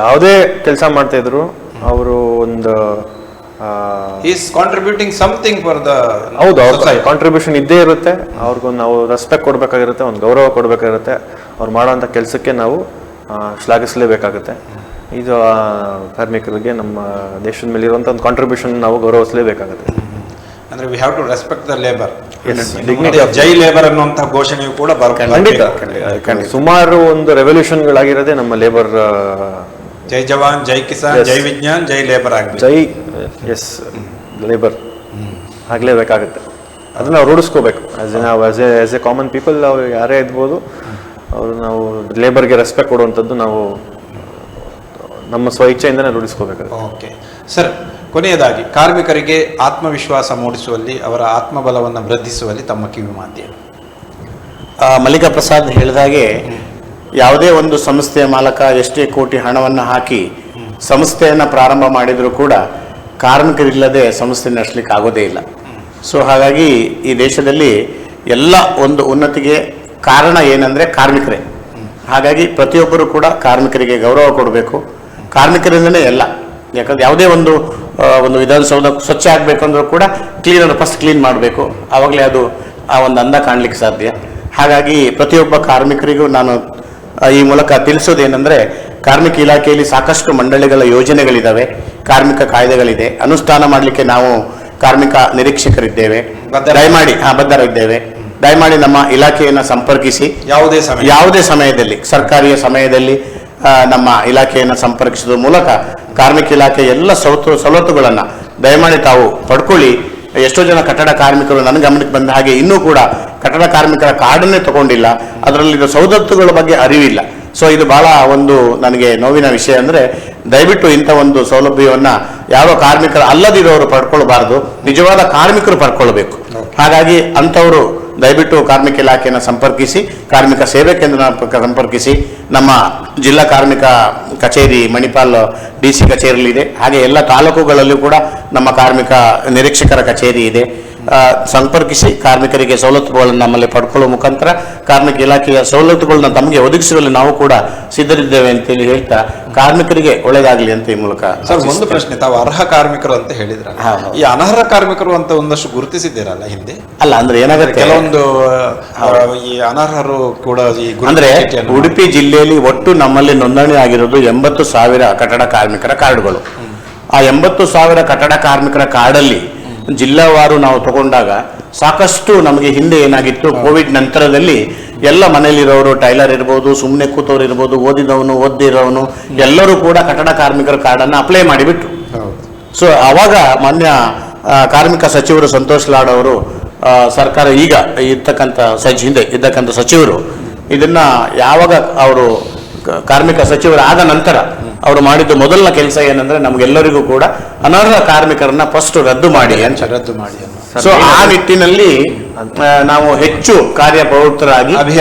Speaker 3: ಯಾವುದೇ ಕೆಲಸ ಮಾಡ್ತಾ ಇದ್ರು ಅವರು ಒಂದು
Speaker 1: is contributing something for the.
Speaker 3: ಹೌದು, ಅವ್ರ ಕಾಂಟ್ರಿಬ್ಯೂಷನ್ ಇದ್ದೇ ಇರುತ್ತೆ. ಅವ್ರಿಗೊಂದು ನಾವು ರೆಸ್ಪೆಕ್ಟ್ ಕೊಡ್ಬೇಕಾಗಿರುತ್ತೆ, ಒಂದು ಗೌರವ ಕೊಡ್ಬೇಕಾಗಿರುತ್ತೆ. ಅವ್ರು ಮಾಡೋಂಥ ಕೆಲಸಕ್ಕೆ ನಾವು ಶ್ಲಾಘಿಸಲೇಬೇಕಾಗುತ್ತೆ. ಇದು ಕಾರ್ಮಿಕರಿಗೆ ನಮ್ಮ ದೇಶದ ಮೇಲೆ ಇರುವಂಥ ಒಂದು ಕಾಂಟ್ರಿಬ್ಯೂಷನ್ ನಾವು ಗೌರವಿಸಲೇಬೇಕಾಗುತ್ತೆ.
Speaker 1: ಅಂದ್ರೆ we have to respect the labour. ಜೈ ಲೇಬರ್ ಅನ್ನುವಂಥ ಘೋಷಣೆಯು ಕೂಡ
Speaker 3: ಖಂಡಿತ. ಸುಮಾರು ಒಂದು ರೆವಲ್ಯೂಷನ್ಗಳಾಗಿರೋದೇ ನಮ್ಮ ಲೇಬರ್.
Speaker 1: ಜೈ ಜವಾನ್, ಜೈ ಕಿಸಾನ್, ಜೈ ವಿಜ್ಞಾನ್, ಜೈ ಲೇಬರ್ ಆಗಿ
Speaker 3: ಲೇಬರ್ ಆಗ್ಲೇಬೇಕಾಗುತ್ತೆ. ಅದನ್ನ ನಾವು ರೂಢಿಸ್ಕೋಬೇಕು. ಆಸ್ ಎ ಕಾಮನ್ ಪೀಪಲ್ ನಾವು ಯಾರೇ ಇದ್ಬೋದು, ಅವರು ನಾವು ಲೇಬರ್ಗೆ ರೆಸ್ಪೆಕ್ಟ್ ಕೊಡುವಂಥದ್ದು ನಾವು ನಮ್ಮ ಸ್ವಇಚ್ಛೆಯಿಂದನೇ ರೂಢಿಸ್ಕೋಬೇಕಾಗುತ್ತೆ.
Speaker 1: ಓಕೆ ಸರ್, ಕೊನೆಯದಾಗಿ ಕಾರ್ಮಿಕರಿಗೆ ಆತ್ಮವಿಶ್ವಾಸ ಮೂಡಿಸುವಲ್ಲಿ, ಅವರ ಆತ್ಮಬಲವನ್ನು ವೃದ್ಧಿಸುವಲ್ಲಿ ತಮ್ಮ ಕಿವಿ ಮಾತೇನು?
Speaker 4: ಮಲ್ಲಿಕಾ ಪ್ರಸಾದ್ ಹೇಳಿದಾಗೆ, ಯಾವುದೇ ಒಂದು ಸಂಸ್ಥೆಯ ಮಾಲಕ ಎಷ್ಟೇ ಕೋಟಿ ಹಣವನ್ನು ಹಾಕಿ ಸಂಸ್ಥೆಯನ್ನು ಪ್ರಾರಂಭ ಮಾಡಿದರೂ ಕೂಡ ಕಾರ್ಮಿಕರಿಲ್ಲದೆ ಸಂಸ್ಥೆ ನಡೆಸಲಿಕ್ಕೆ ಆಗೋದೇ ಇಲ್ಲ. ಸೊ ಹಾಗಾಗಿ ಈ ದೇಶದಲ್ಲಿ ಎಲ್ಲ ಒಂದು ಉನ್ನತಿಗೆ ಕಾರಣ ಏನಂದರೆ ಕಾರ್ಮಿಕರೇ. ಹಾಗಾಗಿ ಪ್ರತಿಯೊಬ್ಬರು ಕೂಡ ಕಾರ್ಮಿಕರಿಗೆ ಗೌರವ ಕೊಡಬೇಕು. ಕಾರ್ಮಿಕರಿಂದಲೇ ಎಲ್ಲ. ಯಾಕಂದ್ರೆ ಯಾವುದೇ ಒಂದು ವಿಧಾನಸೌಧ ಸ್ವಚ್ಛ ಆಗಬೇಕಂದ್ರೂ ಕೂಡ ಫಸ್ಟ್ ಕ್ಲೀನ್ ಮಾಡಬೇಕು, ಆವಾಗಲೇ ಅದು ಆ ಒಂದು ಅಂದ ಕಾಣಲಿಕ್ಕೆ ಸಾಧ್ಯ. ಹಾಗಾಗಿ ಪ್ರತಿಯೊಬ್ಬ ಕಾರ್ಮಿಕರಿಗೂ ನಾನು ಈ ಮೂಲಕ ತಿಳಿಸೋದೇನೆಂದರೆ, ಕಾರ್ಮಿಕ ಇಲಾಖೆಯಲ್ಲಿ ಸಾಕಷ್ಟು ಮಂಡಳಿಗಳ ಯೋಜನೆಗಳಿದ್ದಾವೆ, ಕಾರ್ಮಿಕ ಕಾಯ್ದೆಗಳಿದೆ, ಅನುಷ್ಠಾನ ಮಾಡಲಿಕ್ಕೆ ನಾವು ಕಾರ್ಮಿಕ ನಿರೀಕ್ಷಕರಿದ್ದೇವೆ, ಬದ್ಧರಿದ್ದೇವೆ. ದಯಮಾಡಿ ನಮ್ಮ ಇಲಾಖೆಯನ್ನು ಸಂಪರ್ಕಿಸಿ. ಯಾವುದೇ ಸಮಯದಲ್ಲಿ ಸರ್ಕಾರಿಯ ಸಮಯದಲ್ಲಿ ನಮ್ಮ ಇಲಾಖೆಯನ್ನು ಸಂಪರ್ಕಿಸುವ ಮೂಲಕ ಕಾರ್ಮಿಕ ಇಲಾಖೆ ಎಲ್ಲ ಸವಲತ್ತುಗಳನ್ನು ದಯಮಾಡಿ ತಾವು ಪಡ್ಕೊಳ್ಳಿ. ಎಷ್ಟೋ ಜನ ಕಟ್ಟಡ ಕಾರ್ಮಿಕರು ನನ್ನ ಗಮನಕ್ಕೆ ಬಂದ ಹಾಗೆ ಇನ್ನೂ ಕೂಡ ಕಟ್ಟಡ ಕಾರ್ಮಿಕರ ಕಾರ್ಡನ್ನೇ ತಗೊಂಡಿಲ್ಲ, ಅದರಲ್ಲಿರೋ ಸವಲತ್ತುಗಳ ಬಗ್ಗೆ ಅರಿವಿಲ್ಲ. ಸೊ ಇದು ಬಹಳ ಒಂದು ನನಗೆ ನೋವಿನ ವಿಷಯ. ಅಂದರೆ ದಯವಿಟ್ಟು ಇಂಥ ಒಂದು ಸೌಲಭ್ಯವನ್ನು ಯಾವ ಕಾರ್ಮಿಕರು ಅಲ್ಲದಿರೋರು ಪಡ್ಕೊಳ್ಬಾರ್ದು, ನಿಜವಾದ ಕಾರ್ಮಿಕರು ಪಡ್ಕೊಳ್ಬೇಕು. ಹಾಗಾಗಿ ಅಂಥವರು ದಯವಿಟ್ಟು ಕಾರ್ಮಿಕ ಇಲಾಖೆಯನ್ನು ಸಂಪರ್ಕಿಸಿ, ಕಾರ್ಮಿಕ ಸೇವೆ ಕೇಂದ್ರ ಸಂಪರ್ಕಿಸಿ. ನಮ್ಮ ಜಿಲ್ಲಾ ಕಾರ್ಮಿಕ ಕಚೇರಿ ಮಣಿಪಾಲ್ DC ಕಚೇರಿಯಲ್ಲಿದೆ, ಹಾಗೆ ಎಲ್ಲ ತಾಲೂಕುಗಳಲ್ಲೂ ಕೂಡ ನಮ್ಮ ಕಾರ್ಮಿಕ ನಿರೀಕ್ಷಕರ ಕಚೇರಿ ಇದೆ. ಸಂಪರ್ಕಿಸಿ ಕಾರ್ಮಿಕರಿಗೆ ಸವಲತ್ತುಗಳನ್ನು ನಮ್ಮಲ್ಲಿ ಪಡ್ಕೊಳ್ಳುವ ಮುಖಾಂತರ ಕಾರ್ಮಿಕ ಇಲಾಖೆಯ ಸವಲತ್ತುಗಳನ್ನ ತಮಗೆ ಒದಗಿಸುವಲ್ಲಿ ನಾವು ಕೂಡ ಸಿದ್ಧರಿದ್ದೇವೆ ಅಂತೇಳಿ ಹೇಳ್ತಾ ಕಾರ್ಮಿಕರಿಗೆ ಒಳ್ಳೆಯದಾಗಲಿ ಅಂತ ಈ ಮೂಲಕ.
Speaker 1: ಸರ್, ಒಂದು ಪ್ರಶ್ನೆ, ತಾವು ಅರ್ಹ ಕಾರ್ಮಿಕರು ಅಂತ ಹೇಳಿದ್ರ, ಈ ಅನರ್ಹ ಕಾರ್ಮಿಕರು ಅಂತ ಒಂದಷ್ಟು ಗುರುತಿಸಿದ್ದೀರಲ್ಲ ಹಿಂದೆ?
Speaker 4: ಅಲ್ಲ, ಅಂದ್ರೆ ಏನಾಗುತ್ತೆ,
Speaker 1: ಕೆಲವೊಂದು ಈ ಅನರ್ಹರು ಕೂಡ
Speaker 4: ಅಂದ್ರೆ ಉಡುಪಿ ಜಿಲ್ಲೆಯಲ್ಲಿ ಒಟ್ಟು ನಮ್ಮಲ್ಲಿ ನೋಂದಣಿ ಆಗಿರೋದು 80,000 ಕಟ್ಟಡ ಕಾರ್ಮಿಕರ ಕಾರ್ಡ್ಗಳು. ಆ 80,000 ಕಟ್ಟಡ ಕಾರ್ಮಿಕರ ಕಾರ್ಡಲ್ಲಿ ಜಿಲ್ಲಾವಾರು ನಾವು ತಗೊಂಡಾಗ ಸಾಕಷ್ಟು ನಮಗೆ ಹಿಂದೆ ಏನಾಗಿತ್ತು, ಕೋವಿಡ್ ನಂತರದಲ್ಲಿ ಎಲ್ಲ ಮನೆಯಲ್ಲಿರೋರು, ಟೈಲರ್ ಇರ್ಬೋದು, ಸುಮ್ಮನೆ ಕೂತವ್ರು ಇರ್ಬೋದು, ಓದಿದವನು ಓದಿರೋನು ಎಲ್ಲರೂ ಕೂಡ ಕಟ್ಟಡ ಕಾರ್ಮಿಕರ ಕಾರ್ಡನ್ನು ಅಪ್ಲೈ ಮಾಡಿಬಿಟ್ರು. ಸೊ ಅವಾಗ ಮಾನ್ಯ ಕಾರ್ಮಿಕ ಸಚಿವರು ಸಂತೋಷ್ ಲಾಡ್ ಅವರು ಸರ್ಕಾರ ಈಗ ಹಿಂದೆ ಇದ್ದಕ್ಕಂಥ ಸಚಿವರು ಇದನ್ನ ಯಾವಾಗ ಅವರು ಕಾರ್ಮಿಕ ಸಚಿವರಾದ ನಂತರ ಅವರು ಮಾಡಿದ್ದು ಮೊದಲನ ಕೆಲಸ ಏನಂದ್ರೆ ನಮ್ಗೆಲ್ಲರಿಗೂ ಕೂಡ ಅನರ್ಹ ಕಾರ್ಮಿಕರನ್ನ ಫಸ್ಟ್ ರದ್ದು ಮಾಡಿ. ಸೊ ಆ ನಿಟ್ಟಿನಲ್ಲಿ ನಾವು ಹೆಚ್ಚು ಕಾರ್ಯಪ್ರವೃತ್ತರಾಗಿ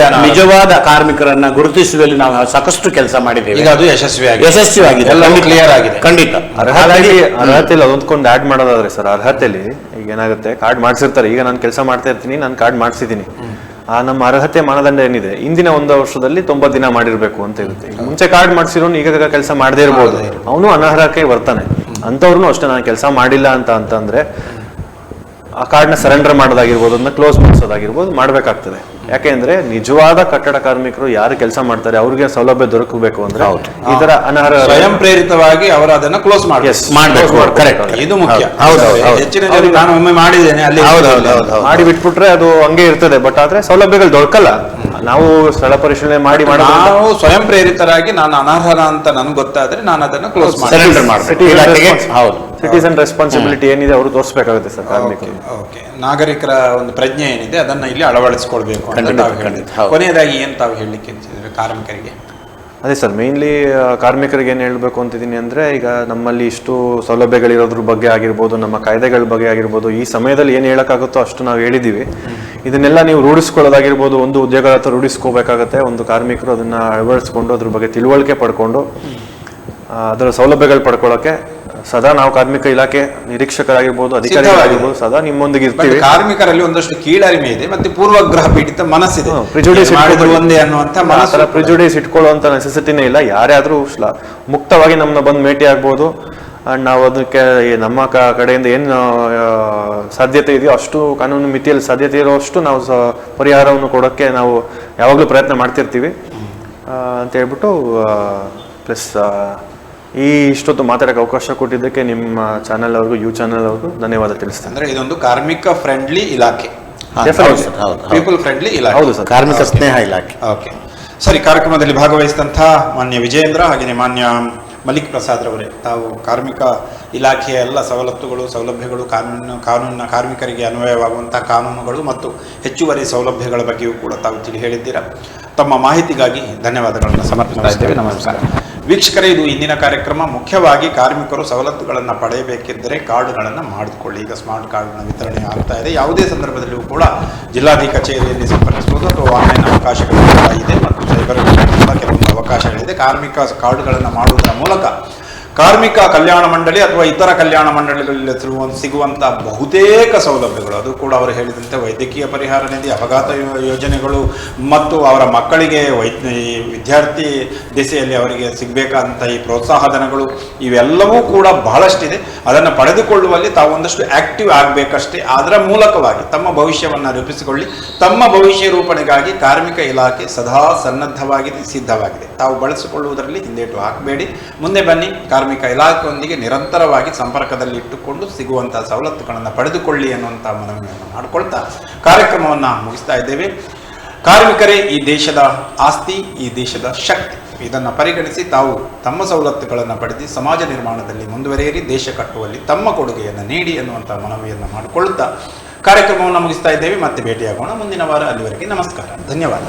Speaker 4: ನಿಜವಾದ ಕಾರ್ಮಿಕರನ್ನ ಗುರುತಿಸುವಲ್ಲಿ ನಾವು ಸಾಕಷ್ಟು ಕೆಲಸ ಮಾಡಿದ್ದೇವೆ.
Speaker 1: ಈಗ ಅದು ಯಶಸ್ವಿಯಾಗಿದೆ,
Speaker 4: ಎಲ್ಲವೂ ಕ್ಲಿಯರ್ ಆಗಿದೆ. ಖಂಡಿತ
Speaker 3: ಅರ್ಹತೆಯಲ್ಲಿ ಅದೊಂದ್ಕೊಂಡು ಆಡ್ ಮಾಡೋದಾದ್ರೆ ಸರ್, ಅರ್ಹತೆಯಲ್ಲಿ ಈಗ ಏನಾಗುತ್ತೆ, ಕಾರ್ಡ್ ಮಾಡಿಸಿರ್ತಾರೆ. ಈಗ ನಾನು ಕೆಲಸ ಮಾಡ್ತಾ ಇರ್ತೀನಿ, ನಾನು ಕಾರ್ಡ್ ಮಾಡಿಸಿದ್ದೀನಿ, ಆ ನಮ್ಮ ಅರ್ಹತೆ ಮಾನದಂಡ ಏನಿದೆ, ಇಂದಿನ 1 ವರ್ಷದಲ್ಲಿ 90 ದಿನ ಮಾಡಿರ್ಬೇಕು ಅಂತ ಇರುತ್ತೆ. ಮುಂಚೆ ಕಾರ್ಡ್ ಮಾಡಿಸಿರೋನು ಈಗ ಕೆಲಸ ಮಾಡದೇ ಇರ್ಬೋದು, ಅವನು ಅನರ್ಹಕ್ಕೆ ಬರ್ತಾನೆ. ಅಂತವ್ರು ಅಷ್ಟೇ, ನಾನು ಕೆಲಸ ಮಾಡಿಲ್ಲ ಅಂತಂದ್ರೆ ಆ ಕಾರ್ಡ್ನ ಸರೆಂಡರ್ ಮಾಡೋದಾಗಿರ್ಬೋದು, ಅದನ್ನ ಕ್ಲೋಸ್ ಮಾಡಿಸೋದಾಗಿರ್ಬೋದು ಮಾಡಬೇಕಾಗ್ತದೆ. ಯಾಕೆಂದ್ರೆ ನಿಜವಾದ ಕಟ್ಟಡ ಕಾರ್ಮಿಕರು ಯಾರು ಕೆಲಸ ಮಾಡ್ತಾರೆ ಅವ್ರಿಗೆ ಸೌಲಭ್ಯ ದೊರಕಬೇಕು ಅಂದ್ರೆ ಈ ತರ ಅನರ್ಹ
Speaker 1: ಸ್ವಯಂ ಪ್ರೇರಿತವಾಗಿ ಅವರು ಅದನ್ನ ಕ್ಲೋಸ್ ಮಾಡಬೇಕು. ಇದು ಮುಖ್ಯ. ಹೆಚ್ಚಿನ ಜನರು ನಾನು ಒಮ್ಮೆ ಮಾಡಿದ್ದೇನೆ ಅಲ್ಲಿ
Speaker 3: ಮಾಡಿ ಬಿಟ್ಬಿಟ್ರೆ ಅದು ಹಂಗೆ ಇರ್ತದೆ. ಬಟ್ ಆದ್ರೆ ಸೌಲಭ್ಯಗಳು ದೊರಕಲ್ಲ. ನಾವು ಸ್ಥಳ ಪರಿಶೀಲನೆ ಮಾಡಿ
Speaker 1: ನಾವು ಸ್ವಯಂ ಪ್ರೇರಿತರಾಗಿ ನಾನು ಅನರ್ಹ ಅಂತ ನನ್ಗೆ ಗೊತ್ತಾದ್ರೆ ನಾನು ಅದನ್ನ ಕ್ಲೋಸ್
Speaker 3: ಸಿಟಿಸನ್ ರೆಸ್ಪಾನ್ಸಿಬಿಲಿಟಿ ಏನಿದೆ ಅವರು ತೋರಿಸಬೇಕಾಗುತ್ತೆ ಸರ್ ಕಾರ್ಮಿಕರು.
Speaker 1: ನಾಗರಿಕರ ಒಂದು ಪ್ರಜ್ಞೆ ಏನಿದೆ ಅದನ್ನ ಇಲ್ಲಿ ಅಳವಡಿಸಿಕೊಳ್ಬೇಕು ಅಂತ ತಾವು ಹೇಳಿದ್ರಿ. ಕೊನೆಯದಾಗಿ ಏನ್ ತಾವು ಹೇಳಲಿಕ್ಕೆ ಕಾರ್ಮಿಕರಿಗೆ?
Speaker 3: ಅದೇ ಸರ್, ಮೇನ್ಲಿ ಕಾರ್ಮಿಕರಿಗೆ ಏನು ಹೇಳಬೇಕು ಅಂತಿದ್ದೀನಿ ಅಂದರೆ, ಈಗ ನಮ್ಮಲ್ಲಿ ಇಷ್ಟು ಸೌಲಭ್ಯಗಳಿರೋದ್ರ ಬಗ್ಗೆ ಆಗಿರ್ಬೋದು, ನಮ್ಮ ಕಾಯ್ದೆಗಳ ಬಗ್ಗೆ ಆಗಿರ್ಬೋದು, ಈ ಸಮಯದಲ್ಲಿ ಏನು ಹೇಳೋಕ್ಕಾಗುತ್ತೋ ಅಷ್ಟು ನಾವು ಹೇಳಿದ್ದೀವಿ. ಇದನ್ನೆಲ್ಲ ನೀವು ರೂಢಿಸ್ಕೊಳ್ಳೋದಾಗಿರ್ಬೋದು, ಒಂದು ಉದ್ಯೋಗ ರೂಢಿಸ್ಕೋಬೇಕಾಗತ್ತೆ. ಒಂದು ಕಾರ್ಮಿಕರು ಅದನ್ನು ಅಳವಡಿಸ್ಕೊಂಡು ಅದ್ರ ಬಗ್ಗೆ ತಿಳುವಳಿಕೆ ಪಡ್ಕೊಂಡು ಅದರ ಸೌಲಭ್ಯಗಳು ಪಡ್ಕೊಳ್ಳೋಕ್ಕೆ ಸದಾ ನಾವು ಕಾರ್ಮಿಕ ಇಲಾಖೆ ನಿರೀಕ್ಷಕರಾಗಿರ್ಬೋದು, ಅಧಿಕಾರಿಗಳಾಗಿರ್ಬೋದು ಸದಾ ನಿಮ್ಮೊಂದಿಗೆ ಇರ್ತೀವಿ.
Speaker 1: ಕಾರ್ಮಿಕರಲ್ಲಿ ಒಂದಷ್ಟು ಕೀಳರಿಮೆ ಇದೆ, ಮತ್ತೆ ಪೂರ್ವಗ್ರಹ ಪೀಡಿತ ಮನಸ್ಸಿದೆ,
Speaker 3: ಪ್ರಿಜುಡೀಸ್ ಇಟ್ಕೊಳ್ಳುವಂತ ನೆಸೆಸಿಟಿನೇ ಇಲ್ಲ. ಯಾರೇ ಆದ್ರೂ ಮುಕ್ತವಾಗಿ ನಮ್ಮನ್ನ ಬಂದು ಭೇಟಿ ಆಗ್ಬೋದು. ಅಂಡ್ ನಾವು ಅದಕ್ಕೆ ನಮ್ಮ ಕಡೆಯಿಂದ ಏನು ಸಾಧ್ಯತೆ ಇದೆಯೋ ಅಷ್ಟು ಕಾನೂನು ಮಿತಿಯಲ್ಲಿ ಸಾಧ್ಯತೆ ಇರೋಷ್ಟು ನಾವು ಪರಿಹಾರವನ್ನು ಕೊಡೋಕ್ಕೆ ನಾವು ಯಾವಾಗಲೂ ಪ್ರಯತ್ನ ಮಾಡ್ತಿರ್ತೀವಿ ಅಂತ ಹೇಳ್ಬಿಟ್ಟು, ಪ್ಲಸ್ ಇಷ್ಟೊತ್ತು ಮಾತಾಡಕ್ಕೆ ಅವಕಾಶ ಕೊಟ್ಟಿದ್ದಕ್ಕೆ ನಿಮ್ಮ ಚಾನೆಲ್ ಅವ್ರಿಗೂ, ಚಾನೆಲ್ ಅವ್ರಿಗೂ ಧನ್ಯವಾದ ತಿಳಿಸ್ತೇನೆ.
Speaker 1: ಅಂದ್ರೆ ಇದೊಂದು ಕಾರ್ಮಿಕ ಫ್ರೆಂಡ್ಲಿ ಇಲಾಖೆ, ಪೀಪಲ್ ಫ್ರೆಂಡ್ಲಿ ಇಲಾಖೆ.
Speaker 4: ಹೌದು ಸರ್, ಕಾರ್ಮಿಕ ಸ್ನೇಹ ಇಲಾಖೆ.
Speaker 1: ಓಕೆ ಸರಿ. ಕಾರ್ಯಕ್ರಮದಲ್ಲಿ ಭಾಗವಹಿಸಿದಂತಹ ಮಾನ್ಯ ವಿಜಯೇಂದ್ರ ಹಾಗೆಯೇ ಮಾನ್ಯ ಮಲಿಕ್ ಪ್ರಸಾದ್ ರವರೇ, ತಾವು ಕಾರ್ಮಿಕ ಇಲಾಖೆಯ ಎಲ್ಲ ಸವಲತ್ತುಗಳು, ಸೌಲಭ್ಯಗಳು, ಕಾನೂನಿನ ಕಾರ್ಮಿಕರಿಗೆ ಅನ್ವಯವಾಗುವಂತಹ ಕಾನೂನುಗಳು ಮತ್ತು ಹೆಚ್ಚುವರಿ ಸೌಲಭ್ಯಗಳ ಬಗ್ಗೆಯೂ ಕೂಡ ತಾವು ತಿಳಿ ಹೇಳಿದ್ದೀರಾ. ತಮ್ಮ ಮಾಹಿತಿಗಾಗಿ ಧನ್ಯವಾದಗಳನ್ನು ಸಮರ್ಪಿಸ್ತಾ ಇದ್ದೇವೆ. ನಮಸ್ಕಾರ ವೀಕ್ಷಕರೇ, ಇದು ಇಂದಿನ ಕಾರ್ಯಕ್ರಮ. ಮುಖ್ಯವಾಗಿ ಕಾರ್ಮಿಕರು ಸವಲತ್ತುಗಳನ್ನು ಪಡೆಯಬೇಕಿದ್ದರೆ ಕಾರ್ಡ್ಗಳನ್ನು ಮಾಡಿಕೊಳ್ಳಿ. ಈಗ ಸ್ಮಾರ್ಟ್ ಕಾರ್ಡ್ನ ವಿತರಣೆ ಆಗ್ತಾ ಇದೆ. ಯಾವುದೇ ಸಂದರ್ಭದಲ್ಲಿಯೂ ಕೂಡ ಜಿಲ್ಲಾಧಿಕಾರಿ ಕಚೇರಿಯಲ್ಲಿ ಸಂಪರ್ಕಿಸಬಹುದು ಅಥವಾ ಆನ್ಲೈನ್ ಅವಕಾಶಗಳು ಕೂಡ ಇದೆ ಮತ್ತು ಸೈಬರ್ ಕೂಡ ಕೆಲವೊಂದು ಅವಕಾಶಗಳಿದೆ. ಕಾರ್ಮಿಕ ಕಾರ್ಡ್ಗಳನ್ನು ಮಾಡುವುದರ ಮೂಲಕ ಕಾರ್ಮಿಕ ಕಲ್ಯಾಣ ಮಂಡಳಿ ಅಥವಾ ಇತರ ಕಲ್ಯಾಣ ಮಂಡಳಿಗಳಲ್ಲಿ ಸಿಗುವಂಥ ಬಹುತೇಕ ಸೌಲಭ್ಯಗಳು, ಅದು ಕೂಡ ಅವರು ಹೇಳಿದಂತೆ ವೈದ್ಯಕೀಯ ಪರಿಹಾರ ನಿಧಿ, ಅಪಘಾತ ಯೋಜನೆಗಳು ಮತ್ತು ಅವರ ಮಕ್ಕಳಿಗೆ ಈ ವಿದ್ಯಾರ್ಥಿ ದಿಸೆಯಲ್ಲಿ ಅವರಿಗೆ ಸಿಗಬೇಕಾದಂಥ ಈ ಪ್ರೋತ್ಸಾಹಧನಗಳು, ಇವೆಲ್ಲವೂ ಕೂಡ ಬಹಳಷ್ಟಿದೆ. ಅದನ್ನು ಪಡೆದುಕೊಳ್ಳುವಲ್ಲಿ ತಾವು ಒಂದಷ್ಟು ಆಕ್ಟಿವ್ ಆಗಬೇಕಷ್ಟೇ. ಅದರ ಮೂಲಕವಾಗಿ ತಮ್ಮ ಭವಿಷ್ಯವನ್ನು ರೂಪಿಸಿಕೊಳ್ಳಿ. ತಮ್ಮ ಭವಿಷ್ಯ ರೂಪಣೆಗಾಗಿ ಕಾರ್ಮಿಕ ಇಲಾಖೆ ಸದಾ ಸನ್ನದ್ಧವಾಗಿದೆ, ಸಿದ್ಧವಾಗಿದೆ. ತಾವು ಬಳಸಿಕೊಳ್ಳುವುದರಲ್ಲಿ ಹಿಂದೇಟು ಹಾಕಬೇಡಿ. ಮುಂದೆ ಬನ್ನಿ, ಕಾರ್ಮಿಕ ಇಲಾಖೆಯೊಂದಿಗೆ ನಿರಂತರವಾಗಿ ಸಂಪರ್ಕದಲ್ಲಿ ಇಟ್ಟುಕೊಂಡು ಸಿಗುವಂತಹ ಸವಲತ್ತುಗಳನ್ನು ಪಡೆದುಕೊಳ್ಳಿ ಅನ್ನುವಂಥ ಮನವಿಯನ್ನು ಮಾಡಿಕೊಳ್ತಾ ಕಾರ್ಯಕ್ರಮವನ್ನು ಮುಗಿಸ್ತಾ ಇದ್ದೇವೆ. ಕಾರ್ಮಿಕರೇ ಈ ದೇಶದ ಆಸ್ತಿ, ಈ ದೇಶದ ಶಕ್ತಿ. ಇದನ್ನು ಪರಿಗಣಿಸಿ ತಾವು ತಮ್ಮ ಸವಲತ್ತುಗಳನ್ನು ಪಡೆದು ಸಮಾಜ ನಿರ್ಮಾಣದಲ್ಲಿ ಮುಂದುವರಿಯಿರಿ, ದೇಶ ಕಟ್ಟುವಲ್ಲಿ ತಮ್ಮ ಕೊಡುಗೆಯನ್ನು ನೀಡಿ ಅನ್ನುವಂಥ ಮನವಿಯನ್ನು ಮಾಡಿಕೊಳ್ಳುತ್ತಾ ಕಾರ್ಯಕ್ರಮವನ್ನು ಮುಗಿಸ್ತಾ ಇದ್ದೇವೆ. ಮತ್ತೆ ಭೇಟಿಯಾಗೋಣ ಮುಂದಿನ ವಾರ. ಅಲ್ಲಿವರೆಗೆ ನಮಸ್ಕಾರ, ಧನ್ಯವಾದ.